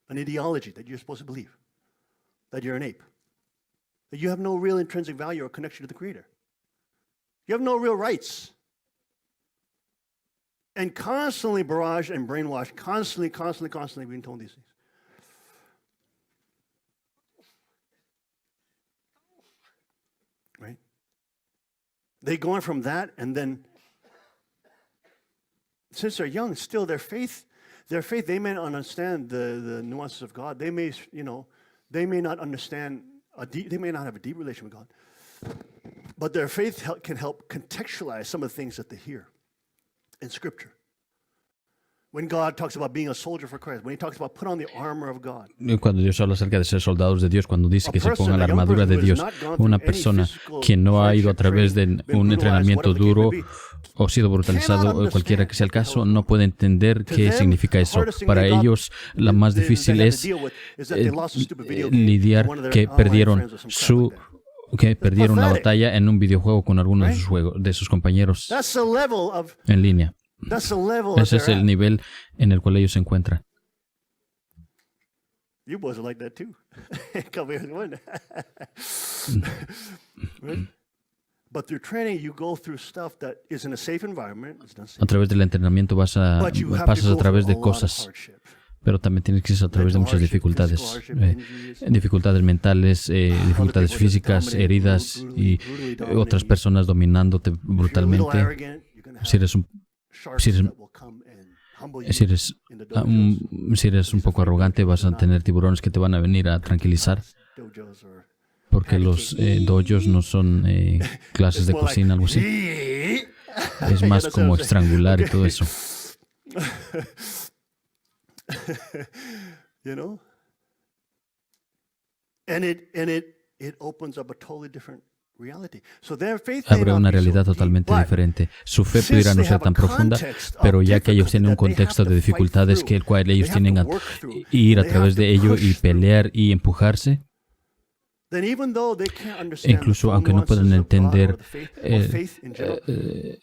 an ideology that you're supposed to believe, that you're an ape, that you have no real intrinsic value or connection to the Creator. You have no real rights. And constantly barraged and brainwashed, constantly being told these things. Right? They going from that, and then, since they're young, still their faith, they may not understand the nuances of God. They may, they may not understand, they may not have a deep relation with God. But their faith can help contextualize some of the things that they hear in Scripture. When God talks about being a soldier for Christ, when He talks about put on the armor of God. Cuando Dios habla acerca de ser soldados de Dios, cuando dice que se pongan la armadura de Dios, una persona que no ha ido a través de un entrenamiento duro o sido brutalizado, cualquiera que sea el caso, no puede entender qué significa eso. Para ellos, la más difícil es lidiar que perdieron la batalla en un videojuego con alguno de sus compañeros en línea. Ese es el nivel en el cual ellos se encuentran. You boys are like that too. But through training, you go through stuff that is in a safe environment. A través del entrenamiento pasas a través de cosas, pero también tienes que ir a través de muchas dificultades, dificultades mentales, dificultades físicas, heridas y otras personas dominándote brutalmente. Si eres un poco arrogante, vas a tener tiburones que te van a venir a tranquilizar, porque los dojos no son clases de cocina, algo así. Es más como estrangular y todo eso. And it opens up a totally different reality. Abre una realidad totalmente diferente. Su fe pudiera no ser tan profunda, pero ya que ellos tienen un contexto de dificultades que el cual ellos tienen que ir a través de ello y pelear y empujarse, incluso aunque no puedan entender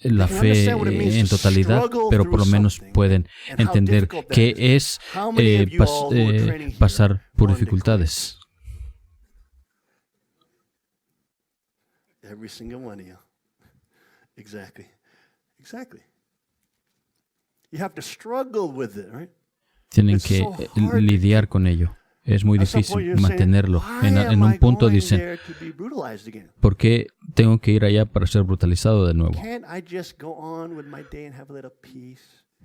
la fe en totalidad, pero por lo menos pueden entender qué es pasar por dificultades. Every single one of you. Exactly. You have to struggle with it, right? Tienen It's que so hard. lidiar con ello. Es muy At some point difícil you're saying, mantenerlo. "Why En am un I punto going dicen, there to be brutalized again? ¿por qué tengo que ir allá para ser brutalizado de nuevo? Can't I just go on with my day and have a little peace?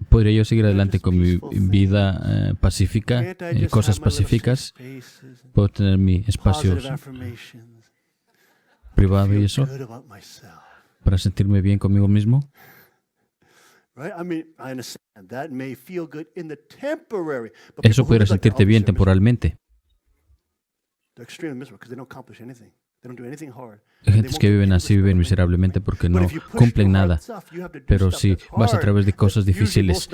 ¿Podría yo seguir adelante con mi vida pacífica, Can't I just cosas have my little pacíficas? spaces and ¿Puedo tener mi espacio positive affirmations? privado y Feel eso good about myself, para sentirme bien conmigo mismo? right? I mean, I understand that may feel good in the temporary, but Eso people who pudiera live like that sentirte bien obviously are miserable. temporalmente. They're extremely miserable because they don't accomplish anything. They don't do anything hard. Gentes que viven así viven miserablemente porque no cumplen nada. Pero si vas a través de cosas difíciles,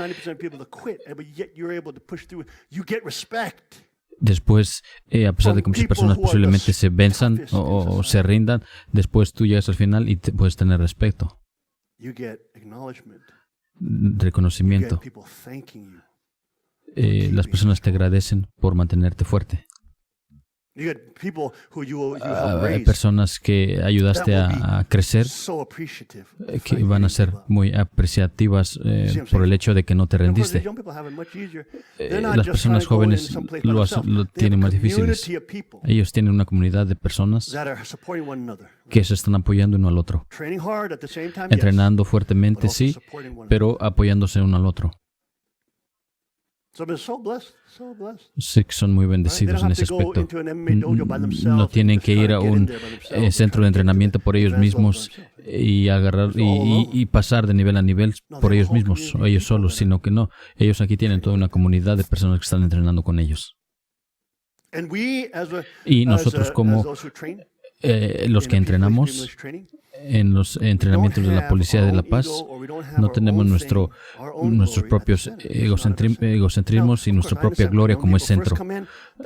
después, a pesar de que muchas personas posiblemente se venzan o se rindan, después tú llegas al final y puedes tener respeto, reconocimiento. Las personas te agradecen por mantenerte fuerte. Hay personas que ayudaste a crecer, que van a ser muy apreciativas por el hecho de que no te rendiste. Las personas jóvenes lo tienen más difíciles. Ellos tienen una comunidad de personas que se están apoyando uno al otro. Entrenando fuertemente, sí, pero apoyándose uno al otro. Sí que son muy bendecidos en ese aspecto. No tienen que ir a un centro de entrenamiento por ellos mismos y agarrar y pasar de nivel a nivel por ellos mismos o ellos solos, sino que no. Ellos aquí tienen toda una comunidad de personas que están entrenando con ellos. Y nosotros como los que entrenamos en los entrenamientos de la Policía de la Paz, no tenemos nuestros propios egocentrismos y nuestra propia gloria como es centro.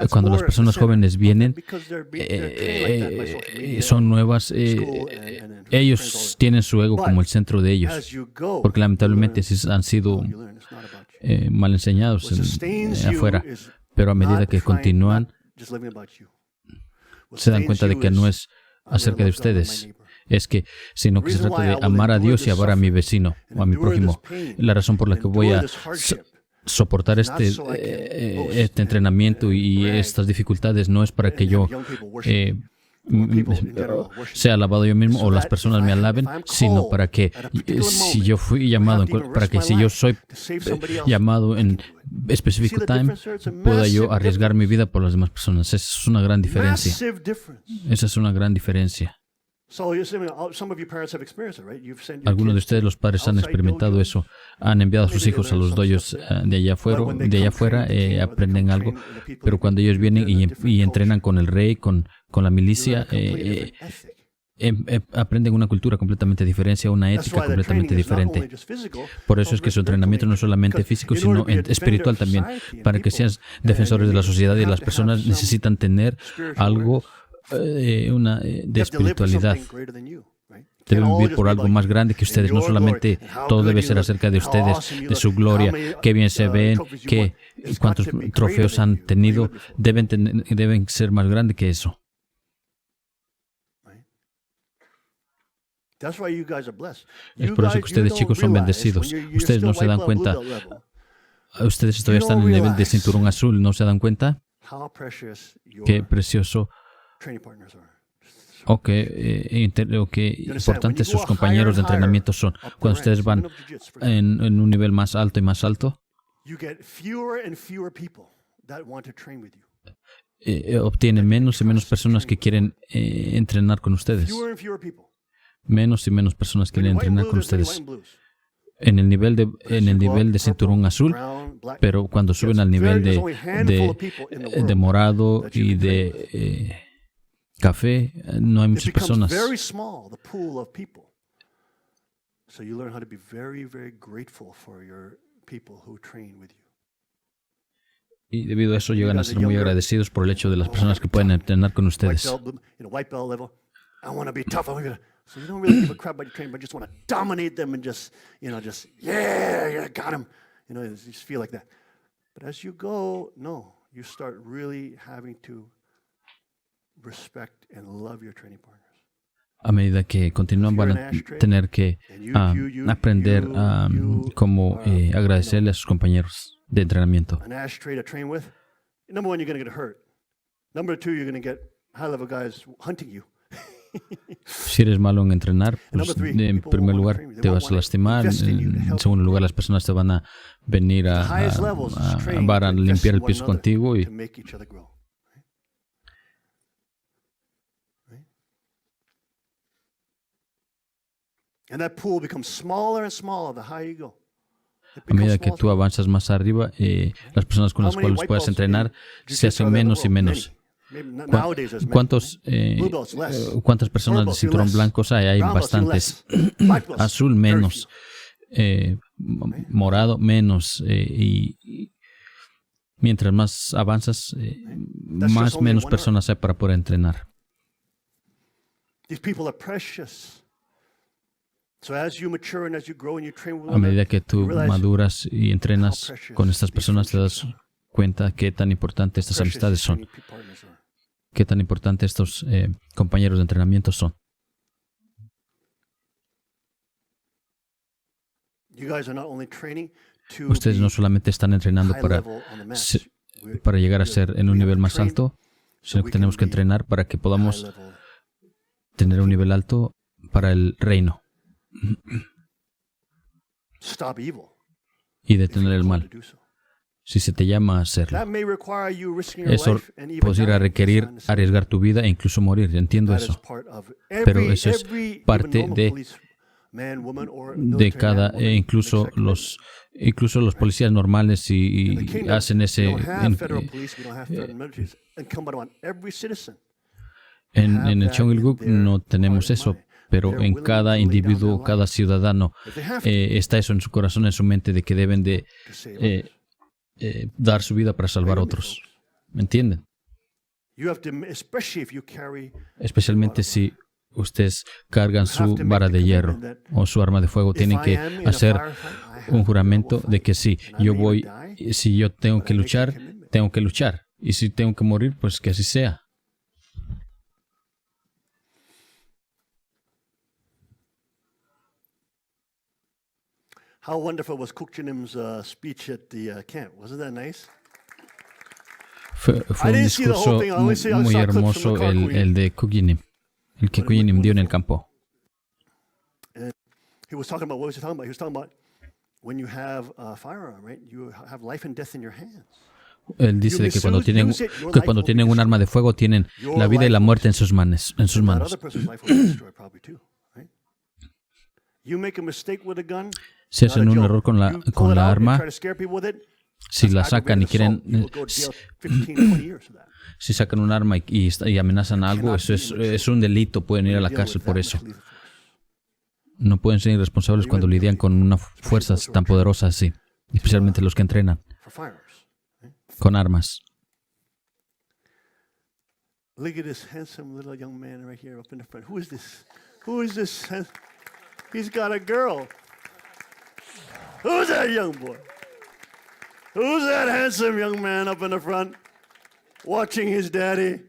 Cuando las personas jóvenes vienen, son nuevas, ellos tienen su ego como el centro de ellos, porque lamentablemente han sido mal enseñados afuera, pero a medida que continúan, se dan cuenta de que no es acerca de ustedes, sino que se trata de amar a Dios y amar a mi vecino o a mi prójimo. La razón por la que voy a soportar este entrenamiento y estas dificultades no es para que yo sea alabado yo mismo o las personas me alaben, sino para que si yo fui llamado, para que si yo soy llamado en específico time, pueda yo arriesgar mi vida por las demás personas. Esa es una gran diferencia. Esa es una gran diferencia. Algunos de ustedes, los padres, han experimentado eso. Han enviado a sus hijos a los dojos de allá afuera, aprenden algo, pero cuando ellos vienen y entrenan con el rey, con la milicia, aprenden una cultura completamente diferente, una ética completamente diferente. Por eso es que su entrenamiento no es solamente físico, sino espiritual también. Para que sean defensores de la sociedad y las personas necesitan tener algo de espiritualidad. Deben vivir por algo más grande que ustedes. No solamente todo debe ser acerca de ustedes, de su gloria, qué bien se ven, cuántos trofeos han tenido. Deben ser más grandes que eso. Es por eso que ustedes, chicos, son bendecidos. Ustedes no se dan cuenta. Ustedes todavía están en el nivel de cinturón azul. ¿No se dan cuenta? Qué precioso o qué importantes sus compañeros de entrenamiento son. Cuando ustedes van en un nivel más alto y más alto, obtienen menos y menos personas que quieren entrenar con ustedes. Menos y menos personas quieren entrenar con ustedes. En el nivel de cinturón azul, pero cuando suben al nivel de morado y de café, no hay muchas personas. Y debido a eso llegan a ser muy agradecidos por el hecho de las personas que pueden entrenar con ustedes. So you don't really give a crap about your training, but just want to dominate them and just yeah, got them. You just feel like that. But as you go, no, you start really having to respect and love your training partners. a medida que continúan van a tener que aprender cómo agradecerle a sus compañeros de entrenamiento. An ashtray to train with. Number one, you're going to get hurt. Number two, you're going to get high-level guys hunting you. Si eres malo en entrenar, pues en primer lugar te vas a lastimar. En segundo lugar, las personas te van a venir van a limpiar el piso contigo y And that pool becomes smaller and smaller the higher you go. a medida que tú avanzas más arriba, las personas con las cuales puedas entrenar se hacen menos y menos. ¿Cuántas personas de cinturón blancos hay? Hay bastantes. Azul menos, morado menos, y mientras más avanzas, más menos personas hay para poder entrenar. A medida que tú maduras y entrenas con estas personas, te das cuenta qué tan importantes estas amistades son, qué tan importantes estos compañeros de entrenamiento son. Ustedes no solamente están entrenando para llegar a ser en un nivel más alto, sino que tenemos que entrenar para que podamos tener un nivel alto para el reino y detener el mal. Si se te llama a hacerlo, eso podría requerir arriesgar tu vida e incluso morir. Yo entiendo eso, pero eso es parte de cada, incluso los policías normales y hacen ese en el Cheongilguk no tenemos eso, pero en cada individuo, cada ciudadano está eso en su corazón, en su mente, de que deben de dar su vida para salvar a otros. ¿Me entienden? Especialmente si ustedes cargan su vara de hierro o su arma de fuego, tienen que hacer un juramento de que sí, si yo tengo que luchar, tengo que luchar. Y si tengo que morir, pues que así sea. How wonderful was Kuk Jinim's speech at the camp? Wasn't that nice? Fue un discurso muy hermoso el de Kuk Jinim, el que Kuk Jinim dio en el campo. He was talking about, what was he talking about? He was talking about when you have a firearm, right? You have life and death in your hands. Él dice de que cuando tienen un arma de fuego tienen la vida y la muerte en sus manos. Si hacen un error con la arma, si la sacan y quieren, si sacan un arma y amenazan algo, eso es un delito, pueden ir a la cárcel por eso. No pueden ser irresponsables cuando lidian con una fuerza tan poderosa así, especialmente los que entrenan con armas. Look at this handsome little young man right here up in the front. Who is this? Who is this? He's got a girl. Who's that young boy? Who's that handsome young man up in the front watching his daddy?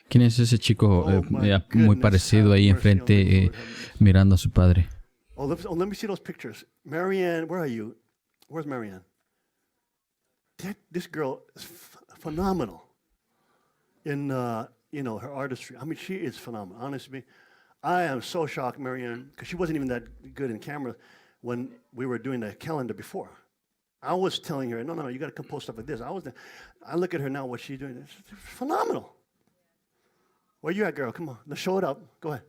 ¿Quién es ese chico muy parecido ahí enfrente mirando a su padre? Let me see those pictures. Marianne, where are you? Where's Marianne? This girl is phenomenal in her artistry. I mean, she is phenomenal. Honestly, I am so shocked, Marianne, because she wasn't even that good in camera when we were doing the calendar before. I was telling her, no, you got to compose stuff like this. I look at her now, what she's doing. It's phenomenal. Where you at, girl? Come on. Let's show it up. Go ahead.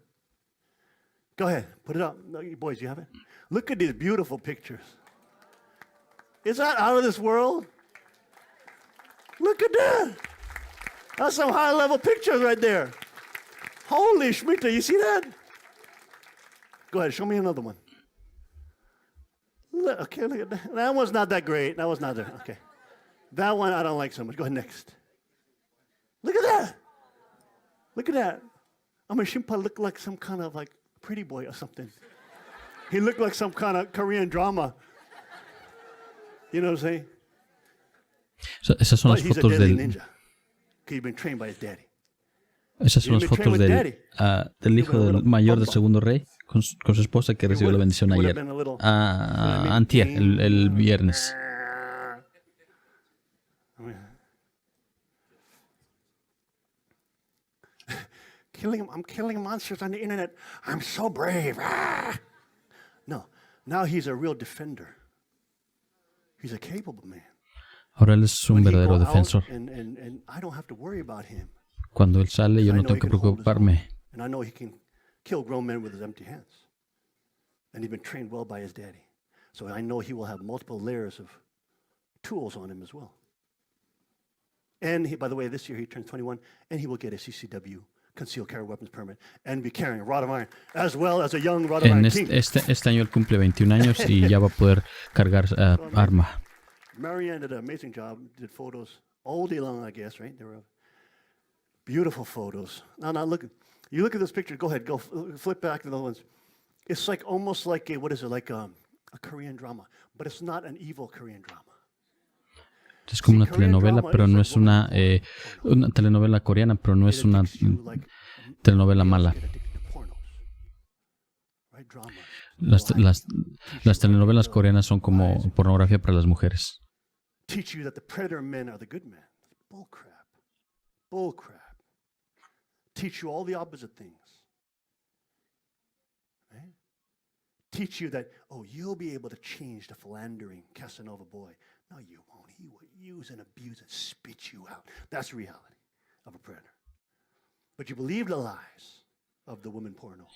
Go ahead. Put it up. No, you boys, you have it? Look at these beautiful pictures. Is that out of this world? Look at that. That's some high-level pictures right there. Holy Schmitter, you see that? Go ahead, show me another one. Look at that. That one's not that great. That was not there. Okay. That one I don't like so much. Go ahead, next. Look at that. Look at that. I mean, Shimpa looked like some kind of like pretty boy or something. He looked like some kind of Korean drama. You know what I'm saying? Esas son las fotos del... ninja. He's been trained by his daddy. Esas son las fotos del hijo del mayor del segundo rey con su esposa que recibió la bendición ayer. Antier, el viernes. I'm killing monsters on the internet. I'm so brave. Ah! No, now he's a real defender. He's a capable man. Ahora él es un verdadero defensor. And I don't have to worry about him. Cuando él sale, yo no tengo que preocuparme. And I know he can kill grown men with his empty hands. And he's been trained well by his daddy. So I know he will have multiple layers of tools on him as well. And by the way, this year he turns 21, and he will get a CCW, concealed carry weapons permit, and be carrying a rod of iron, as well as a young rod of iron king. Este año él cumple 21 años y ya va a poder cargar arma. Marianne did an amazing job, did photos all day long, I guess, right? They were beautiful photos. Now you look at this picture, go ahead, flip back to the other ones. It's like almost like a Korean drama, but it's not an evil Korean drama. Es como una telenovela, pero no es una telenovela coreana, pero no es una telenovela mala. Las telenovelas coreanas son como pornografía para las mujeres. Teach you that the predator men are the good men. Bull crap. Bull crap. Teach you all the opposite things. Right? Teach you that, you'll be able to change the philandering Casanova boy. No, you won't. He will use and abuse and spit you out. That's the reality of a predator. But you believe the lies of the women porno.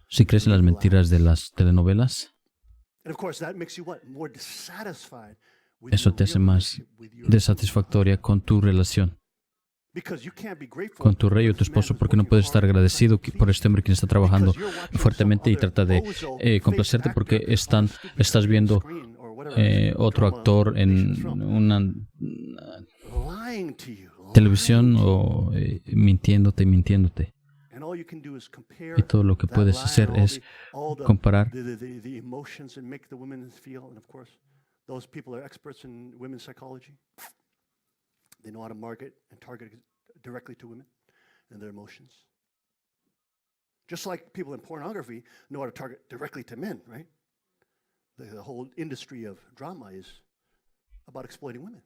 Si crees en las mentiras de las telenovelas, and of course, that makes you what? More dissatisfied. Eso te hace más desatisfactoria con tu relación con tu rey o tu esposo, porque no puedes estar agradecido por este hombre quien está trabajando fuertemente y trata de complacerte porque estás viendo otro actor en una televisión o mintiéndote. Y todo lo que puedes hacer es comparar. Those people are experts in women's psychology. They know how to market and target directly to women and their emotions. Just like people in pornography know how to target directly to men, right? The whole industry of drama is about exploiting women,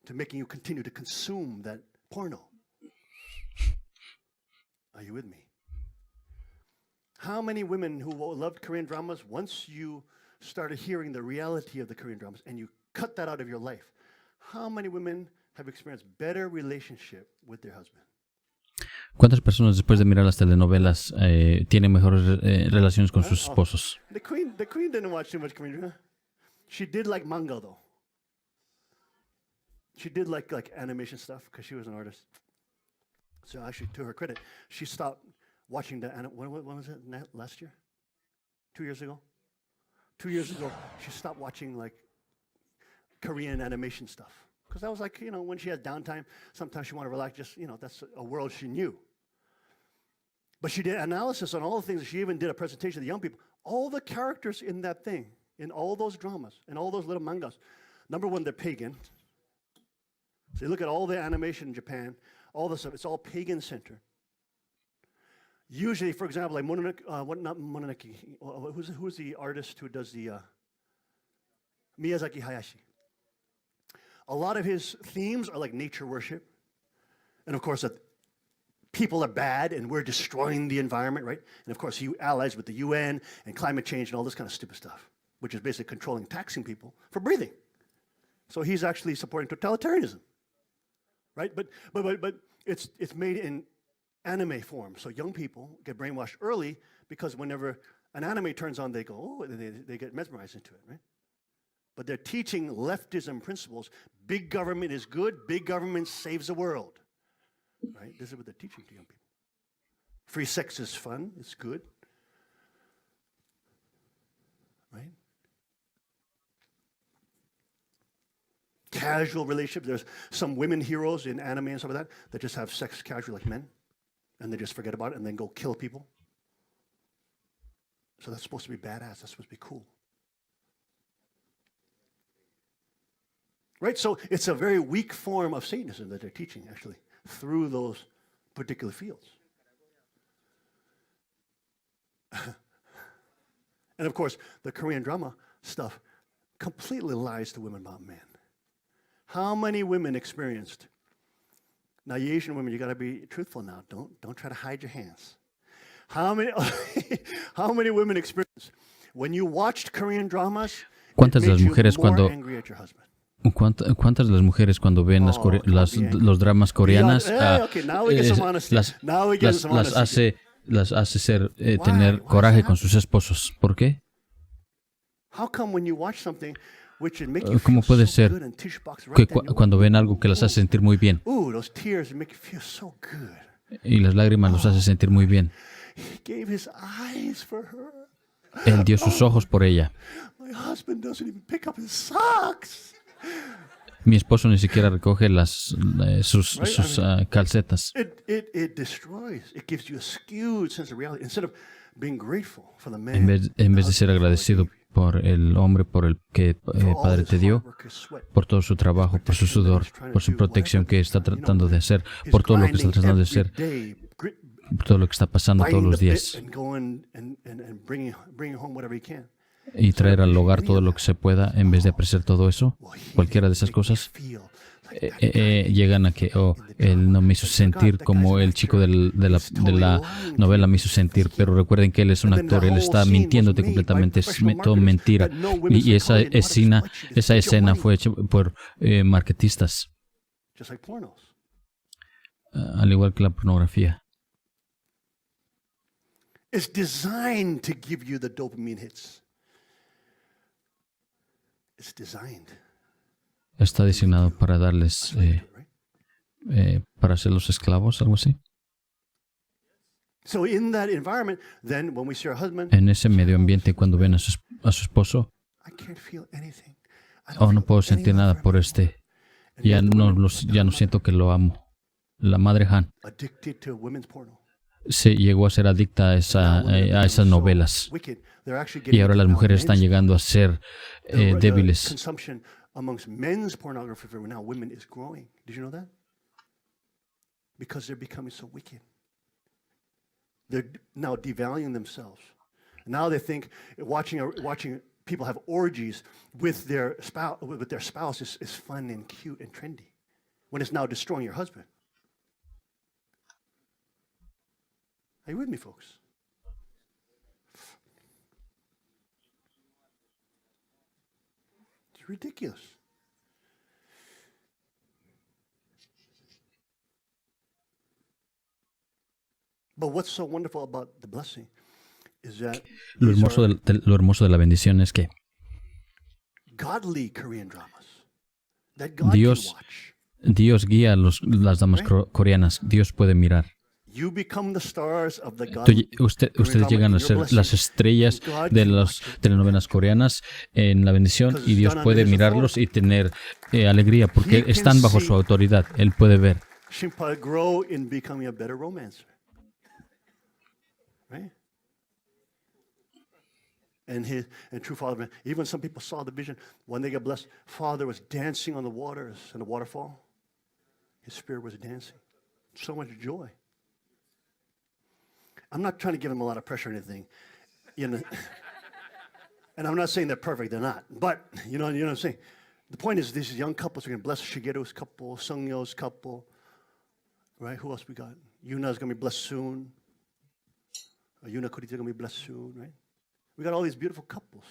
to making you continue to consume that porno. Are you with me? How many women who loved Korean dramas, once you started hearing the reality of the Korean dramas and you cut that out of your life, how many women have experienced better relationship with their husband? ¿Cuántas personas después de mirar las telenovelas tienen mejores relaciones con sus esposos? The queen didn't watch too much Korean drama. She did like manga though. She did like animation stuff because she was an artist. So actually, to her credit, she stopped watching when was it? Last year? 2 years ago? 2 years ago, she stopped watching like Korean animation stuff. Because that was like, when she had downtime, sometimes she wanted to relax, just, that's a world she knew. But she did analysis on all the things. She even did a presentation to the young people. All the characters in that thing, in all those dramas, in all those little mangas, number one, they're pagan. So you look at all the animation in Japan, all the stuff, it's all pagan-centered. Usually, for example, like Mononoke, who's the artist who does the Miyazaki Hayashi? A lot of his themes are like nature worship. And of course, that people are bad and we're destroying the environment, right? And of course, he allies with the UN and climate change and all this kind of stupid stuff, which is basically controlling and taxing people for breathing. So he's actually supporting totalitarianism, right? But it's made in anime form. So young people get brainwashed early because whenever an anime turns on, they go, they get mesmerized into it, right? But they're teaching leftism principles. Big government is good. Big government saves the world, right? This is what they're teaching to young people. Free sex is fun. It's good, right? Casual relationships. There's some women heroes in anime and stuff like that just have sex casually like men. And they just forget about it and then go kill people. So that's supposed to be badass. That's supposed to be cool. Right? So it's a very weak form of Satanism that they're teaching, actually, through those particular fields. And of course, the Korean drama stuff completely lies to women about men. How many women experienced? Now, you Asian women, you got to be truthful now. Don't try to hide your hands. How many women experienced when you watched Korean dramas? ¿Cuántas de las mujeres cuando Angry at your husband? ¿Cuántas de las mujeres cuando ven los dramas coreanas las hace ser tener coraje con sus esposos? ¿Por qué? ¿Cómo puede ser que cuando ven algo que las hace sentir muy bien y las lágrimas los hace sentir muy bien? Él dio sus ojos por ella. Mi esposo ni siquiera recoge sus calcetas. En vez de ser agradecido por el hombre por el que Padre te dio, por todo su trabajo, por su sudor, por su protección que está tratando de hacer, por todo lo que está tratando de hacer, por todo lo que está pasando todos los días, y traer al hogar todo lo que se pueda, en vez de apreciar todo eso, cualquiera de esas cosas, llegan a que, él no me hizo sentir como el chico de la novela me hizo sentir, pero recuerden que él es un actor, él está mintiéndote completamente, es todo mentira. Y esa escena fue hecha por marketistas, al igual que la pornografía. It's designed to give you the dopamine hits. It's designed. Está diseñado para darles, para hacerlos esclavos, algo así. So in that environment, then when we see our husband, en ese medio ambiente, cuando ven a su esposo, no puedo sentir nada por este. Ya no siento que lo amo. La madre Han se llegó a ser adicta a esas novelas. Y ahora las mujeres están llegando a ser débiles. Amongst men's pornography for now, women is growing. Did you know that? Because they're becoming so wicked. They're now devaluing themselves. Now they think watching people have orgies with their spouse is fun and cute and trendy, when it's now destroying your husband. Are you with me, folks? It's ridiculous. But what's so wonderful about the blessing is that lo hermoso de la bendición es que godly Korean dramas that God can watch. Dios guía a las damas coreanas. Dios puede mirar. Ustedes llegan a ser las estrellas de las telenovelas coreanas en la bendición, y Dios puede mirarlos y tener alegría porque están bajo su autoridad. Él puede ver. And true father, even some people saw the vision when they got blessed. Father was dancing on the waters in the waterfall. His spirit was dancing. So much joy. I'm not trying to give them a lot of pressure or anything, and I'm not saying they're perfect. They're not. But you know what I'm saying. The point is, these young couples are going to bless Shigeru's couple, Sungyo's couple, right? Who else we got? Yuna's going to be blessed soon. Yuna Kurita going to be blessed soon, right? We got all these beautiful couples.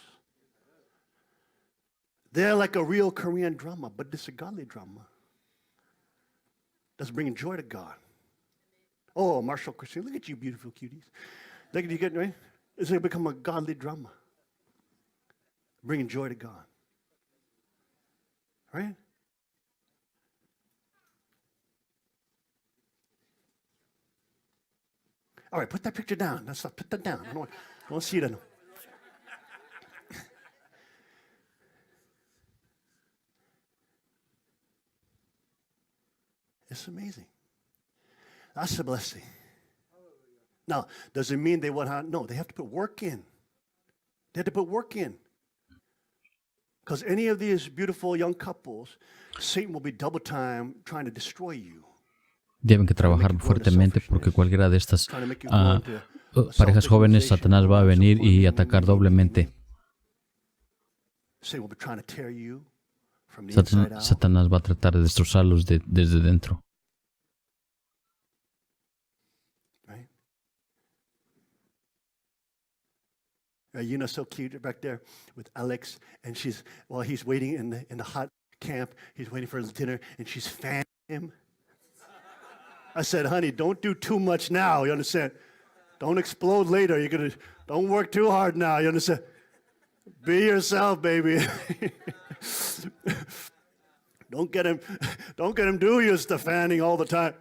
They're like a real Korean drama, but it's a godly drama that's bringing joy to God. Oh, Marshall Christine, look at you beautiful cuties. Look at you getting, right? It's going to become a godly drama, bringing joy to God. Right? All right, put that picture down. Put that down. I don't want to see it anymore. It's amazing. That's a blessing. Now, does it mean they want to? No, they have to put work in. They have to put work in. Because any of these beautiful young couples, Satan will be double time trying to destroy you. Deben que trabajar fuertemente porque cualquiera de estas parejas jóvenes, Satanás va a venir y atacar doblemente. Satanás va a tratar de destrozarlos desde dentro. You know, so cute back there with Alex, and while he's waiting in the hot camp, he's waiting for his dinner, and she's fanning him. I said, honey, don't do too much now, you understand? Don't explode later. Don't work too hard now, you understand? Be yourself, baby. Don't get him do you the fanning all the time.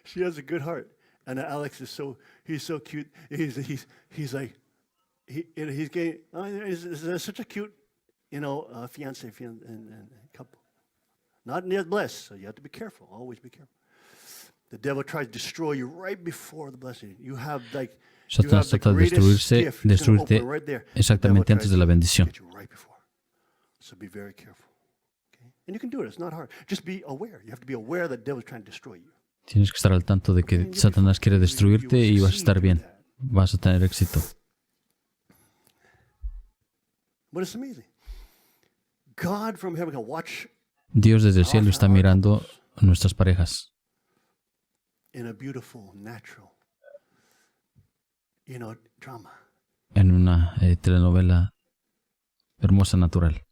She has a good heart, and Alex is he's so cute. He's like he's getting he's such a cute, fiance and couple. Not yet blessed, so you have to be careful. Always be careful. The devil tries to destroy you right before the blessing. Satanás trata de destruirte exactamente antes de la bendición. So be very careful. And you can do it. It's not hard. Just be aware. You have to be aware that the devil is trying to destroy you. Tienes que estar al tanto de que Satanás quiere destruirte y vas a estar bien. Vas a tener éxito. But it's amazing. God from heaven can watch Dios desde el cielo está mirando a nuestras parejas. In a beautiful, natural, drama. En una telenovela hermosa, natural.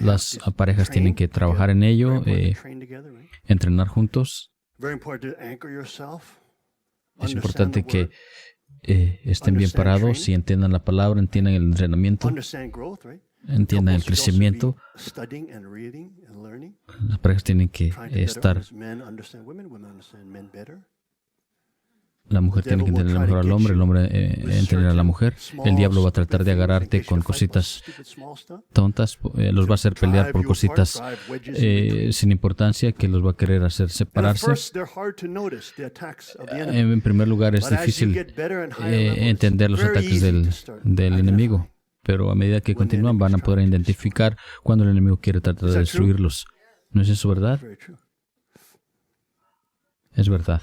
Las parejas tienen que trabajar en ello, entrenar juntos. Es importante que estén bien parados y entiendan la palabra, entiendan el entrenamiento, entiendan el crecimiento. Las parejas tienen que estar. La mujer tiene que entender mejor al hombre, el hombre entender a la mujer. El diablo va a tratar de agarrarte con cositas tontas, los va a hacer pelear por cositas sin importancia, que los va a querer hacer separarse. En primer lugar, es difícil entender los ataques del enemigo, pero a medida que continúan van a poder identificar cuando el enemigo quiere tratar de destruirlos. ¿No es eso verdad? Es verdad.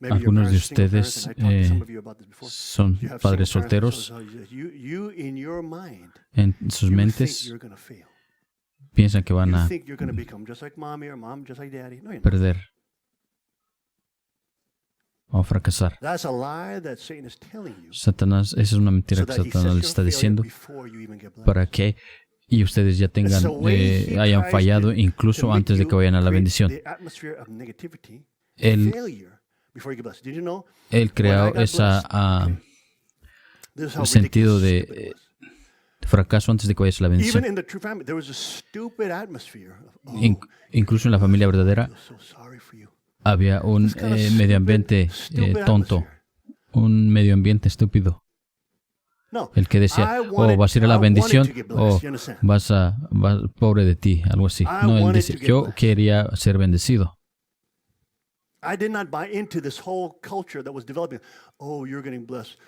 Algunos de ustedes son padres solteros. En sus mentes piensan que van a perder o a fracasar. Satanás, esa es una mentira que Satanás les está diciendo para que ustedes ya hayan fallado incluso antes de que vayan a la bendición. Él creó ese sentido de fracaso antes de que vayas a la bendición. Incluso en la familia verdadera había un medio ambiente tonto, un medio ambiente estúpido. El que decía, vas a ir a la bendición o pobre de ti, algo así. No, él dice, yo quería ser bendecido. I did not buy into this whole culture that was developing. Oh, you're getting blessed.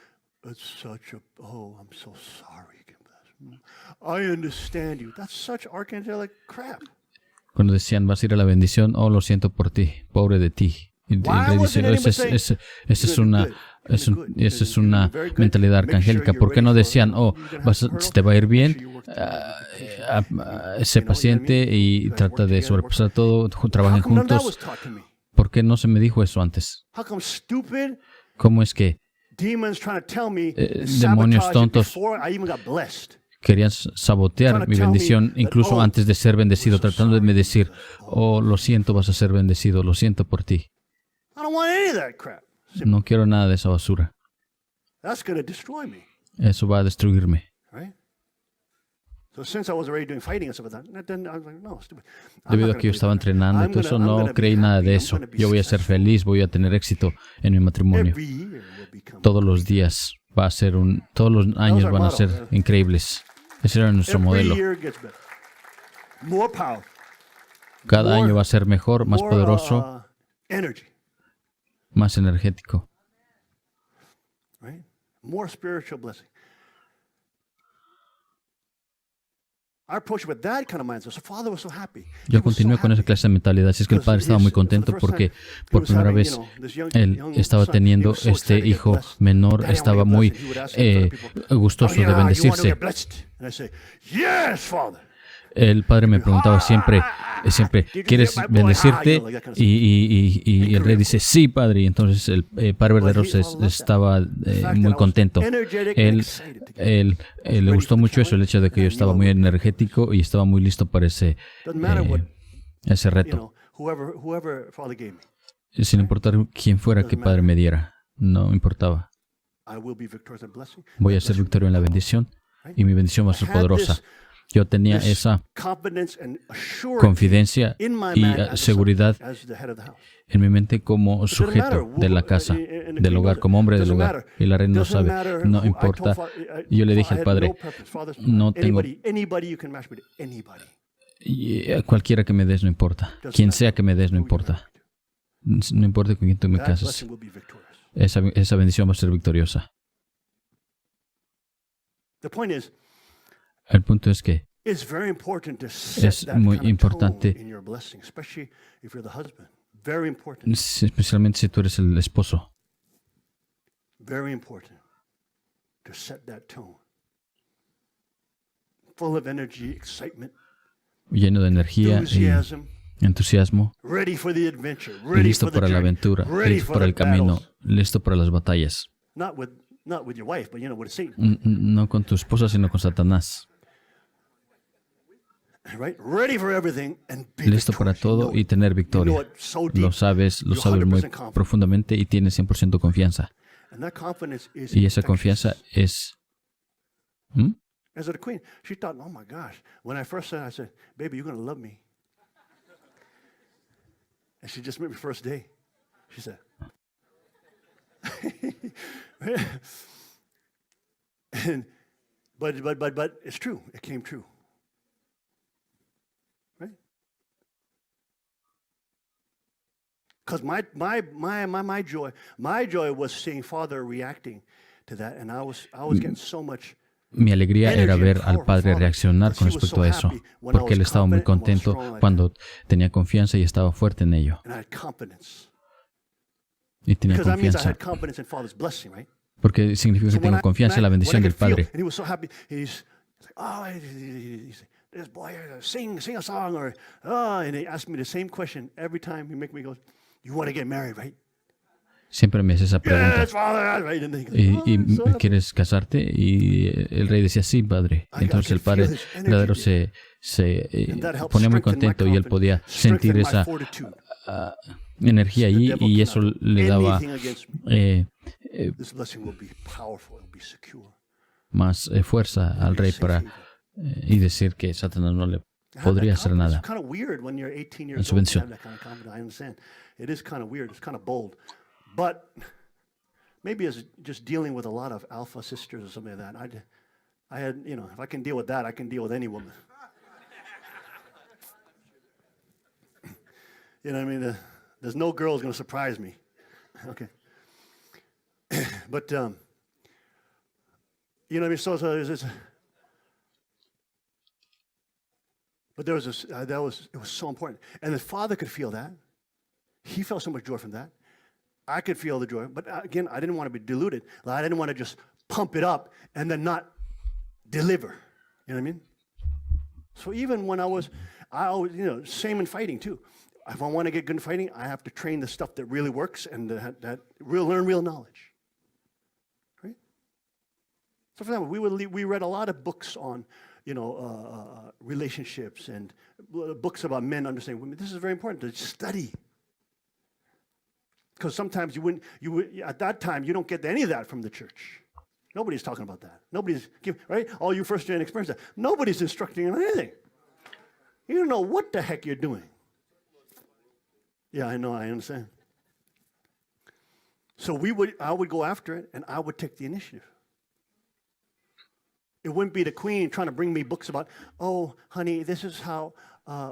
It's such I'm so sorry you get blessed. I understand you. That's such archangelic crap. Cuando decían, vas a ir a la bendición, lo siento por ti, pobre de ti. Y le dice, esa es una mentalidad arcangélica. ¿Por qué no decían, te va a ir bien, sé paciente y trata de sobrepasar todo, trabajen juntos? ¿Por qué no se me dijo eso antes? ¿Cómo es que demonios tontos querían sabotear mi bendición incluso antes de ser bendecido, tratando de me decir, lo siento, vas a ser bendecido, lo siento por ti? No quiero nada de esa basura. Eso va a destruirme. Debido a que yo estaba entrenando y todo eso, no creí nada de eso. Yo voy a ser feliz, voy a tener éxito en mi matrimonio. Todos los días todos los años van a ser increíbles. Ese era nuestro modelo. Cada año va a ser mejor, más poderoso, energy, más energético. right? More spiritual blessing. I approached with that kind of mindset. So Father was so happy. Yo continué con esa clase de mentalidad. Así es que el padre estaba muy contento porque por primera vez él estaba teniendo este hijo menor, estaba muy gustoso de bendecirse. El padre me preguntaba siempre, ¿quieres bendecirte? Y el rey dice, sí, padre. Y entonces el padre verdadero estaba muy contento. Él le gustó mucho eso, el hecho de que yo estaba muy energético y estaba muy listo para ese reto. Sin importar quién fuera que padre me diera, no importaba. Voy a ser victorio en la bendición y mi bendición va a ser poderosa. Yo tenía esa confidencia y seguridad en mi mente como sujeto de la casa, del hogar, como hombre del hogar. Y la reina lo sabe, no importa. Y yo le dije al padre, no tengo... Cualquiera que me des no importa. Quien sea que me des no importa. No importa con quién tú me cases. Esa bendición va a ser victoriosa. El punto es que es muy importante, especialmente si tú eres el esposo. Lleno de energía y entusiasmo, y listo para la aventura, listo para el camino, listo para las batallas. No con tu esposa, sino con Satanás. Listo para todo y tener victoria. Lo sabes muy profundamente y tienes 100% confianza. Y esa confianza es... As a queen, she thought, oh my gosh. When I first said, I said, baby, you're going to love me. And she just met me first day. She said, but it's true. It came true. Right? Because my joy was seeing Father reacting to that, and I was getting so much. Mi alegría era ver al padre reaccionar con respecto a eso, porque él estaba muy contento cuando tenía confianza y estaba fuerte en ello. Y tenía confianza, porque significa que tengo confianza en la bendición del Padre. This boy, sing a song, or and he asked me the same question every time. He make me go, "You want to get married, right?" Siempre me hace esa pregunta. ¿Y quieres casarte? Y el rey decía, sí, padre. Entonces el padre verdadero se ponía muy contento y él podía sentir esa energía allí y eso le daba más fuerza al rey para y decir que Satanás no le podría hacer nada en su bendición. But maybe it's just dealing with a lot of alpha sisters or something like that. I had, if I can deal with that, I can deal with any woman. You know what I mean? There's no girl who's going to surprise me. Okay. But, you know what I mean? So there's this. But there was this, it was so important. And the Father could feel that. He felt so much joy from that. I could feel the joy, but again, I didn't want to be deluded. I didn't want to just pump it up and then not deliver. You know what I mean? So even when I always, same in fighting too. If I want to get good in fighting, I have to train the stuff that really works and that learn real knowledge. Right? So for example, we read a lot of books on, relationships and books about men understanding women. This is very important to study. Because sometimes at that time, you don't get any of that from the church. Nobody's talking about that. Nobody's giving, right? All you first-gen experience that. Nobody's instructing you on anything. You don't know what the heck you're doing. Yeah, I know, I understand. So I would go after it, and I would take the initiative. It wouldn't be the queen trying to bring me books about, oh, honey, this is how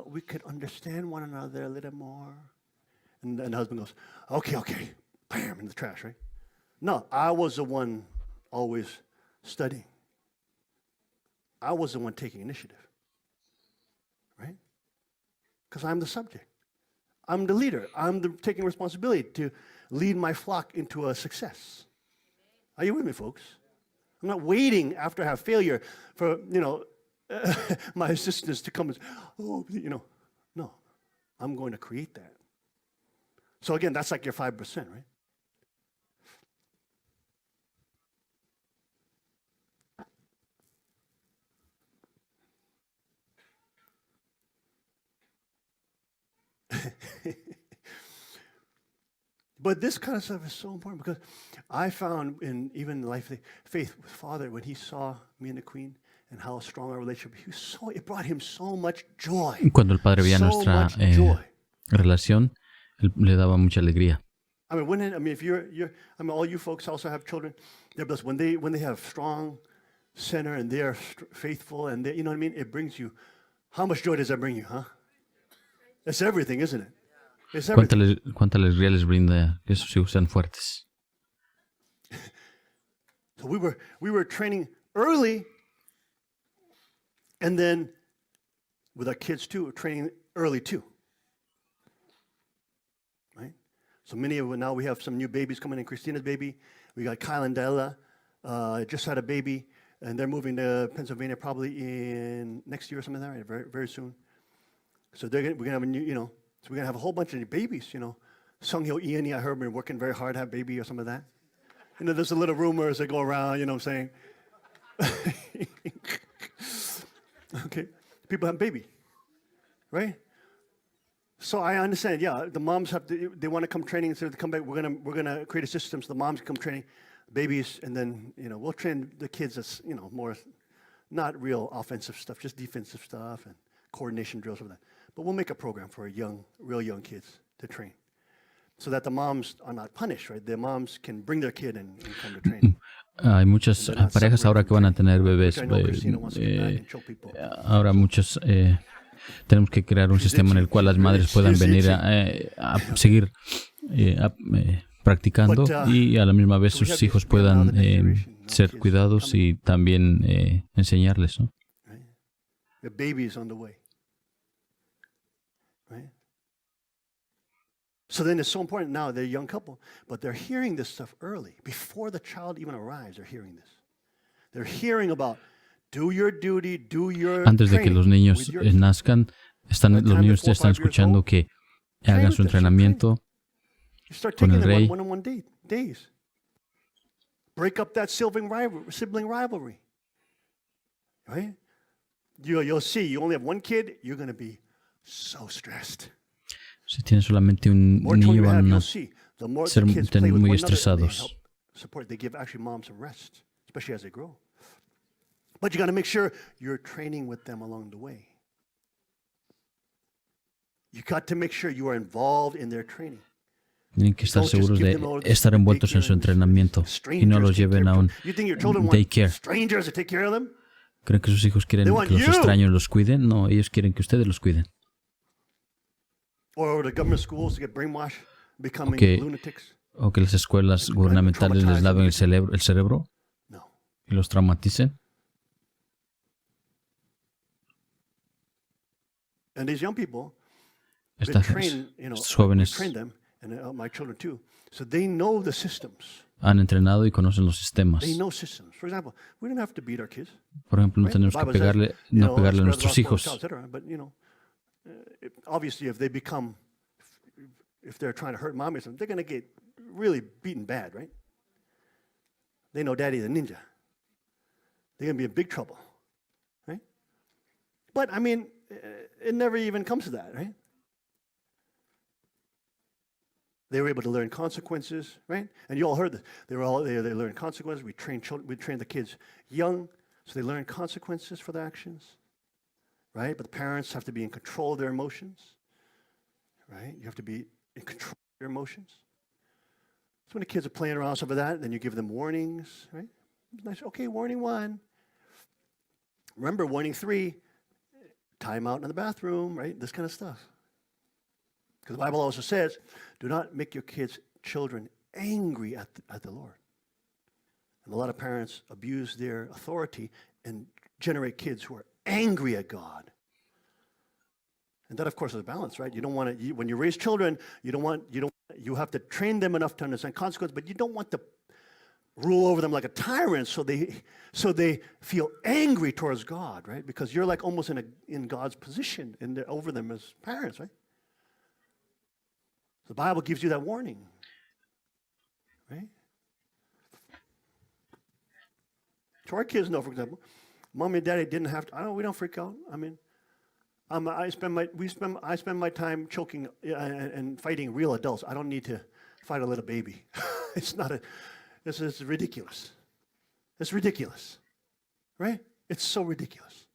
we could understand one another a little more. And the husband goes, okay, bam, in the trash, right? No, I was the one always studying. I was the one taking initiative, right? Because I'm the subject. I'm the leader. Taking responsibility to lead my flock into a success. Are you with me, folks? I'm not waiting after I have failure for, my assistants to come and, no. I'm going to create that. So again, that's like your 5%, right? But this kind of stuff is so important because I found in even life faith with Father, when he saw me and the Queen and how strong our relationship, it brought him so much joy. Cuando el padre veía nuestra relación, le daba mucha alegría. I mean, if all you folks also have children, they're blessed. When they have strong center and they are faithful and they, you know what I mean, it brings you. How much joy does that bring you, huh? It's everything, isn't it? It's everything. ¿Cuánta alegría les brinda que sus hijos sean fuertes? So we were training early, and then with our kids too, training early too. Right? So many of now we have some new babies coming in. Christina's baby, we got Kyle and Della, just had a baby, and they're moving to Pennsylvania probably in next year or something like that, right? Very, very soon. So we're gonna have a new, so we're gonna have a whole bunch of babies, Sung-Hyo Ian, I heard been working very hard to have a baby or some of that. There's a little rumors that go around, you know what I'm saying? Okay, people have a baby, right? So I understand, yeah, the moms they want to come training, so they come back, we're gonna create a system so the moms come training babies, and then, we'll train the kids as, more, not real offensive stuff, just defensive stuff and coordination drills, of that. But we'll make a program for real young kids to train, so that the moms are not punished, right? The moms can bring their kid and come to training. Hay muchas parejas ahora que van a tener bebés. Ahora muchos tenemos que crear un sistema en el cual las madres puedan venir a seguir practicando y a la misma vez sus hijos puedan ser cuidados y también enseñarles, ¿no? The baby is on the way. Right? So then it's so important now, they're a young couple, but they're hearing this stuff early. Before the child even arrives, they're hearing this. They're hearing about do your duty, do your Antes de que los niños nazcan, los niños ya están escuchando que hagan su entrenamiento con el rey. One-on-one days. Break up that sibling rivalry. Right? You'll see, you only have one kid, you're going to be so stressed. Si tienen solamente un niño, van a ser muy estresados. They give actually moms some rest, especially as they grow. But you got to make sure you're training with them along the way. You got to make sure you are involved in their training. Tienen que estar seguros de estar envueltos en su entrenamiento y no los lleven a un daycare. ¿Creen que sus hijos quieren que los extraños los cuiden? No, ellos quieren que ustedes los cuiden. O que las escuelas gubernamentales les laven el cerebro y los traumaticen. Estos jóvenes han entrenado y conocen los sistemas. Por ejemplo, no tenemos que pegarle a nuestros hijos. Obviously, if they're trying to hurt mommy or something, they're going to get really beaten bad, right? They know daddy's a ninja. They're going to be in big trouble, right? But, I mean, it never even comes to that, right? They were able to learn consequences, right? And you all heard this. They learned consequences. We train the kids young, so they learn consequences for their actions, right? But the parents have to be in control of their emotions, right? You have to be in control of your emotions. So when the kids are playing around some of that, then you give them warnings, right? Nice. Okay, warning 1. Remember, warning 3, time out in the bathroom, right? This kind of stuff. Because the Bible also says, do not make your children angry at the Lord. And a lot of parents abuse their authority and generate kids who are angry at God. And that, of course, is a balance, right? You don't want to, when you raise children, you have to train them enough to understand consequences, but you don't want to rule over them like a tyrant so they feel angry towards God, right? Because you're like almost in God's position over them as parents, right? The Bible gives you that warning, right? So our kids know, for example, Mommy and Daddy didn't have to. We don't freak out. I mean, I spend my time choking and fighting real adults. I don't need to fight a little baby. This is ridiculous. It's ridiculous, right? It's so ridiculous.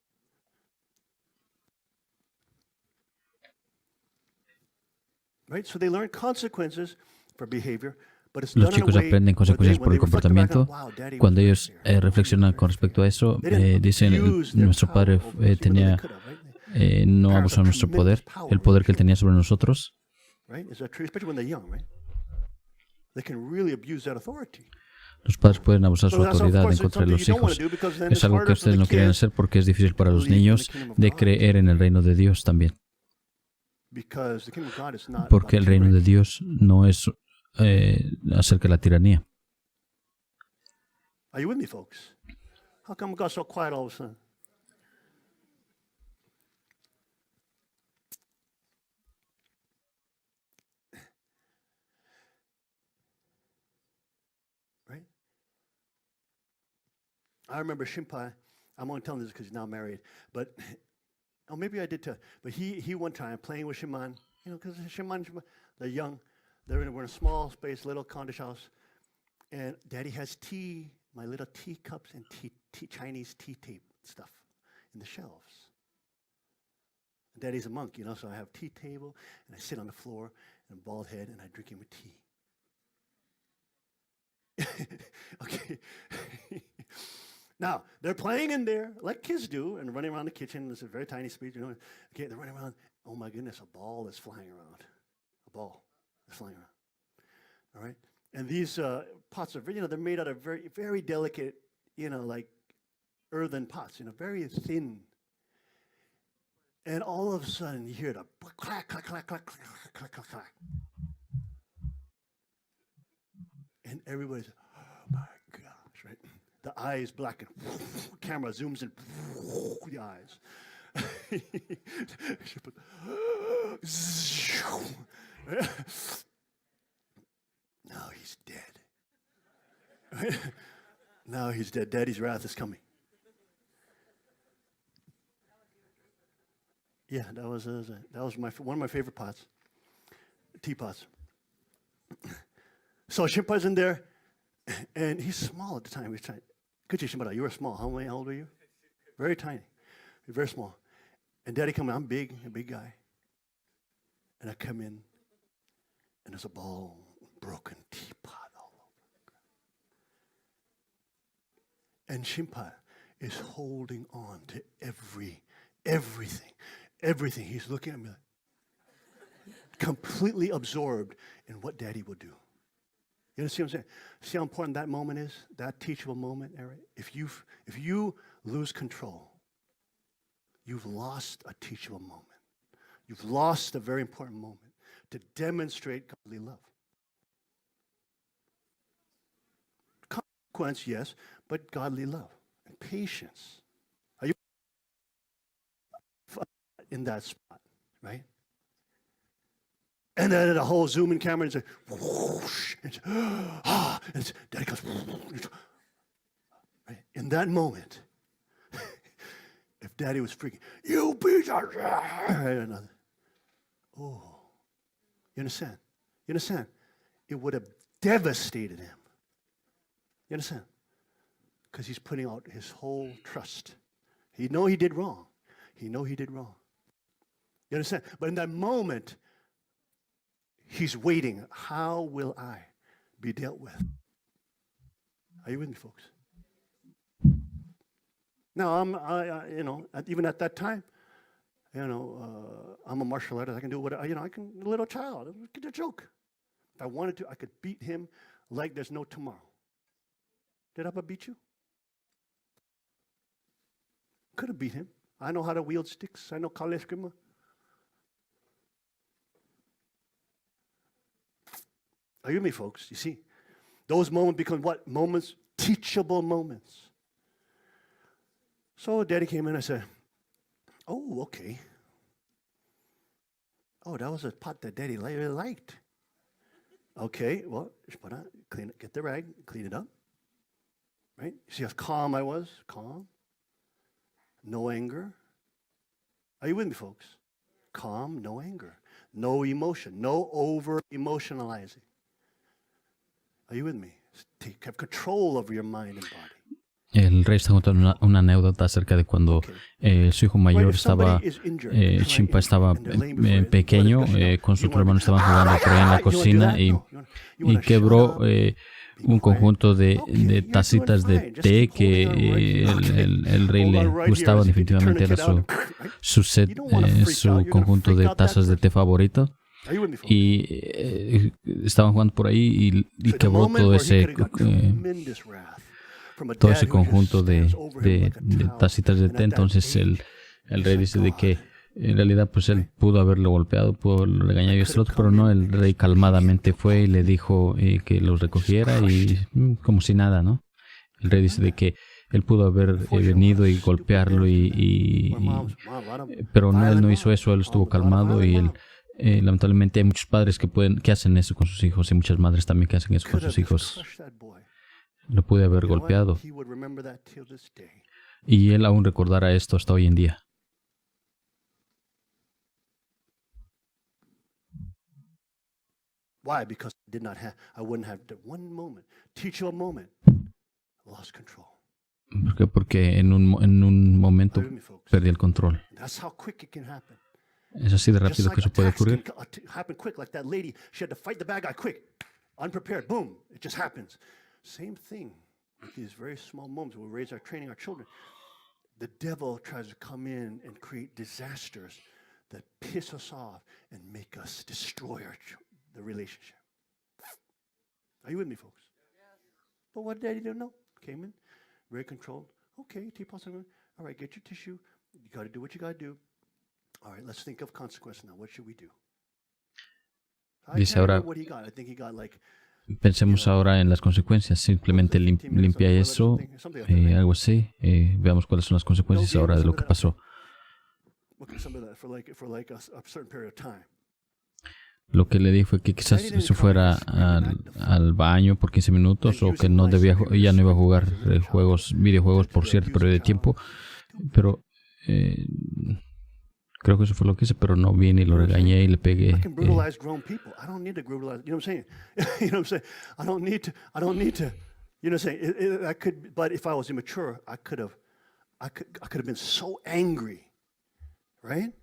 Right? So they learn consequences for behavior. Los chicos aprenden consecuencias por el comportamiento. Cuando ellos reflexionan con respecto a eso, dicen, nuestro padre no abusó de nuestro poder, el poder que él tenía sobre nosotros. Los padres pueden abusar de su autoridad en contra de los hijos. Es algo que ustedes no quieren hacer porque es difícil para los niños de creer en el reino de Dios también. Porque el reino de Dios no es acerca de la tiranía. Are you with me, folks? How come it got so quiet all of a sudden? Right? I remember Shimpai. I'm only telling this because he's now married, but maybe I did too. But he one time playing with Shimon, because Shimon, they're young. We're in a small space, little condition house, and Daddy has my little teacups and Chinese tea tape stuff in the shelves. And Daddy's a monk, so I have tea table, and I sit on the floor, and bald head, and I drink him a tea. Okay. Now, they're playing in there, like kids do, and running around the kitchen. It's a very tiny space, Okay, they're running around. Oh, my goodness, a ball is flying around. A ball. It's flying around. All right? And these pots are, they're made out of very, very delicate, like earthen pots, very thin. And all of a sudden, you hear the clack, clack, clack, clack, clack, clack, clack, clack. And everybody's, oh my gosh, right? The eyes blacken. Camera zooms in. The eyes. Now he's dead. Now he's dead. Daddy's wrath is coming. Yeah, that was one of my favorite pots, teapots. So Shimpai's in there, and he's small at the time. He's trying. Kuchi Shimpara, you were small. How old were you? Very tiny, very small. And Daddy come in. I'm big, a big guy. And I come in, and there's a ball, broken teapot all over. And Shimpai is holding on to everything. He's looking at me like, completely absorbed in what Daddy will do. You understand what I'm saying? See how important that moment is? That teachable moment, Eric? If you lose control, you've lost a teachable moment. You've lost a very important moment to demonstrate godly love. Consequence, yes, but godly love and patience. Are you in that spot, right? And then the whole zoom in camera is like, whoosh, and Daddy goes, right? In that moment, if Daddy was freaking, you piece of shit, another. Oh, you understand? You understand? It would have devastated him. You understand? Because he's putting out his whole trust. He know he did wrong. You understand? But in that moment, he's waiting. How will I be dealt with? Are you with me, folks? Now, even at that time, I'm a martial artist. I can do whatever. I can. A little child. Get a joke. If I wanted to, I could beat him like there's no tomorrow. Did I ever beat you? Could have beat him. I know how to wield sticks. I know Kale Eskrima. Are you with me, folks? You see, those moments become what? Moments, teachable moments. So Daddy came in. I said, "Oh, okay. Oh, that was a pot that Daddy really liked. Okay, well, clean it, get the rag, clean it up. Right? You see how calm I was? Calm. No anger. Are you with me, folks? Calm, no anger. No emotion. No over-emotionalizing. Are you with me? Have control over your mind and body. El rey está contando una anécdota acerca de cuando su hijo mayor estaba, Chimpa estaba pequeño, con su otro hermano estaban jugando por ahí en la cocina y quebró un conjunto de tacitas de té que el rey le gustaba, definitivamente era su conjunto de tazas de té favorito. Y estaban jugando por ahí y quebró todo ese conjunto de tacitas de té. Entonces el rey dice de que en realidad pues él pudo haberlo golpeado, pudo haberlo regañado y esto otro, pero no, el rey calmadamente fue y le dijo que los recogiera y como si nada, ¿no? El rey dice de que él pudo haber venido y golpearlo pero no, él no hizo eso, él estuvo calmado y él lamentablemente hay muchos padres que hacen eso con sus hijos y muchas madres también que hacen eso con sus hijos. Lo pude haber golpeado. Y él aún recordará esto hasta hoy en día. Why? Because I wouldn't have the one moment, teachable moment, lost control. ¿Por qué? Porque en un momento perdí el control. That's how quick it can happen. Es así de rápido que eso puede ocurrir. Happen quick, like that lady. She had to fight the bad guy quick, unprepared. Boom! It just happens. Same thing with these very small moments where we raise our training our children. The devil tries to come in and create disasters that piss us off and make us destroy the relationship. Are you with me, folks? Yes. But what Daddy didn't know? Came in, very controlled. Okay, teapot's on. All right, get your tissue. You got to do what you got to do. All right, let's think of consequence now. What should we do? Dice ahora, what he got. I think he got like. Pensemos ahora en las consecuencias. Simplemente limpia eso, algo así. Veamos cuáles son las consecuencias ahora de lo que pasó. Lo que le dije fue que quizás se fuera al baño por 15 minutos o que ya no iba a jugar videojuegos por cierto periodo de tiempo. Pero creo que eso fue lo que hice, pero no vine y lo regañé y le pegué. I can brutalize grown people. I don't need to brutalize. You know what I'm saying? You know what I'm saying? I don't need to. You know what I'm saying? I could, but if I was immature, I could have been so angry, right?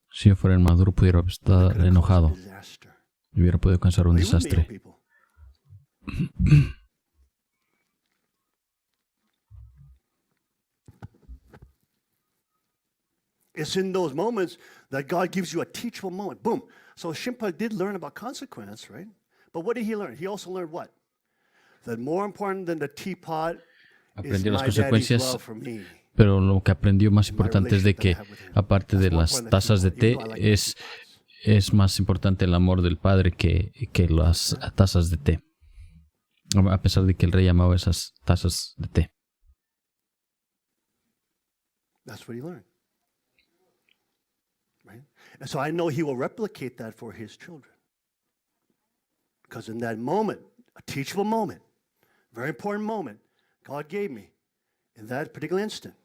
Si yo fuera inmaduro, pudiera estar enojado. Y hubiera podido causar un desastre. It's in those moments that God gives you a teachable moment. Boom. So Shimpa did learn about consequence, right? But what did he learn? He also learned what? That more important than the teapot is my daddy's love for me. Pero lo que aprendió más importante es de que, aparte de las tazas de té, es más importante el amor del padre que las tazas de té. A pesar de que el rey amaba esas tazas de té. That's what he learned. Right? And so I know he will replicate that for his children. Because in that moment, a teachable moment, very important moment, God gave me in that particular instant.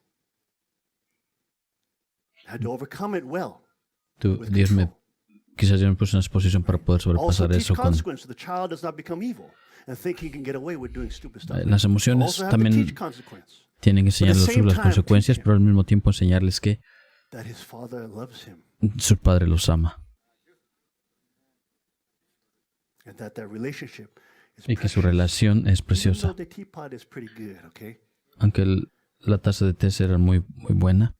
I had to overcome it well. Quizás yo me puse en una exposición para poder sobrepasar eso con las emociones. También tienen que enseñarles las consecuencias, pero al mismo tiempo enseñarles que su padre los ama y que su relación es preciosa. Aunque la taza de té era muy buena,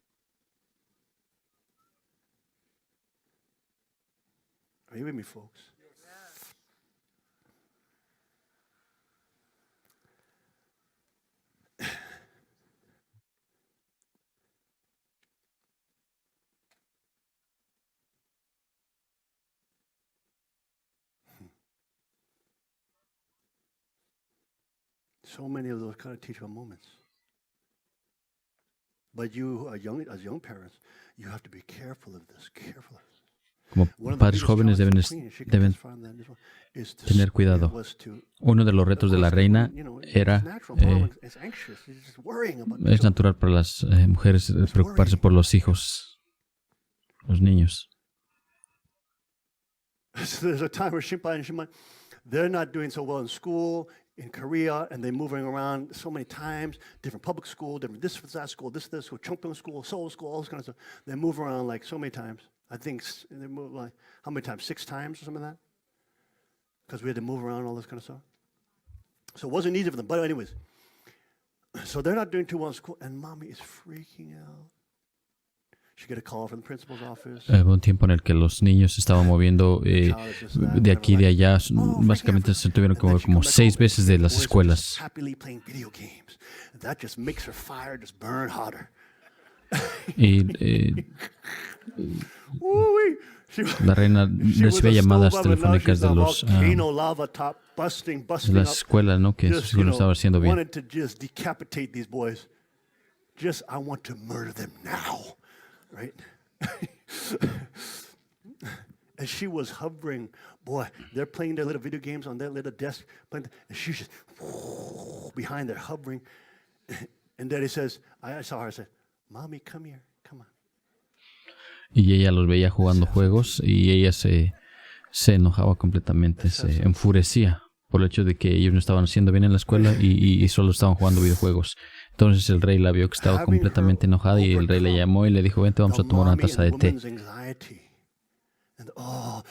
Are you with me, folks? So many of those kind of teachable moments. But you, as young parents, you have to be careful of this. Careful of this. Como padres jóvenes deben tener cuidado. Uno de los retos de la reina era, es natural para las mujeres preocuparse por los hijos, los niños. There's a time where Shimpa, they're not doing so well in school in Korea, and they're moving around so many times, different public school, different this school, this school, Chongpyeong school, Seoul school, all this kind of stuff. They move around like so many times. I think they move like, how many times? 6 times or something like that? Because we had to move around all this kind of stuff. So it wasn't easy for them. But anyways, so they're not doing too well in school, and mommy is freaking out. She get a call from the principal's office. Hubo un tiempo en el que los niños se estaban moviendo de aquí y de allá. Básicamente se tuvieron que mover como 6 veces de las escuelas. Happily playing video games. That just makes her fire just burn hotter. Y la reina recibía llamadas telefónicas de los de la escuela, ¿no? Que sus hijos lo estaban haciendo bien. Wanted to just decapitate these boys. Just, I want to murder them now, right? And she was hovering. Boy, they're playing their little video games on their little desk, and she's just behind there hovering. And Daddy says, I saw her. I said, "Mommy, come here, come on." Y ella los veía jugando juegos y ella se enojaba completamente, se enfurecía por el hecho de que ellos no estaban haciendo bien en la escuela y solo estaban jugando videojuegos. Entonces el rey la vio que estaba completamente enojada y el rey le llamó y le dijo, vente, vamos a tomar una taza de té. And oh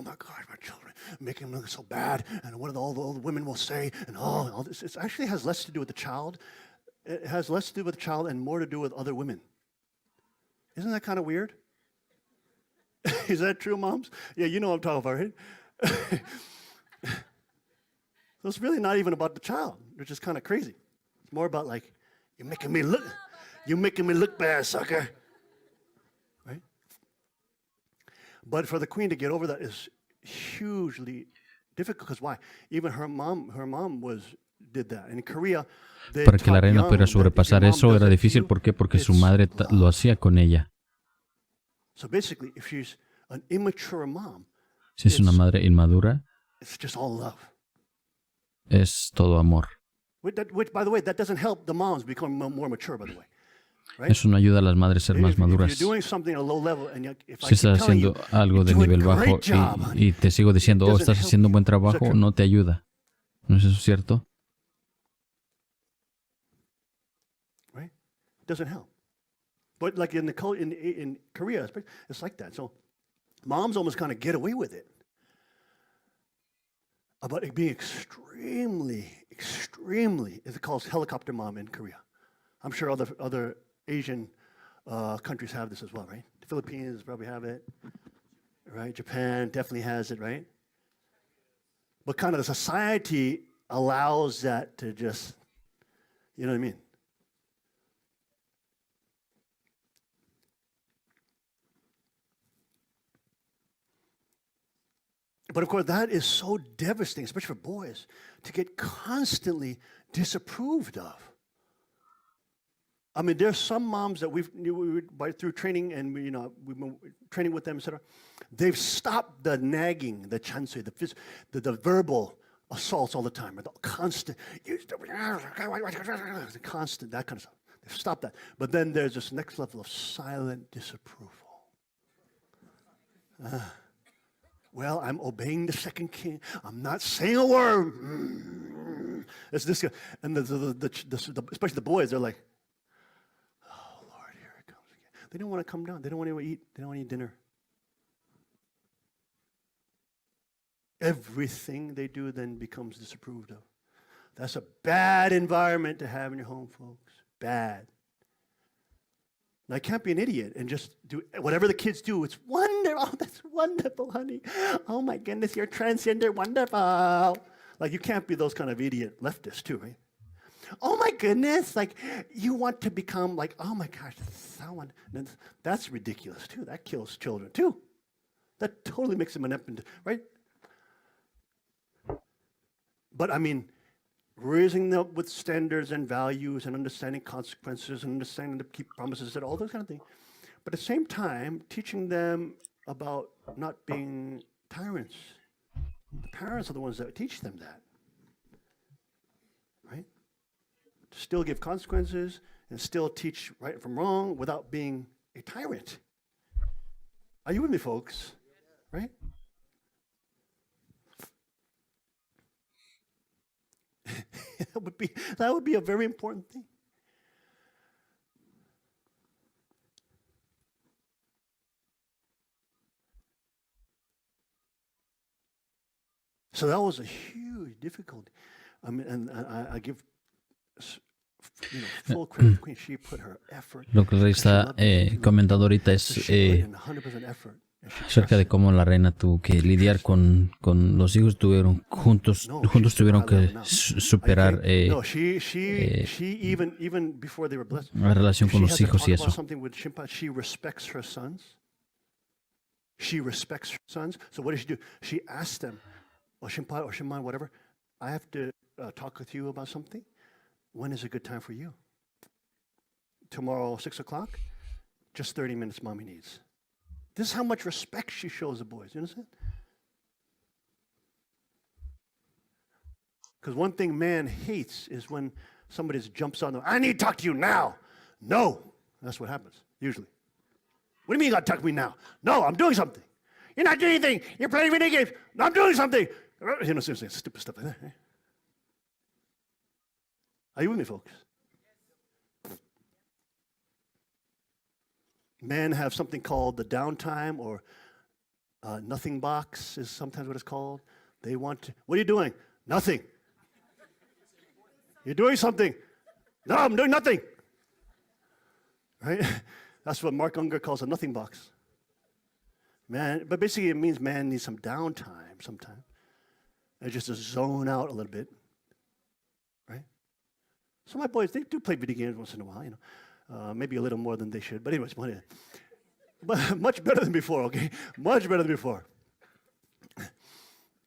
my God, my children, making them look so bad, and what all the women will say, and all this. It actually has less to do with the child. It has less to do with the child and more to do with other women. Isn't that kind of weird? Is that true, moms? Yeah, you know what I'm talking about, right? So it's really not even about the child, which is kind of crazy. It's more about like, you're making me look bad, sucker. Right? But for the queen to get over that is hugely difficult. Because why? Even her mom did that. In Korea, para que la reina pudiera sobrepasar eso era difícil. ¿Por qué? Porque su madre lo hacía con ella. So basically, if she's an immature mom, si es una madre inmadura, it's just all love. Es todo amor. Which, by the way, that doesn't help the moms become more mature, by the way. Right? Eso no ayuda a las madres a ser más maduras. Si estás haciendo algo de nivel bajo y te sigo diciendo, oh, estás haciendo un buen trabajo, no te ayuda. ¿No es eso cierto? Right? Doesn't help. But like in Korea, it's like that. So moms almost kind of get away with it. About it being extremely, it's called helicopter mom in Korea. I'm sure other Asian countries have this as well, right? The Philippines probably have it, right? Japan definitely has it, right? But kind of the society allows that to just, you know what I mean? But of course, that is so devastating, especially for boys, to get constantly disapproved of. I mean, there's some moms that through training and we've been training with them, etc. They've stopped the nagging, the chansui, the verbal assaults all the time, the constant, that kind of stuff. They've stopped that. But then there's this next level of silent disapproval. Well, I'm obeying the second king. I'm not saying a word. It's this, and especially the boys, they're like, "Oh Lord, here it comes again." They don't want to come down. They don't want to eat. They don't want to eat dinner. Everything they do then becomes disapproved of. That's a bad environment to have in your home, folks. Bad. Now, I can't be an idiot and just do whatever the kids do. It's wonderful. Oh, that's wonderful, honey. Oh my goodness, you're transgender, wonderful. Like, you can't be those kind of idiot leftists too, right? Oh my goodness, like, you want to become like, oh my gosh, that's ridiculous too. That kills children too. That totally makes them inept, right? But I mean, raising them up with standards and values and understanding consequences and understanding to keep promises and all those kind of things. But at the same time, teaching them about not being tyrants. The parents are the ones that teach them that, right? To still give consequences and still teach right from wrong without being a tyrant. Are you with me, folks? Right? that would be a very important thing. So that was a huge difficulty. I mean, and I give full credit to Queen. She put her effort. Lo que el rey está comentando ahorita es acerca de cómo la reina tuvo que lidiar con los hijos, juntos tuvieron que superar la relación con los hijos y eso. She respects her sons. So what does she do? She asks them, or Shimpa or Shimon, whatever, I have to talk with you about something. When is a good time for you? Tomorrow, 6 o'clock? Just 30 minutes mommy needs. This is how much respect she shows the boys. You understand? Because one thing man hates is when somebody jumps on them. I need to talk to you now. No. That's what happens, usually. What do you mean you got to talk to me now? No, I'm doing something. You're not doing anything. You're playing video games. No, I'm doing something. You know, seriously, stupid stuff like that. Right? Are you with me, folks? Men have something called the downtime, or nothing box is sometimes what it's called. They want to, what are you doing? Nothing. You're doing something. No, I'm doing nothing. Right? That's what Mark Unger calls a nothing box. Man, but basically it means man needs some downtime sometimes. And just to zone out a little bit. Right? So my boys, they do play video games once in a while, you know. Maybe a little more than they should, but anyways, but much better than before, okay? Much better than before.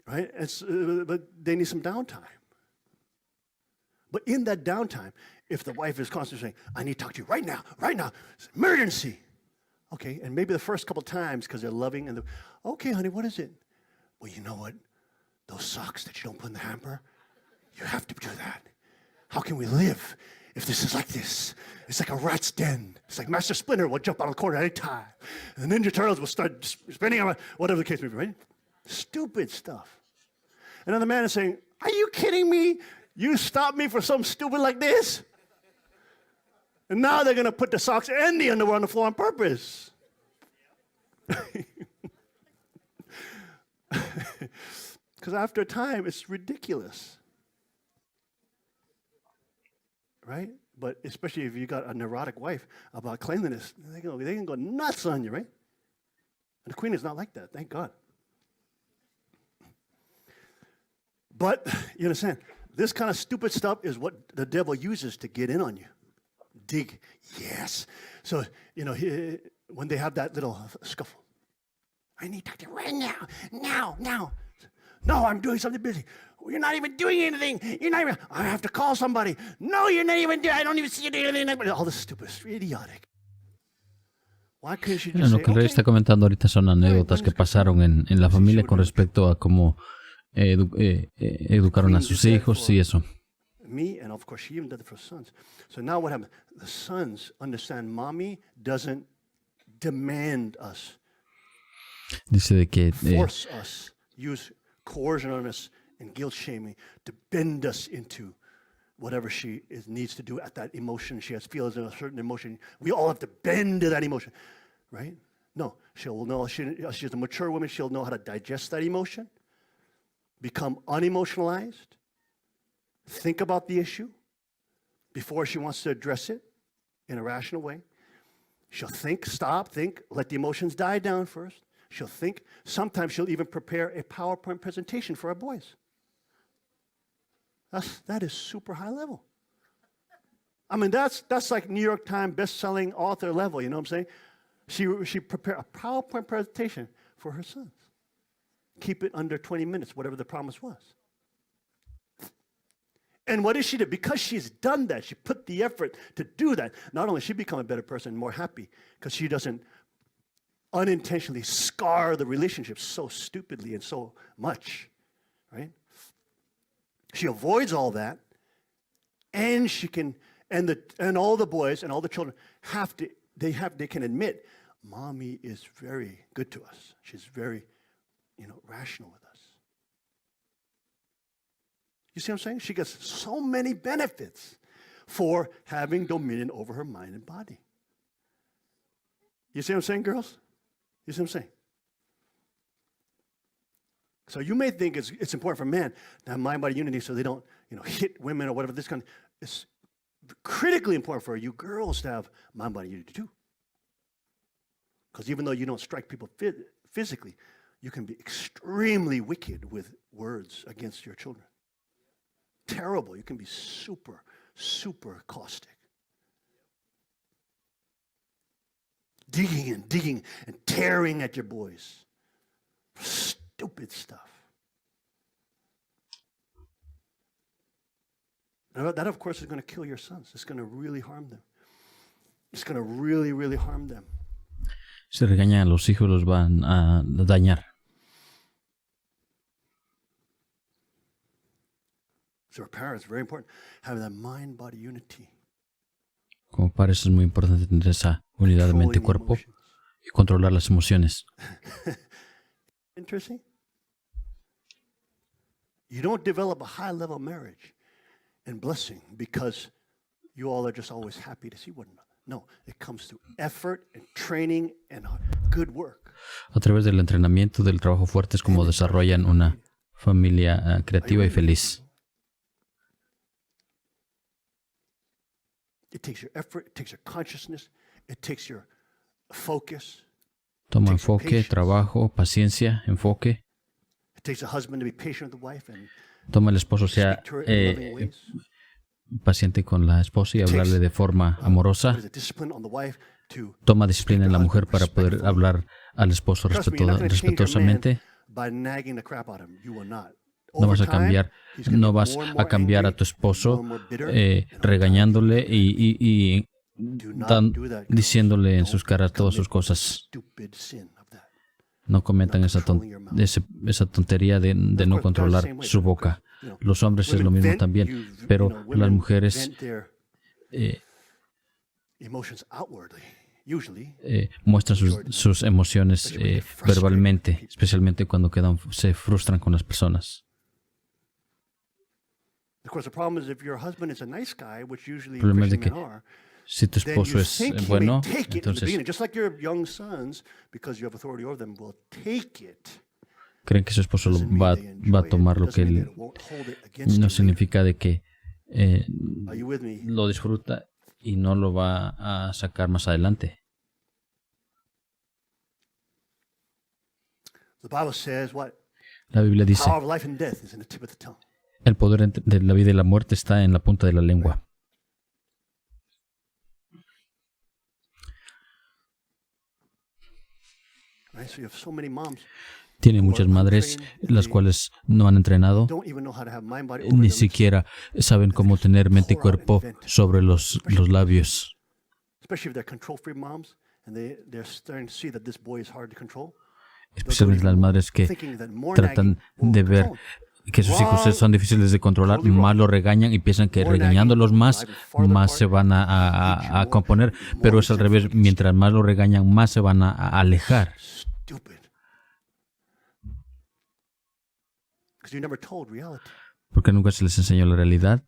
Right? But they need some downtime. But in that downtime, if the wife is constantly saying, I need to talk to you right now, it's an emergency. Okay, and maybe the first couple times because they're loving and okay, honey, what is it? Well, you know what? Those socks that you don't put in the hamper, you have to do that. How can we live if this is like this? It's like a rat's den. It's like Master Splinter will jump out of the corner at any time. And the Ninja Turtles will start spinning around, whatever the case may be, right? Stupid stuff. And then the man is saying, are you kidding me? You stopped me for something stupid like this? And now they're going to put the socks and the underwear on the floor on purpose. Because after a time, it's ridiculous. Right? But especially if you got a neurotic wife about cleanliness, they can go nuts on you, right? And the queen is not like that, thank God. But, you understand, this kind of stupid stuff is what the devil uses to get in on you. Dig, yes. So, you know, when they have that little scuffle, I need to talk to you right now. No, I'm doing something busy. You're not even doing anything. I have to call somebody. No, you're not even doing, I don't even see you doing anything. All this stupid, it's idiotic. Why couldn't you just Lo say, que el rey está comentando ahorita son anécdotas que pasaron en la familia con respecto a cómo educaron a sus hijos y eso. Me, and of course she even did it for sons. So now what happens? The sons understand mommy doesn't demand us, Dice de que force us, use coercion on us and guilt shaming to bend us into whatever she needs to do at that emotion. She feels a certain emotion. We all have to bend to that emotion, right? No, she'll know. She's a mature woman. She'll know how to digest that emotion, become unemotionalized, think about the issue before she wants to address it in a rational way. She'll think, stop, think, let the emotions die down first. She'll think. Sometimes she'll even prepare a PowerPoint presentation for our boys. That is super high level. I mean, that's like New York Times best-selling author level, you know what I'm saying? She prepared a PowerPoint presentation for her sons. Keep it under 20 minutes, whatever the promise was. And what did she do? Because she's done that, she put the effort to do that. Not only she become a better person and more happy, because she doesn't unintentionally scar the relationship so stupidly and so much, right? She avoids all that, and she can, and all the boys and all the children they can admit, mommy is very good to us. She's very, rational with us. You see what I'm saying? She gets so many benefits for having dominion over her mind and body. You see what I'm saying, girls? You see what I'm saying? So you may think it's important for men to have mind-body unity so they don't, hit women or whatever. It's critically important for you girls to have mind-body unity too. Because even though you don't strike people physically, you can be extremely wicked with words against your children. Terrible. You can be super, super caustic. Digging and tearing at your boys. Stupid stuff. Now, that, of course, is going to kill your sons. It's going to really harm them. It's going to really, really harm them. Si regañan a los hijos, los van a dañar. So, our parents, very important, have that mind-body unity. Como padres es muy importante tener esa unidad de mente y cuerpo y controlar las emociones. Interesting. You don't develop a high-level marriage and blessing because you all are just always happy to see one another. No, it comes through effort and training and good work. A través del entrenamiento, del trabajo fuerte, es como desarrollan una familia creativa y feliz. It takes your effort, it takes your consciousness, it takes your focus. Toma enfoque, trabajo, paciencia, enfoque. It takes a husband to be patient with the wife and Toma el esposo sea speak to her in loving ways. paciente con la esposa y hablarle de forma amorosa. There's a discipline on the wife to Toma disciplina en la mujer para poder hablar al esposo trust me, you're not going to change your man respetuosamente. by nagging the crap out of him. You will not. No vas a Over time, cambiar, he's gonna no be vas more and a more cambiar a angry, tu esposo more and more bitter, and regañándole y do not do that, girls. diciéndole en sus Don't caras todas sus commit cosas. stupid sin of that. No cometan esa tontería de no controlar su boca. Los hombres es lo mismo también, pero las mujeres vent their emotions outwardly, usually. muestran sus emociones verbalmente, especialmente cuando se frustran con las personas. Of course, the problem is if your husband is a nice guy, which usually El problema es de Christian que men are, si tu then esposo you es think he may bueno, take it in the entonces beginning, just like your young sons, because you have authority over them, will take it. creen que su esposo Doesn't va mean they enjoy a it. tomar lo que Doesn't mean él that it won't hold it against no you significa de que later. Are you with me? lo disfruta y no lo va a sacar más adelante. The Bible says what? La Biblia dice, Power of life and death is in the tip of the tongue. el poder de la vida y la muerte está en la punta de la lengua. Right? So you have so many moms Tiene muchas madres las cuales no han entrenado, don't even know how to have mind body over ni their lips, siquiera saben cómo tener mente y cuerpo sobre los labios. especially if they're control free moms and they're starting to see that this boy is hard to control. Especialmente las madres que Thinking that more tratan nagging will de ver control. que sus hijos son difíciles de controlar, más los regañan y piensan que regañándolos más se van a componer, pero es al revés, mientras más los regañan, más se van a alejar. Stupid. Because you never told reality. Porque nunca se les enseñó la realidad.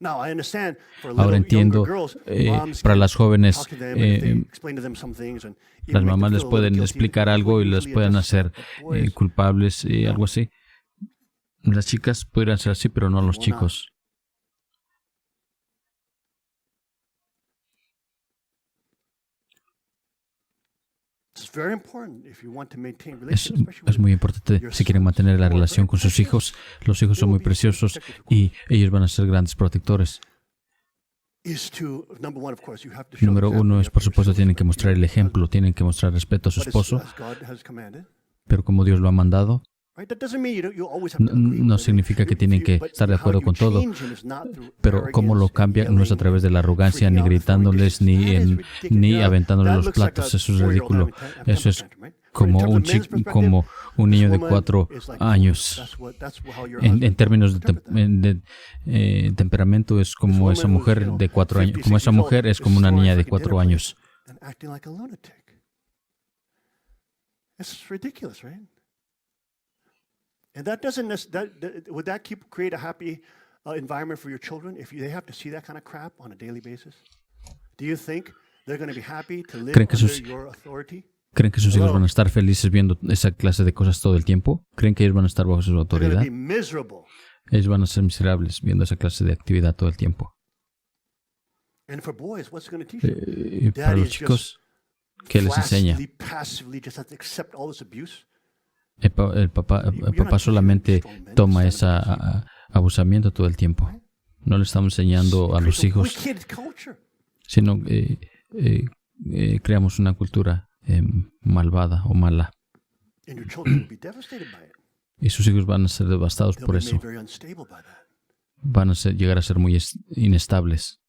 Now, I understand for Ahora little entiendo, younger girls, moms para can las jóvenes, talk to them and if they explain to them some things and even las make them mamás les feel a little pueden guilty, explicar that's algo what y las usually pueden it does. hacer But boys, culpables y algo así. Las chicas podrían ser así, pero no los chicos. Es muy importante si quieren mantener la relación con sus hijos. Los hijos son muy preciosos y ellos van a ser grandes protectores. Número uno es, por supuesto, tienen que mostrar el ejemplo, tienen que mostrar respeto a su esposo, pero como Dios lo ha mandado. No significa que tienen que estar de acuerdo con todo, pero cómo lo cambian no es a través de la arrogancia, ni gritándoles, ni aventándoles los platos. Eso es ridículo. Eso es como un niño de 4 años. En términos de temperamento, es como esa mujer de 4 años. Como esa mujer es como una niña de 4 años. Es ridiculous, right? And would that create a happy environment for your children if they have to see that kind of crap on a daily basis? Do you think they're going to be happy to live under your authority? ¿Creen que sus hijos van a estar felices viendo esa clase de cosas todo el tiempo? ¿Creen que ellos van a estar bajo su autoridad? Ellos van a ser miserables viendo esa clase de actividad todo el tiempo. Y para los chicos, ¿qué les enseña? El papá solamente toma ese abusamiento todo el tiempo. No le estamos enseñando a los hijos, sino creamos una cultura malvada o mala. Y sus hijos van a ser devastados por eso. Van a llegar a ser muy inestables.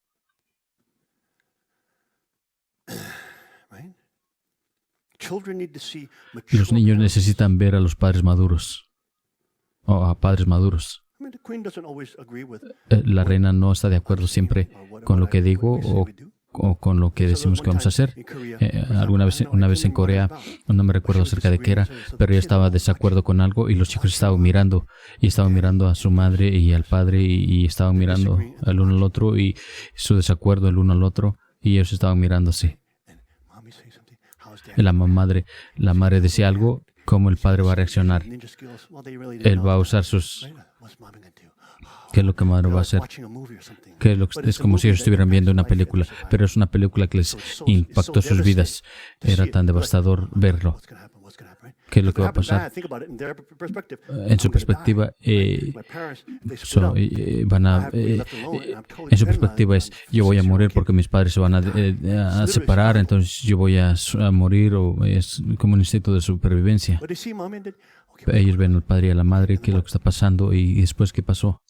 Los niños necesitan ver a los padres maduros o a padres maduros. La reina no está de acuerdo siempre con lo que digo o con lo que decimos que vamos a hacer. Una vez en Corea, no me recuerdo acerca de qué era, pero ella estaba de desacuerdo con algo y los chicos estaban mirando a su madre y al padre y estaban mirando al uno al otro y su desacuerdo el uno al otro y ellos estaban mirándose. La madre decía algo, ¿cómo el padre va a reaccionar? Él va a usar ¿qué es lo que madre va a hacer? Es como si ellos estuvieran viendo una película, pero es una película que les impactó sus vidas. Era tan devastador verlo. ¿Qué es lo que va a pasar? En su perspectiva, es, yo voy a morir porque mis padres se van a separar, entonces yo voy a morir, o es como un instinto de supervivencia. Ellos ven al padre y a la madre, qué es lo que está pasando, y después, ¿qué pasó?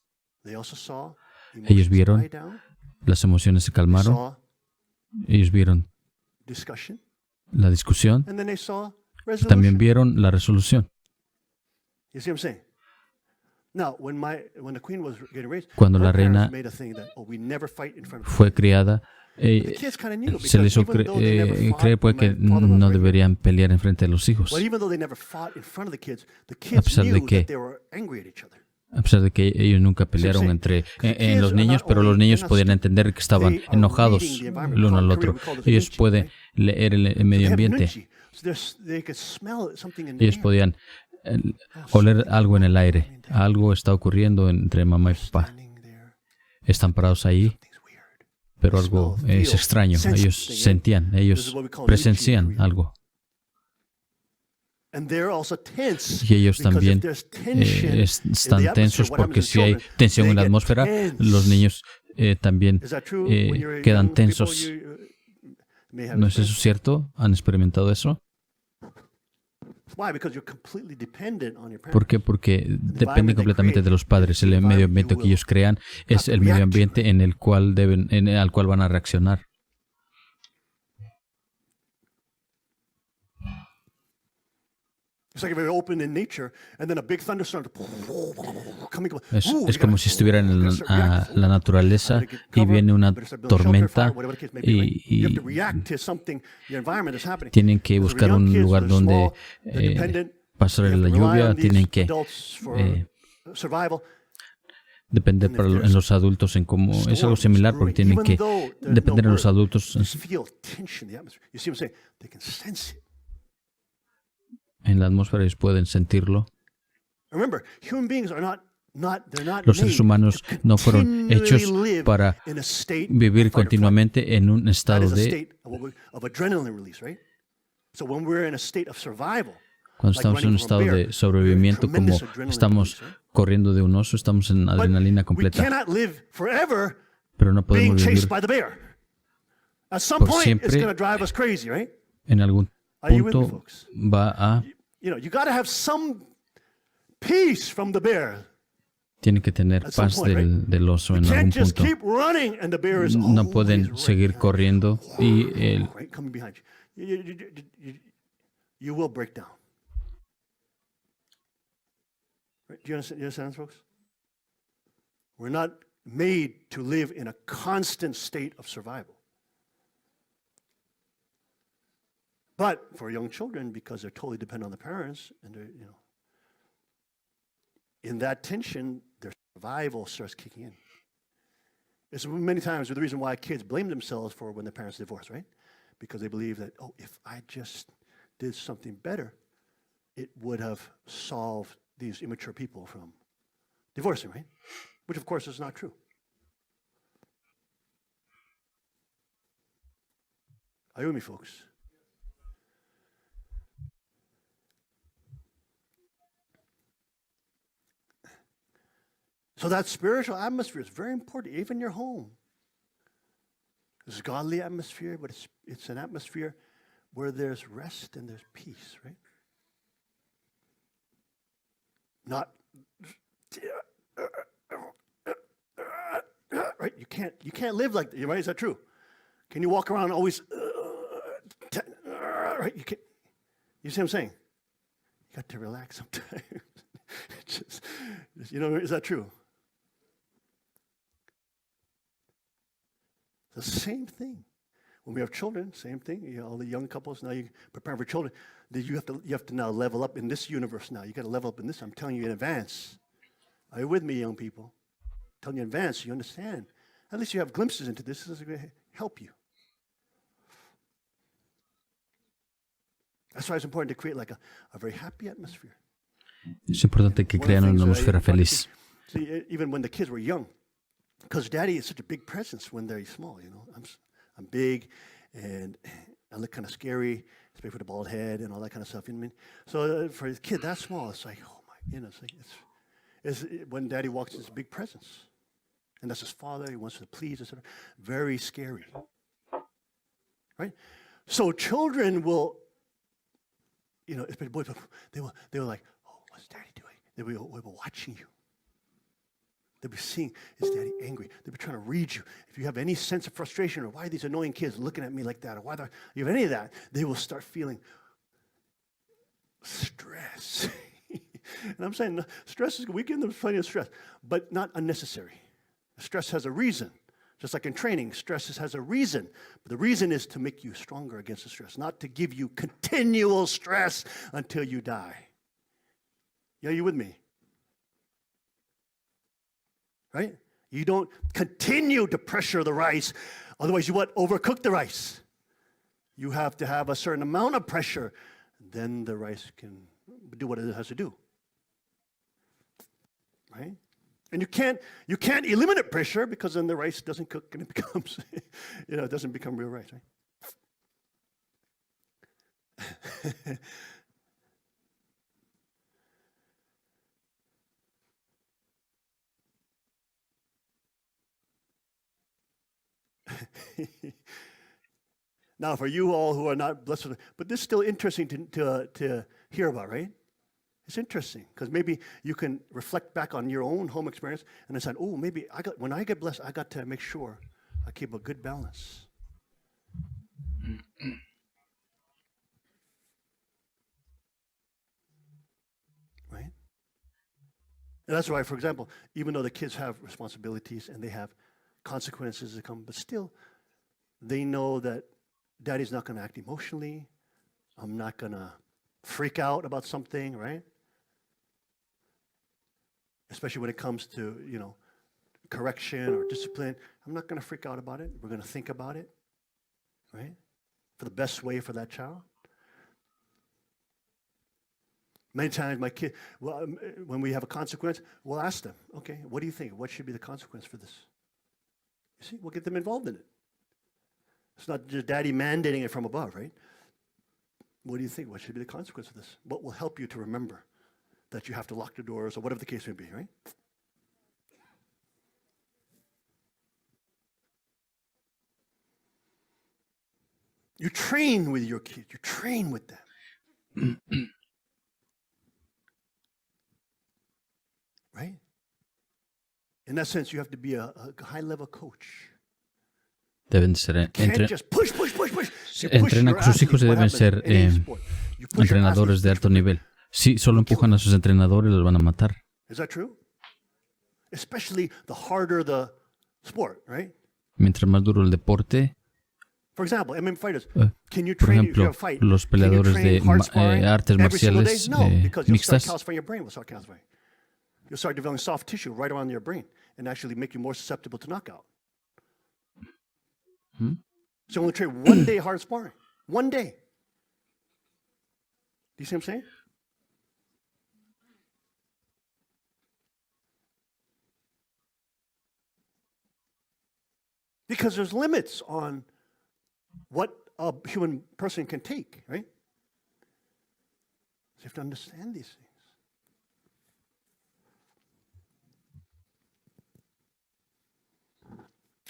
Ellos vieron, las emociones se calmaron, ellos vieron la discusión, también vieron la resolución. Cuando la reina fue criada, se les hizo creer pues, que no deberían pelear en frente de los hijos. A pesar de que ellos nunca pelearon en los niños, pero los niños podían entender que estaban enojados el uno al otro. Ellos pueden leer el medio ambiente. Ellos podían oler algo en el aire. Algo está ocurriendo entre mamá y papá. Están parados ahí, pero algo es extraño. Ellos sentían, ellos presencian algo. Y ellos también están tensos porque si hay tensión en la atmósfera, los niños también quedan tensos. ¿No es eso cierto? ¿Han experimentado eso? ¿Por qué? Porque dependen completamente de los padres. El medio ambiente que ellos crean es el medio ambiente en el cual al cual van a reaccionar. Es como si estuvieran en la naturaleza y viene una tormenta y tienen que buscar un lugar donde pasar la lluvia, tienen que depender en los adultos en cómo es algo similar porque tienen que depender de los adultos en la atmósfera. Ellos pueden sentirlo. Los seres humanos no fueron hechos para vivir continuamente en un estado de So when we're in a state of survival, Cuando estamos en un estado de sobrevivimiento, como estamos corriendo de un oso, estamos en adrenalina we completa. cannot live forever Pero no being podemos vivir chased by the bear. At some por point, it's siempre. going to drive us crazy, right? En algún Are you with me, punto folks? va a... You know, you got to have some peace from the bear. Tiene que tener At some paz point, right? del oso en You algún can't just punto. keep running and the bear is No always pueden right seguir behind corriendo y you, right, coming behind you. You will break down. Right? Do you understand, folks? We're not made to live in a constant state of survival. But for young children, because they're totally dependent on the parents, and they're, you know, in that tension, their survival starts kicking in. It's many times the reason why kids blame themselves for when their parents divorce, right? Because they believe that, oh, if I just did something better, it would have solved these immature people from divorcing, right? Which, of course, is not true. Are you with me, folks? So that spiritual atmosphere is very important, even your home. It's a godly atmosphere, but it's an atmosphere where there's rest and there's peace, right? Not right. You can't live like that, right? Is that true? Can you walk around always right? You can't. You see what I'm saying? You got to relax sometimes. just, you know, is that true? The same thing. When we have children, same thing. You know, all the young couples now, you prepare for children. You have to now level up in this universe. Now you got to level up in this. I'm telling you in advance. Are you with me, young people? I'm telling you in advance, so you understand. At least you have glimpses into this. This is going to help you. That's why it's important to create like a very happy atmosphere. Es importante que crean una atmósfera feliz. See, even when the kids were young, because Daddy is such a big presence when they're small. You know, I'm big, and I look kind of scary, especially with a bald head and all that kind of stuff. You know what I mean? So for a kid that small, it's like, oh my, you know, it's when Daddy walks, it's a big presence, and that's his father. He wants to please, etc. Very scary, right? So children will, you know, especially boys, they were like, oh, what's Daddy doing? They were watching you. They'll be seeing, is Daddy angry? They'll be trying to read you. If you have any sense of frustration, or why are these annoying kids looking at me like that, or why you have any of that, they will start feeling stress. And I'm saying stress is, we give them plenty of stress, but not unnecessary. Stress has a reason. Just like in training, stress has a reason. But the reason is to make you stronger against the stress, not to give you continual stress until you die. Yeah, you with me? Right? You don't continue to pressure the rice, otherwise you what? Overcook the rice. You have to have a certain amount of pressure, then the rice can do what it has to do. Right? And you can't eliminate pressure, because then the rice doesn't cook and it becomes, you know, it doesn't become real rice, right? Now, for you all who are not blessed with it, but this is still interesting to hear about, right? It's interesting, because maybe you can reflect back on your own home experience and decide, oh, maybe when I get blessed, I got to make sure I keep a good balance. Right? And that's why, for example, even though the kids have responsibilities and they have consequences that come, but still, they know that Daddy's not going to act emotionally. I'm not going to freak out about something, right? Especially when it comes to, you know, correction or discipline. I'm not going to freak out about it. We're going to think about it, right? For the best way for that child. Many times my kid, well, when we have a consequence, we'll ask them, okay, what do you think? What should be the consequence for this? You see, we'll get them involved in it. It's not just Daddy mandating it from above, right? What do you think? What should be the consequence of this? What will help you to remember that you have to lock the doors or whatever the case may be, right? You train with your kids. You train with them. Right? In that sense, you have to be a high-level coach. Deben ser You can't just push. You push entrenan your con sus hijos y athlete. What deben happens ser in any sport? You push your entrenadores athletes, de alto nivel. Si solo empujan a sus entrenadores, los van a matar. Is that true? Especially the harder the sport, right? Mientras más duro el deporte, For example, MMA fighters, can you por train if you ejemplo, have a fight? los Can you peleadores train de hard sparring artes every single day? marciales No, because you'll start mixtas, calcifying your brain will start calcifying. You'll start developing soft tissue right around your brain and actually make you more susceptible to knockout. So only train 1 day hard sparring. 1 day. Do you see what I'm saying? Because there's limits on what a human person can take, right? So you have to understand these things.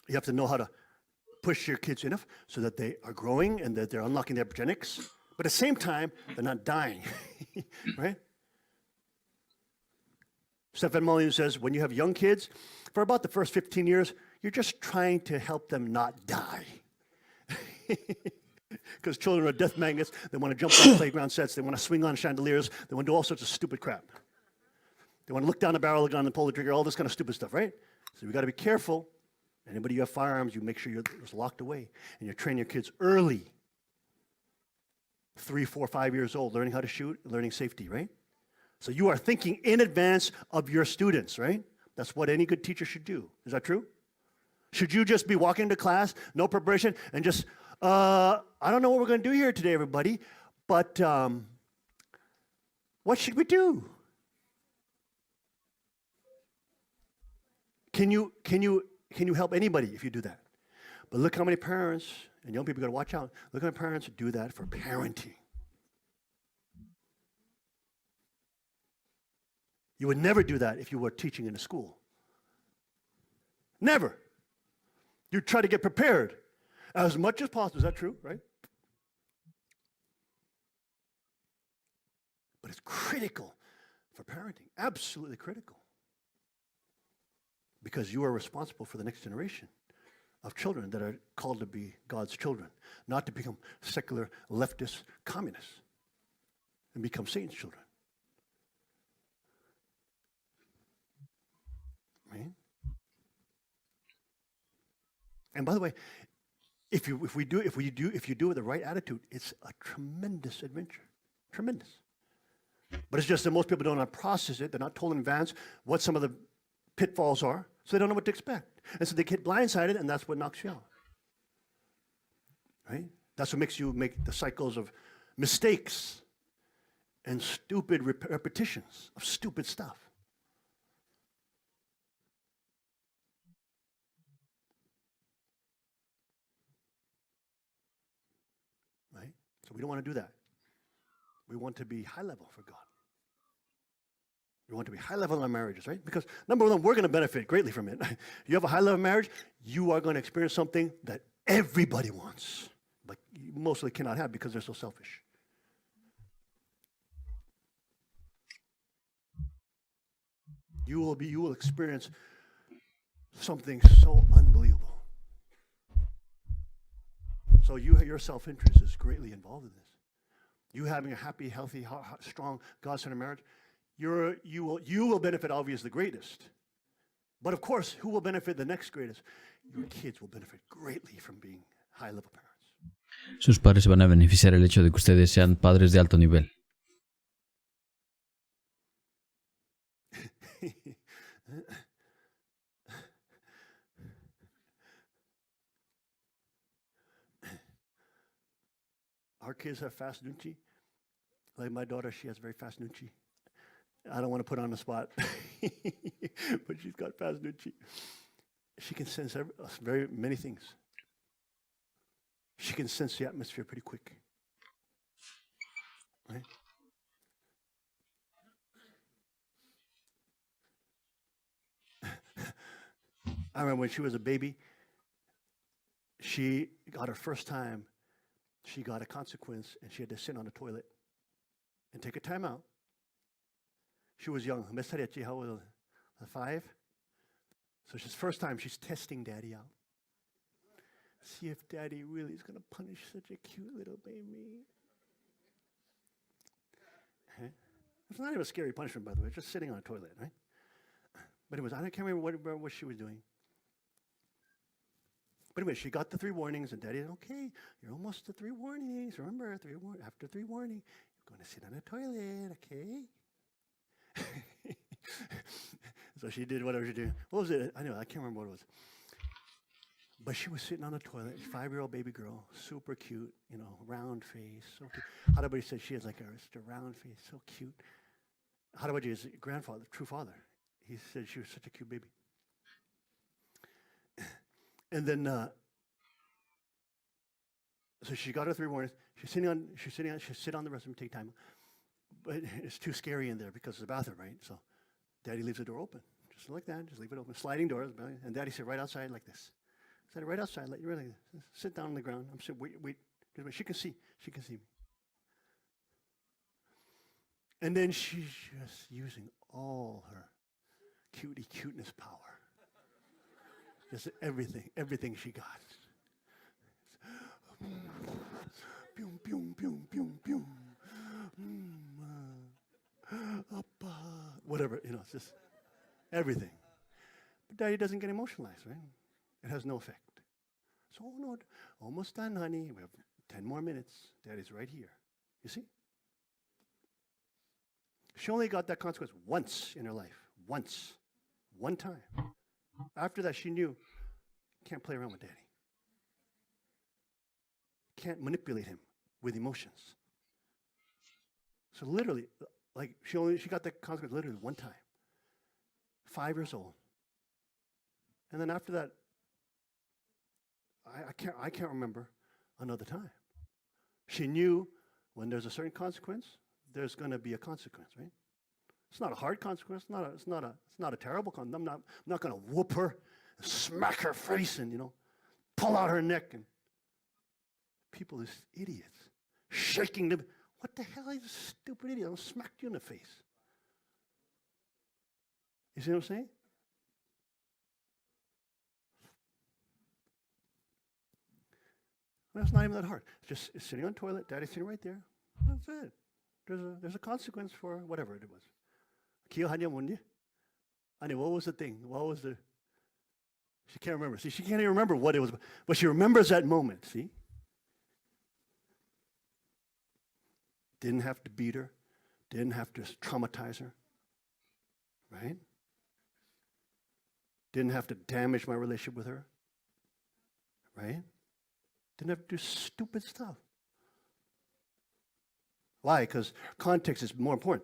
You have to know how to push your kids enough so that they are growing and that they're unlocking their epigenetics, but at the same time, they're not dying, right? Stefan Molyneux says, when you have young kids, for about the first 15 years, you're just trying to help them not die. Because children are death magnets. They want to jump on playground sets. They want to swing on chandeliers. They want to do all sorts of stupid crap. They want to look down the barrel of the gun and pull the trigger, all this kind of stupid stuff, right? So we got to be careful. Anybody you have firearms, you make sure you're locked away. And you train your kids early. 3, 4, 5 years old, learning how to shoot, learning safety, right? So you are thinking in advance of your students, right? That's what any good teacher should do. Is that true? Should you just be walking into class, no preparation, and just, I don't know what we're going to do here today, everybody, but what should we do? Can you help anybody if you do that? But look how many parents, and young people got to watch out, look how many parents do that for parenting. You would never do that if you were teaching in a school. Never. You try to get prepared as much as possible. Is that true, right? But it's critical for parenting, absolutely critical. Because you are responsible for the next generation of children that are called to be God's children, not to become secular, leftist, communists and become Satan's children. Right? And by the way, if you do it with the right attitude, it's a tremendous adventure. Tremendous. But it's just that most people don't process it. They're not told in advance what some of the pitfalls are, so they don't know what to expect. And so they get blindsided, and that's what knocks you out. Right? That's what makes you make the cycles of mistakes and stupid repetitions of stupid stuff. Right? So we don't want to do that. We want to be high level for God. We want to be high level in our marriages, right? Because number one, we're going to benefit greatly from it. You have a high level marriage, you are going to experience something that everybody wants, but you mostly cannot have because they're so selfish. You will experience something so unbelievable. So your self-interest is greatly involved in this. You having a happy, healthy, strong, God-centered marriage, you will benefit obviously the greatest. But of course, who will benefit the next greatest? Your kids will benefit greatly from being high-level parents. Sus padres se van a beneficiar el hecho de que ustedes sean padres de alto nivel. Our kids have fast nuchi. Like my daughter, she has very fast nuchi. I don't want to put her on the spot, but she's got fast nuchi. She can sense very many things. She can sense the atmosphere pretty quick. Right? I remember when she was a baby, she got her first time, she got a consequence, and she had to sit on the toilet and take a time out. She was young. Miss Harechi, how old? 5? So she's first time she's testing daddy out. See if daddy really is going to punish such a cute little baby. Okay. It's not even a scary punishment, by the way. It's just sitting on a toilet, right? But anyways, I can't remember what she was doing. But anyway, she got the 3 warnings, and daddy said, okay, you're almost to 3 warnings. Remember, after 3 warnings, you're going to sit on a toilet, okay? So she did whatever she did. What was it? I can't remember what it was. But she was sitting on the toilet, 5-year-old baby girl, super cute, round face, so cute. Harabaji said she has like a round face, so cute. Harabaji is grandfather, true father. He said she was such a cute baby. And then, so she got her 3 warnings. She's sitting on the restroom, take time. But it's too scary in there because it's a bathroom, right? So daddy leaves the door open, just like that, just leave it open. Sliding doors, and daddy said right outside like this. Said right outside, let you really sit down on the ground. I'm saying, wait. She can see me. And then she's just using all her cuteness power. Just everything she got. Boom, boom, boom, boom, boom. Whatever, it's just everything. But daddy doesn't get emotionalized, right? It has no effect. So, no, almost done, honey. We have 10 more minutes. Daddy's right here. You see? She only got that consequence once in her life. Once. One time. After that, she knew, can't play around with daddy. Can't manipulate him with emotions. So literally, she got that consequence literally one time. 5 years old. And then after that, I can't remember another time. She knew when there's a certain consequence, there's going to be a consequence, right? It's not a hard consequence. It's not a terrible consequence. I'm not going to whoop her, smack her face, and pull out her neck. And people, these idiots, shaking them. What the hell is this stupid idiot? I'll smack you in the face. You see what I'm saying? That's not even that hard. It's just sitting on the toilet, daddy's sitting right there. That's it. There's a consequence for whatever it was. What was the thing? She can't remember. See, she can't even remember what it was, but she remembers that moment, see? Didn't have to beat her. Didn't have to traumatize her. Right? Didn't have to damage my relationship with her. Right? Didn't have to do stupid stuff. Why? Because context is more important.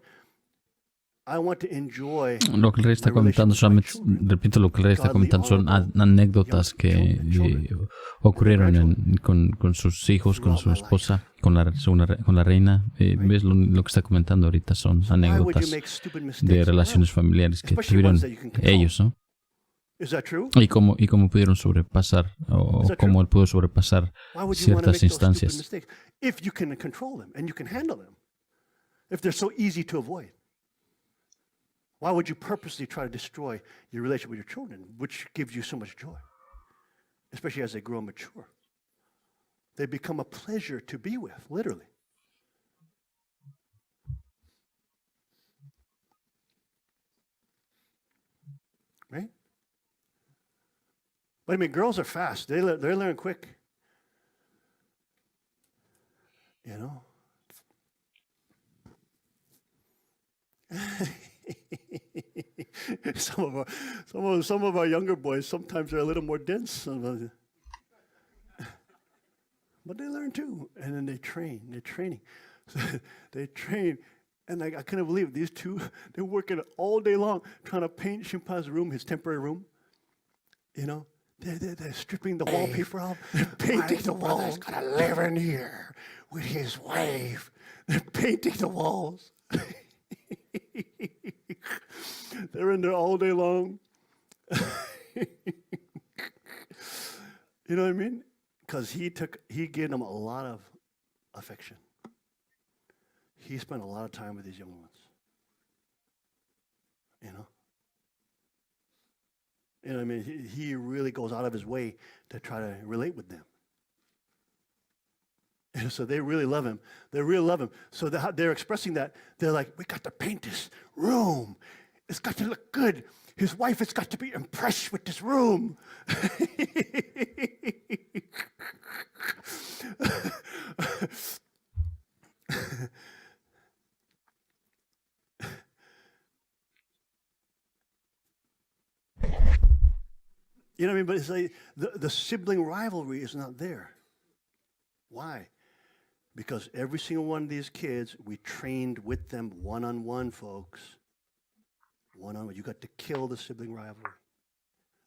I want to enjoy lo que el rey está comentando solamente, repito, lo que el rey está comentando son anécdotas que ocurrieron con sus hijos, con su esposa, con la reina. ¿Ves? Lo que está comentando ahorita son anécdotas de relaciones familiares que tuvieron ellos, ¿no? Y cómo pudieron sobrepasar, o cómo él pudo sobrepasar ciertas instancias. If you can control them and you can handle them, if they're so easy to avoid. Why would you purposely try to destroy your relationship with your children, which gives you so much joy, especially as they grow and mature? They become a pleasure to be with, literally. Right? But I mean, girls are fast. They learn quick. You know? Some of our younger boys, sometimes they're a little more dense. But they learn too. And then they're training. So they train. And I couldn't believe it. These two, they're working all day long trying to paint Shimpan's room, his temporary room. You know? They're stripping the wallpaper off. They're painting the walls. He's going to live in here with his wife. They're painting the walls. They're in there all day long. You know what I mean? Because he gave them a lot of affection. He spent a lot of time with these young ones. You know? You know what I mean? He really goes out of his way to try to relate with them. And so they really love him. They really love him. So they're expressing that. They're like, we got to paint this room. It's got to look good. His wife has got to be impressed with this room. You know what I mean? But it's like the sibling rivalry is not there. Why? Because every single one of these kids, we trained with them one-on-one, folks. One-on-one. You got to kill the sibling rivalry.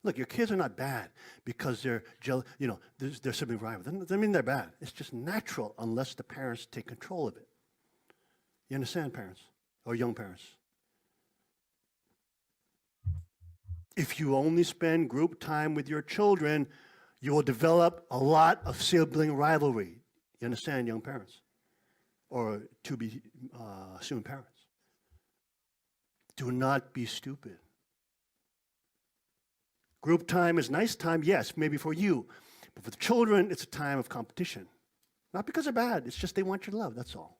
Look, your kids are not bad because they're jealous, you know, they're sibling rivalry. Doesn't mean they're bad. It's just natural unless the parents take control of it. You understand, parents? Or young parents? If you only spend group time with your children, you will develop a lot of sibling rivalry. You understand, young parents? Or to be soon parents. Do not be stupid. Group time is nice time, yes, maybe for you. But for the children, it's a time of competition. Not because they're bad, it's just they want your love, that's all.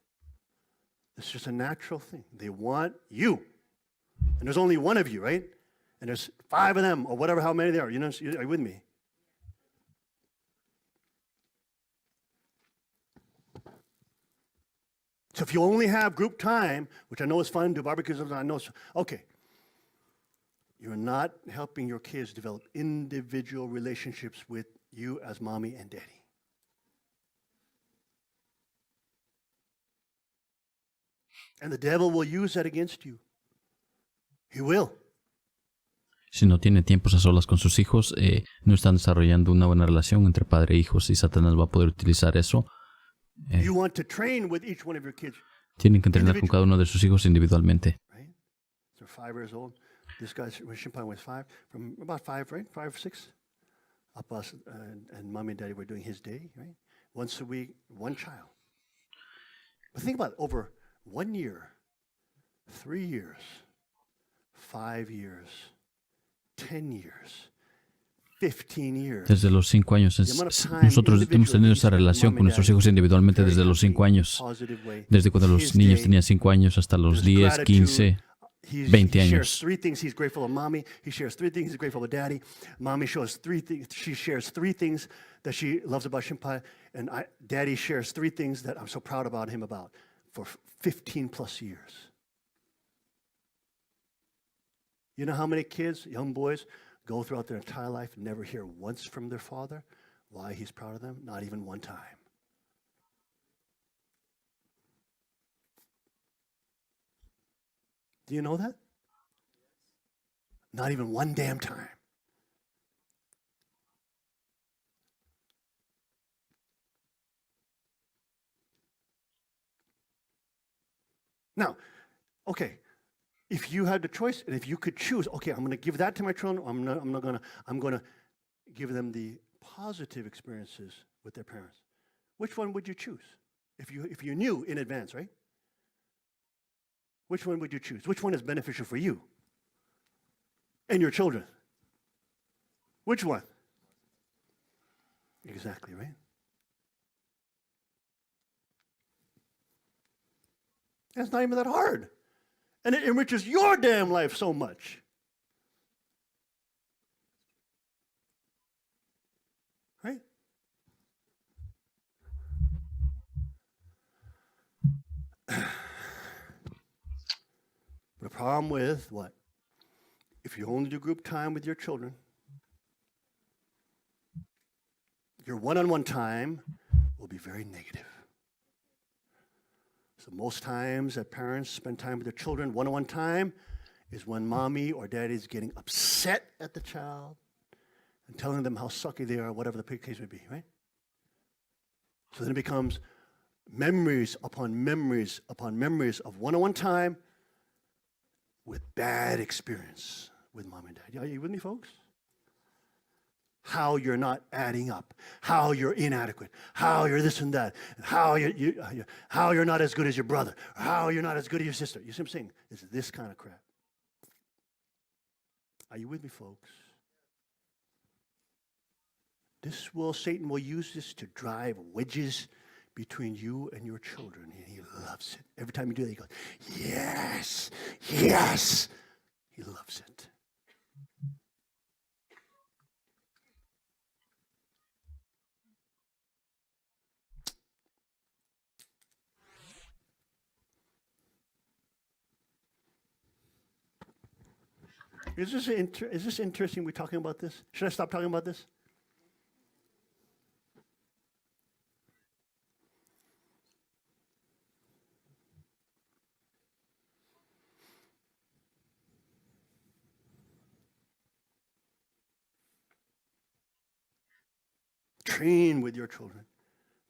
It's just a natural thing. They want you. And there's only one of you, right? And there's 5 of them, or whatever, how many there are. You know, are you with me? So if you only have group time, which I know is fun, do barbecues, I know, okay. You're not helping your kids develop individual relationships with you as mommy and daddy. And the devil will use that against you. He will. Si no tiene tiempos a solas con sus hijos, no están desarrollando una buena relación entre padre e hijos y Satanás va a poder utilizar eso. You want to train with each one of your kids. Tienen que entrenar con cada uno de sus hijos individualmente. Right? So 5 years old. This guy, Shimpan, was 5. From about 5, right? 5 or 6. Abbas and mommy and daddy were doing his day, right? Once a week, one child. But think about it, over 1 year, 3 years, 5 years, 10 years, 15 years. Desde los 5 años. Nosotros hemos tenido esa relación con nuestros hijos individualmente desde los 5 años. Desde cuando los niños tenían 5 años hasta los 10, 15, 20 He shares años. 3 things he's grateful of mommy. He shares 3 things he's grateful of daddy. Mommy shows 3 things. She shares 3 things that she loves about Shimpai. And daddy shares 3 things that I'm so proud about him about for 15 plus years. You know how many kids, young boys, go throughout their entire life and never hear once from their father why he's proud of them? Not even one time. Do you know that? Not even one damn time. Now, okay, if you had the choice and if you could choose, okay, I'm going to give that to my children, or I'm going to give them the positive experiences with their parents. Which one would you choose? If you knew in advance, right? Which one would you choose? Which one is beneficial for you and your children? Which one? Exactly, right? It's not even that hard. And it enriches your damn life so much. Right? The problem with what? If you only do group time with your children, your one-on-one time will be very negative. So most times that parents spend time with their children, one-on-one time is when mommy or daddy is getting upset at the child and telling them how sucky they are, whatever the case may be, right? So then it becomes memories upon memories upon memories of one-on-one time with bad experience with mom and dad. Are you with me, folks? How you're not adding up, how you're inadequate, how you're this and that, how you're not as good as your brother, or how you're not as good as your sister. You see what I'm saying? It's this kind of crap. Are you with me, folks? Satan will use this to drive wedges between you and your children, and he loves it. Every time you do that, he goes, yes, yes. He loves it. Is this interesting we're talking about this? Should I stop talking about this? Train with your children.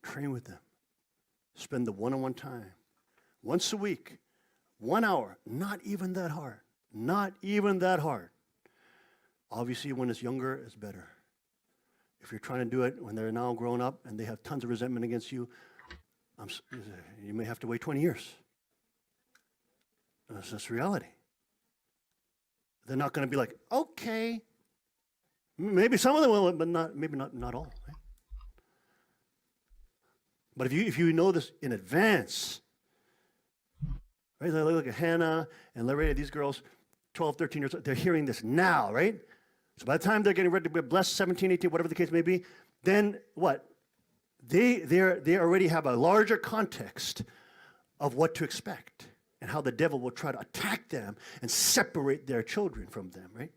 Train with them. Spend the one-on-one time. Once a week. 1 hour. Not even that hard. Not even that hard. Obviously, when it's younger, it's better. If you're trying to do it when they're now grown up and they have tons of resentment against you, you may have to wait 20 years. That's just reality. They're not going to be like, okay. Maybe some of them will, but maybe not all. Right? But if you know this in advance, right? Look at Hannah and Loretta, these girls, 12, 13 years old, they're hearing this now, right? So by the time they're getting ready to be blessed, 17, 18, whatever the case may be, then what? They already have a larger context of what to expect and how the devil will try to attack them and separate their children from them, right?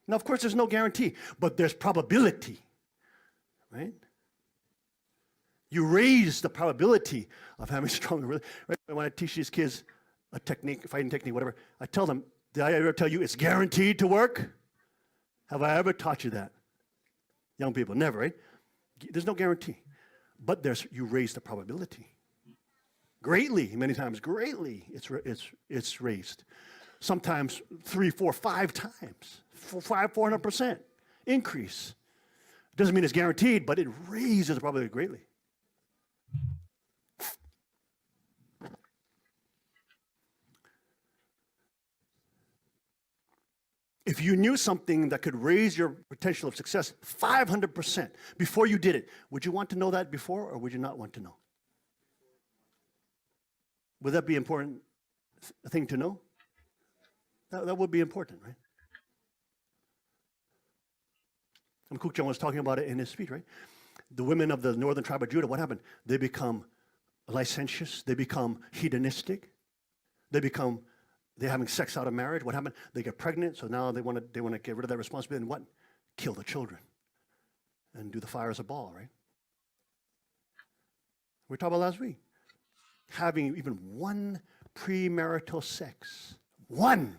Now, of course, there's no guarantee, but there's probability, right? You raise the probability of having stronger relationships. Right? When I teach these kids a technique, fighting technique, whatever, I tell them, did I ever tell you it's guaranteed to work? Have I ever taught you that? Young people, never, right? There's no guarantee. But you raise the probability. Greatly, many times, greatly, it's raised. Sometimes 3, 4, 5 times, 400% increase. Doesn't mean it's guaranteed, but it raises the probability greatly. If you knew something that could raise your potential of success 500% before you did it, would you want to know that before or would you not want to know? Would that be important thing to know? That would be important, right? And Kukchan was talking about it in his speech, right? The women of the northern tribe of Judah, what happened? They become licentious. They become hedonistic. They're having sex out of marriage. What happened? They get pregnant, so now they want to get rid of that responsibility and what? Kill the children and do the fire as a ball, right? We talked about last week. Having even one premarital sex. One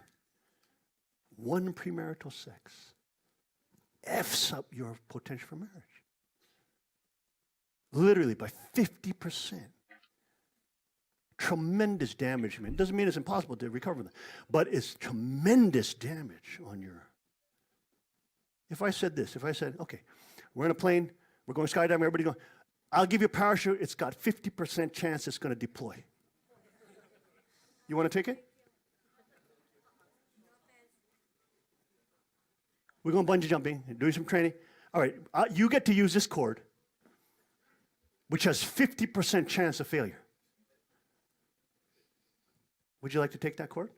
premarital sex F's up your potential for marriage. Literally by 50%. Tremendous damage. I mean, it doesn't mean it's impossible to recover from that, but it's tremendous damage on your. If I said, okay, we're in a plane, we're going skydiving, everybody going, I'll give you a parachute, it's got 50% chance it's going to deploy. You want to take it? We're going bungee jumping, doing some training. All right, you get to use this cord, which has 50% chance of failure. Would you like to take that cord?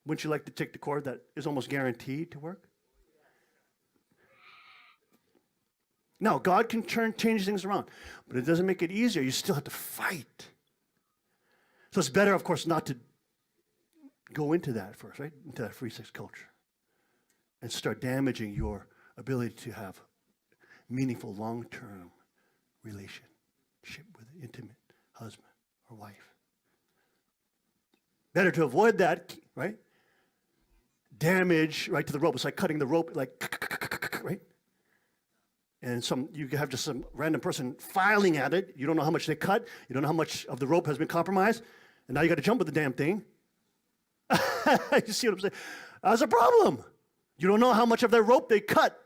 Wouldn't you like to take the cord that is almost guaranteed to work? Now, God can change things around, but it doesn't make it easier. You still have to fight. So it's better, of course, not to go into that first, right? Into that free sex culture and start damaging your ability to have meaningful long-term relationship with an intimate husband or wife. Better to avoid that, right? Damage, right, to the rope. It's like cutting the rope, like, right? and you have just some random person filing at it. You don't know how much they cut. You don't know how much of the rope has been compromised. And now you got to jump with the damn thing. You see what I'm saying? That's a problem. You don't know how much of that rope they cut.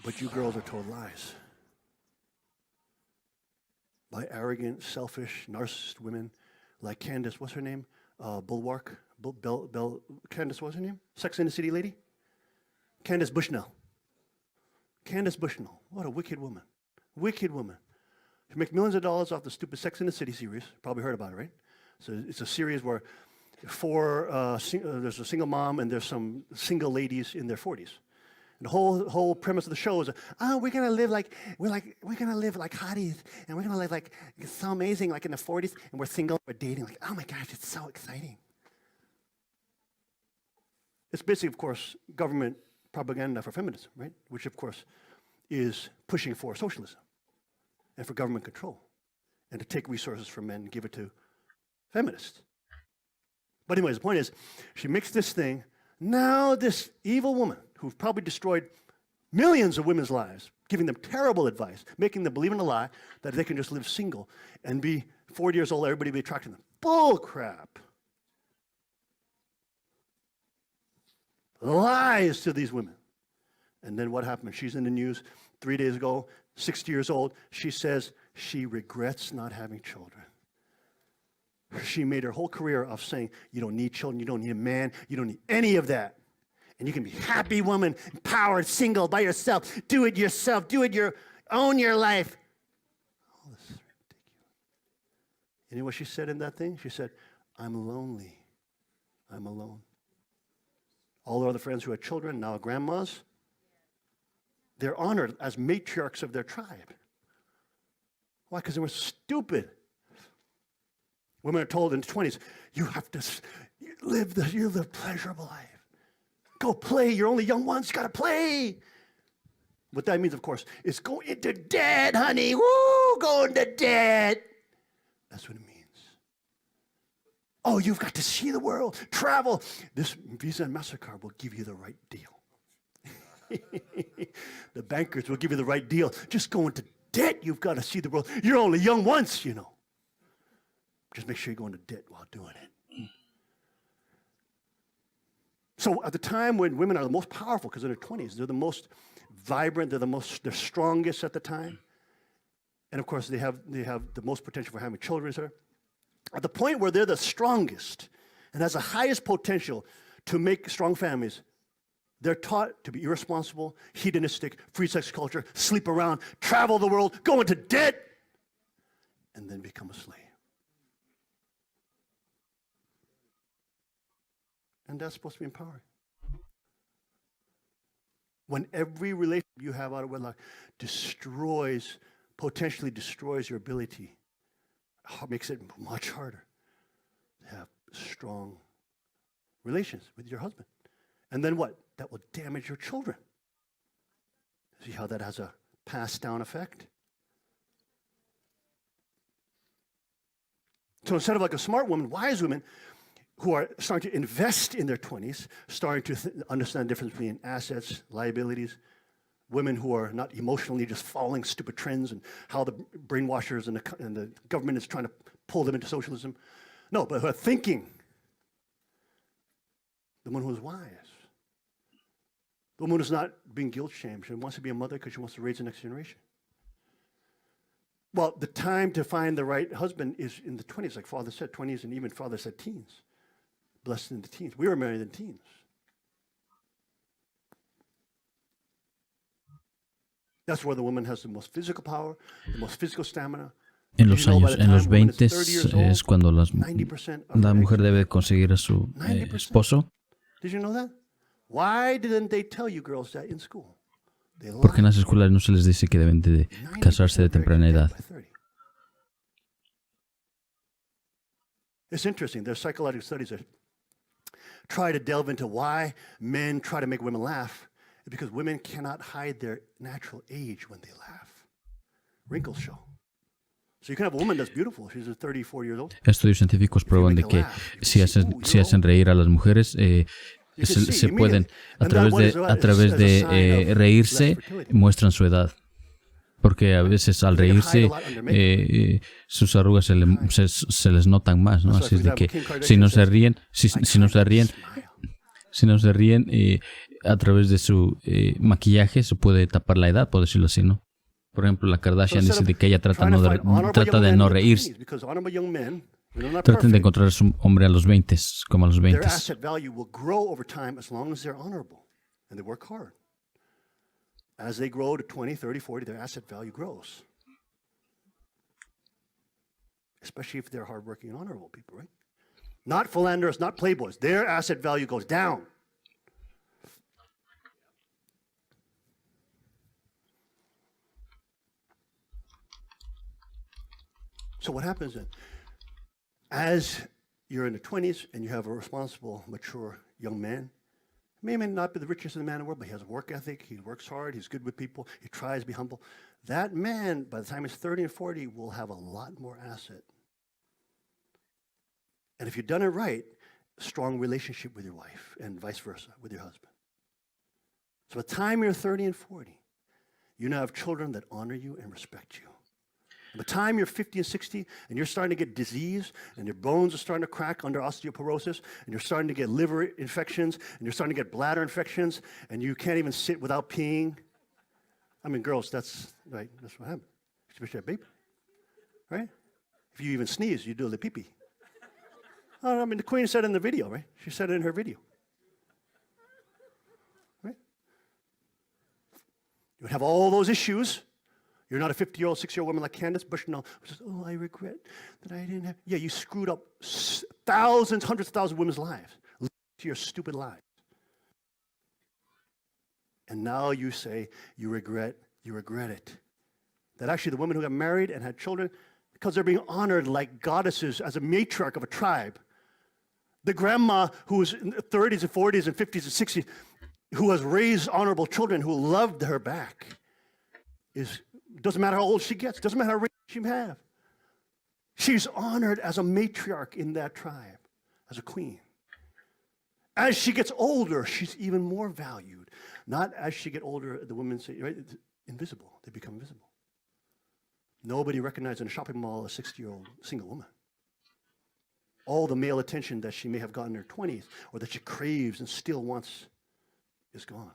But you girls are told lies by arrogant, selfish, narcissist women like Candace, what's her name? Bulwark? Candace, what's her name? Sex and the City lady? Candace Bushnell. Candace Bushnell. What a wicked woman. Wicked woman. She makes millions of dollars off the stupid Sex and the City series. Probably heard about it, right? So it's a series where there's a single mom and there's some single ladies in their 40s. And the whole premise of the show is, we're gonna live like hotties, and we're gonna live like it's so amazing, like in the 40s, and we're single, we're dating, like, oh my gosh, it's so exciting. It's basically, of course, government propaganda for feminism, right? Which, of course, is pushing for socialism and for government control, and to take resources from men and give it to feminists. But anyways, the point is, she makes this thing. Now this evil woman, who's probably destroyed millions of women's lives, giving them terrible advice, making them believe in a lie that they can just live single and be 40 years old, everybody be attracted to them. Bull crap. Lies to these women. And then what happened? She's in the news 3 days ago, 60 years old. She says she regrets not having children. She made her whole career of saying, you don't need children, you don't need a man, you don't need any of that. And you can be happy woman, empowered, single, by yourself. Do it yourself. Own your life. Oh, this is ridiculous. You know what she said in that thing? She said, I'm lonely. I'm alone. All her other friends who had children, now grandmas, they're honored as matriarchs of their tribe. Why? Because they were stupid. Women are told in the 20s, you have to live the pleasurable life. Go play. You're only young once. You got to play. What that means, of course, is go into debt, honey. Woo, go into debt. That's what it means. Oh, you've got to see the world, travel. This Visa and MasterCard will give you the right deal. The bankers will give you the right deal. Just go into debt. You've got to see the world. You're only young once, you know. Just make sure you go into debt while doing it. So at the time when women are the most powerful, because in their 20s, they're the most vibrant, they're strongest at the time. And of course, they have the most potential for having children. Sir. At the point where they're the strongest and has the highest potential to make strong families, they're taught to be irresponsible, hedonistic, free sex culture, sleep around, travel the world, go into debt, and then become a slave. And that's supposed to be empowering. When every relationship you have out of wedlock potentially destroys your ability, makes it much harder to have strong relations with your husband. And then what? That will damage your children. See how that has a passed down effect? So instead of like a smart woman, wise women, who are starting to invest in their 20s, starting to understand the difference between assets, liabilities, women who are not emotionally just following stupid trends and how the brainwashers and the government is trying to pull them into socialism. No, but who are thinking. The one who is wise. The woman who's not being guilt-shamed. She wants to be a mother because she wants to raise the next generation. Well, the time to find the right husband is in the 20s, like Father said, 20s, and even Father said teens. Blessed in the teens. We were married in teens. That's where the woman has the most physical power, the most physical stamina. En los 20 es cuando la mujer debe conseguir a su esposo. Did you know that? Why didn't they tell you girls that in school? Porque en las escuelas no se les dice que deben de casarse de temprana edad. It's interesting. There's psychological studies that try to delve into why men try to make women laugh. It's because women cannot hide their natural age when they laugh. Wrinkles show. So you can have a woman that's beautiful. She's 30, 40 years old. Estudios científicos prueban de que si hacen reír a las mujeres, se pueden, a través de reírse, muestran su edad. Porque a veces al reírse sus arrugas se les notan más, ¿no? Así es de que si no se ríen, a través de su maquillaje se puede tapar la edad, por decirlo así, ¿no? Por ejemplo, la Kardashian dice de que ella trata de no reírse. Traten de encontrar a su hombre a los 20, como a los 20. As they grow to 20, 30, 40, their asset value grows. Especially if they're hardworking and honorable people, right? Not philanderers, not playboys. Their asset value goes down. So what happens then? As you're in the 20s and you have a responsible, mature young man, may not be the richest man in the world, but he has a work ethic, he works hard, he's good with people, he tries to be humble. That man, by the time he's 30 and 40, will have a lot more asset. And if you've done it right, strong relationship with your wife and vice versa with your husband. So by the time you're 30 and 40, you now have children that honor you and respect you. By the time you're 50 and 60 and you're starting to get disease and your bones are starting to crack under osteoporosis and you're starting to get liver infections and you're starting to get bladder infections and you can't even sit without peeing. I mean, girls, that's right. That's what happens. Especially a baby, right? If you even sneeze, you do the pee-pee. Oh, I mean, the Queen said it in the video, right? She said it in her video. Right? You have all those issues. You're not a 50-year-old, 60-year-old woman like Candace Bushnell who says, oh, I regret that I didn't have... Yeah, you screwed up thousands, hundreds of thousands of women's lives to your stupid lies. And now you say you regret it. That actually the women who got married and had children, because they're being honored like goddesses as a matriarch of a tribe. The grandma who's in the 30s and 40s and 50s and 60s, who has raised honorable children, who loved her back, doesn't matter how old she gets, doesn't matter how rich she have. She's honored as a matriarch in that tribe, as a queen. As she gets older, she's even more valued. Not as she gets older, the women say, right, it's invisible. They become invisible. Nobody recognizes in a shopping mall a 60-year-old single woman. All the male attention that she may have gotten in her 20s or that she craves and still wants is gone.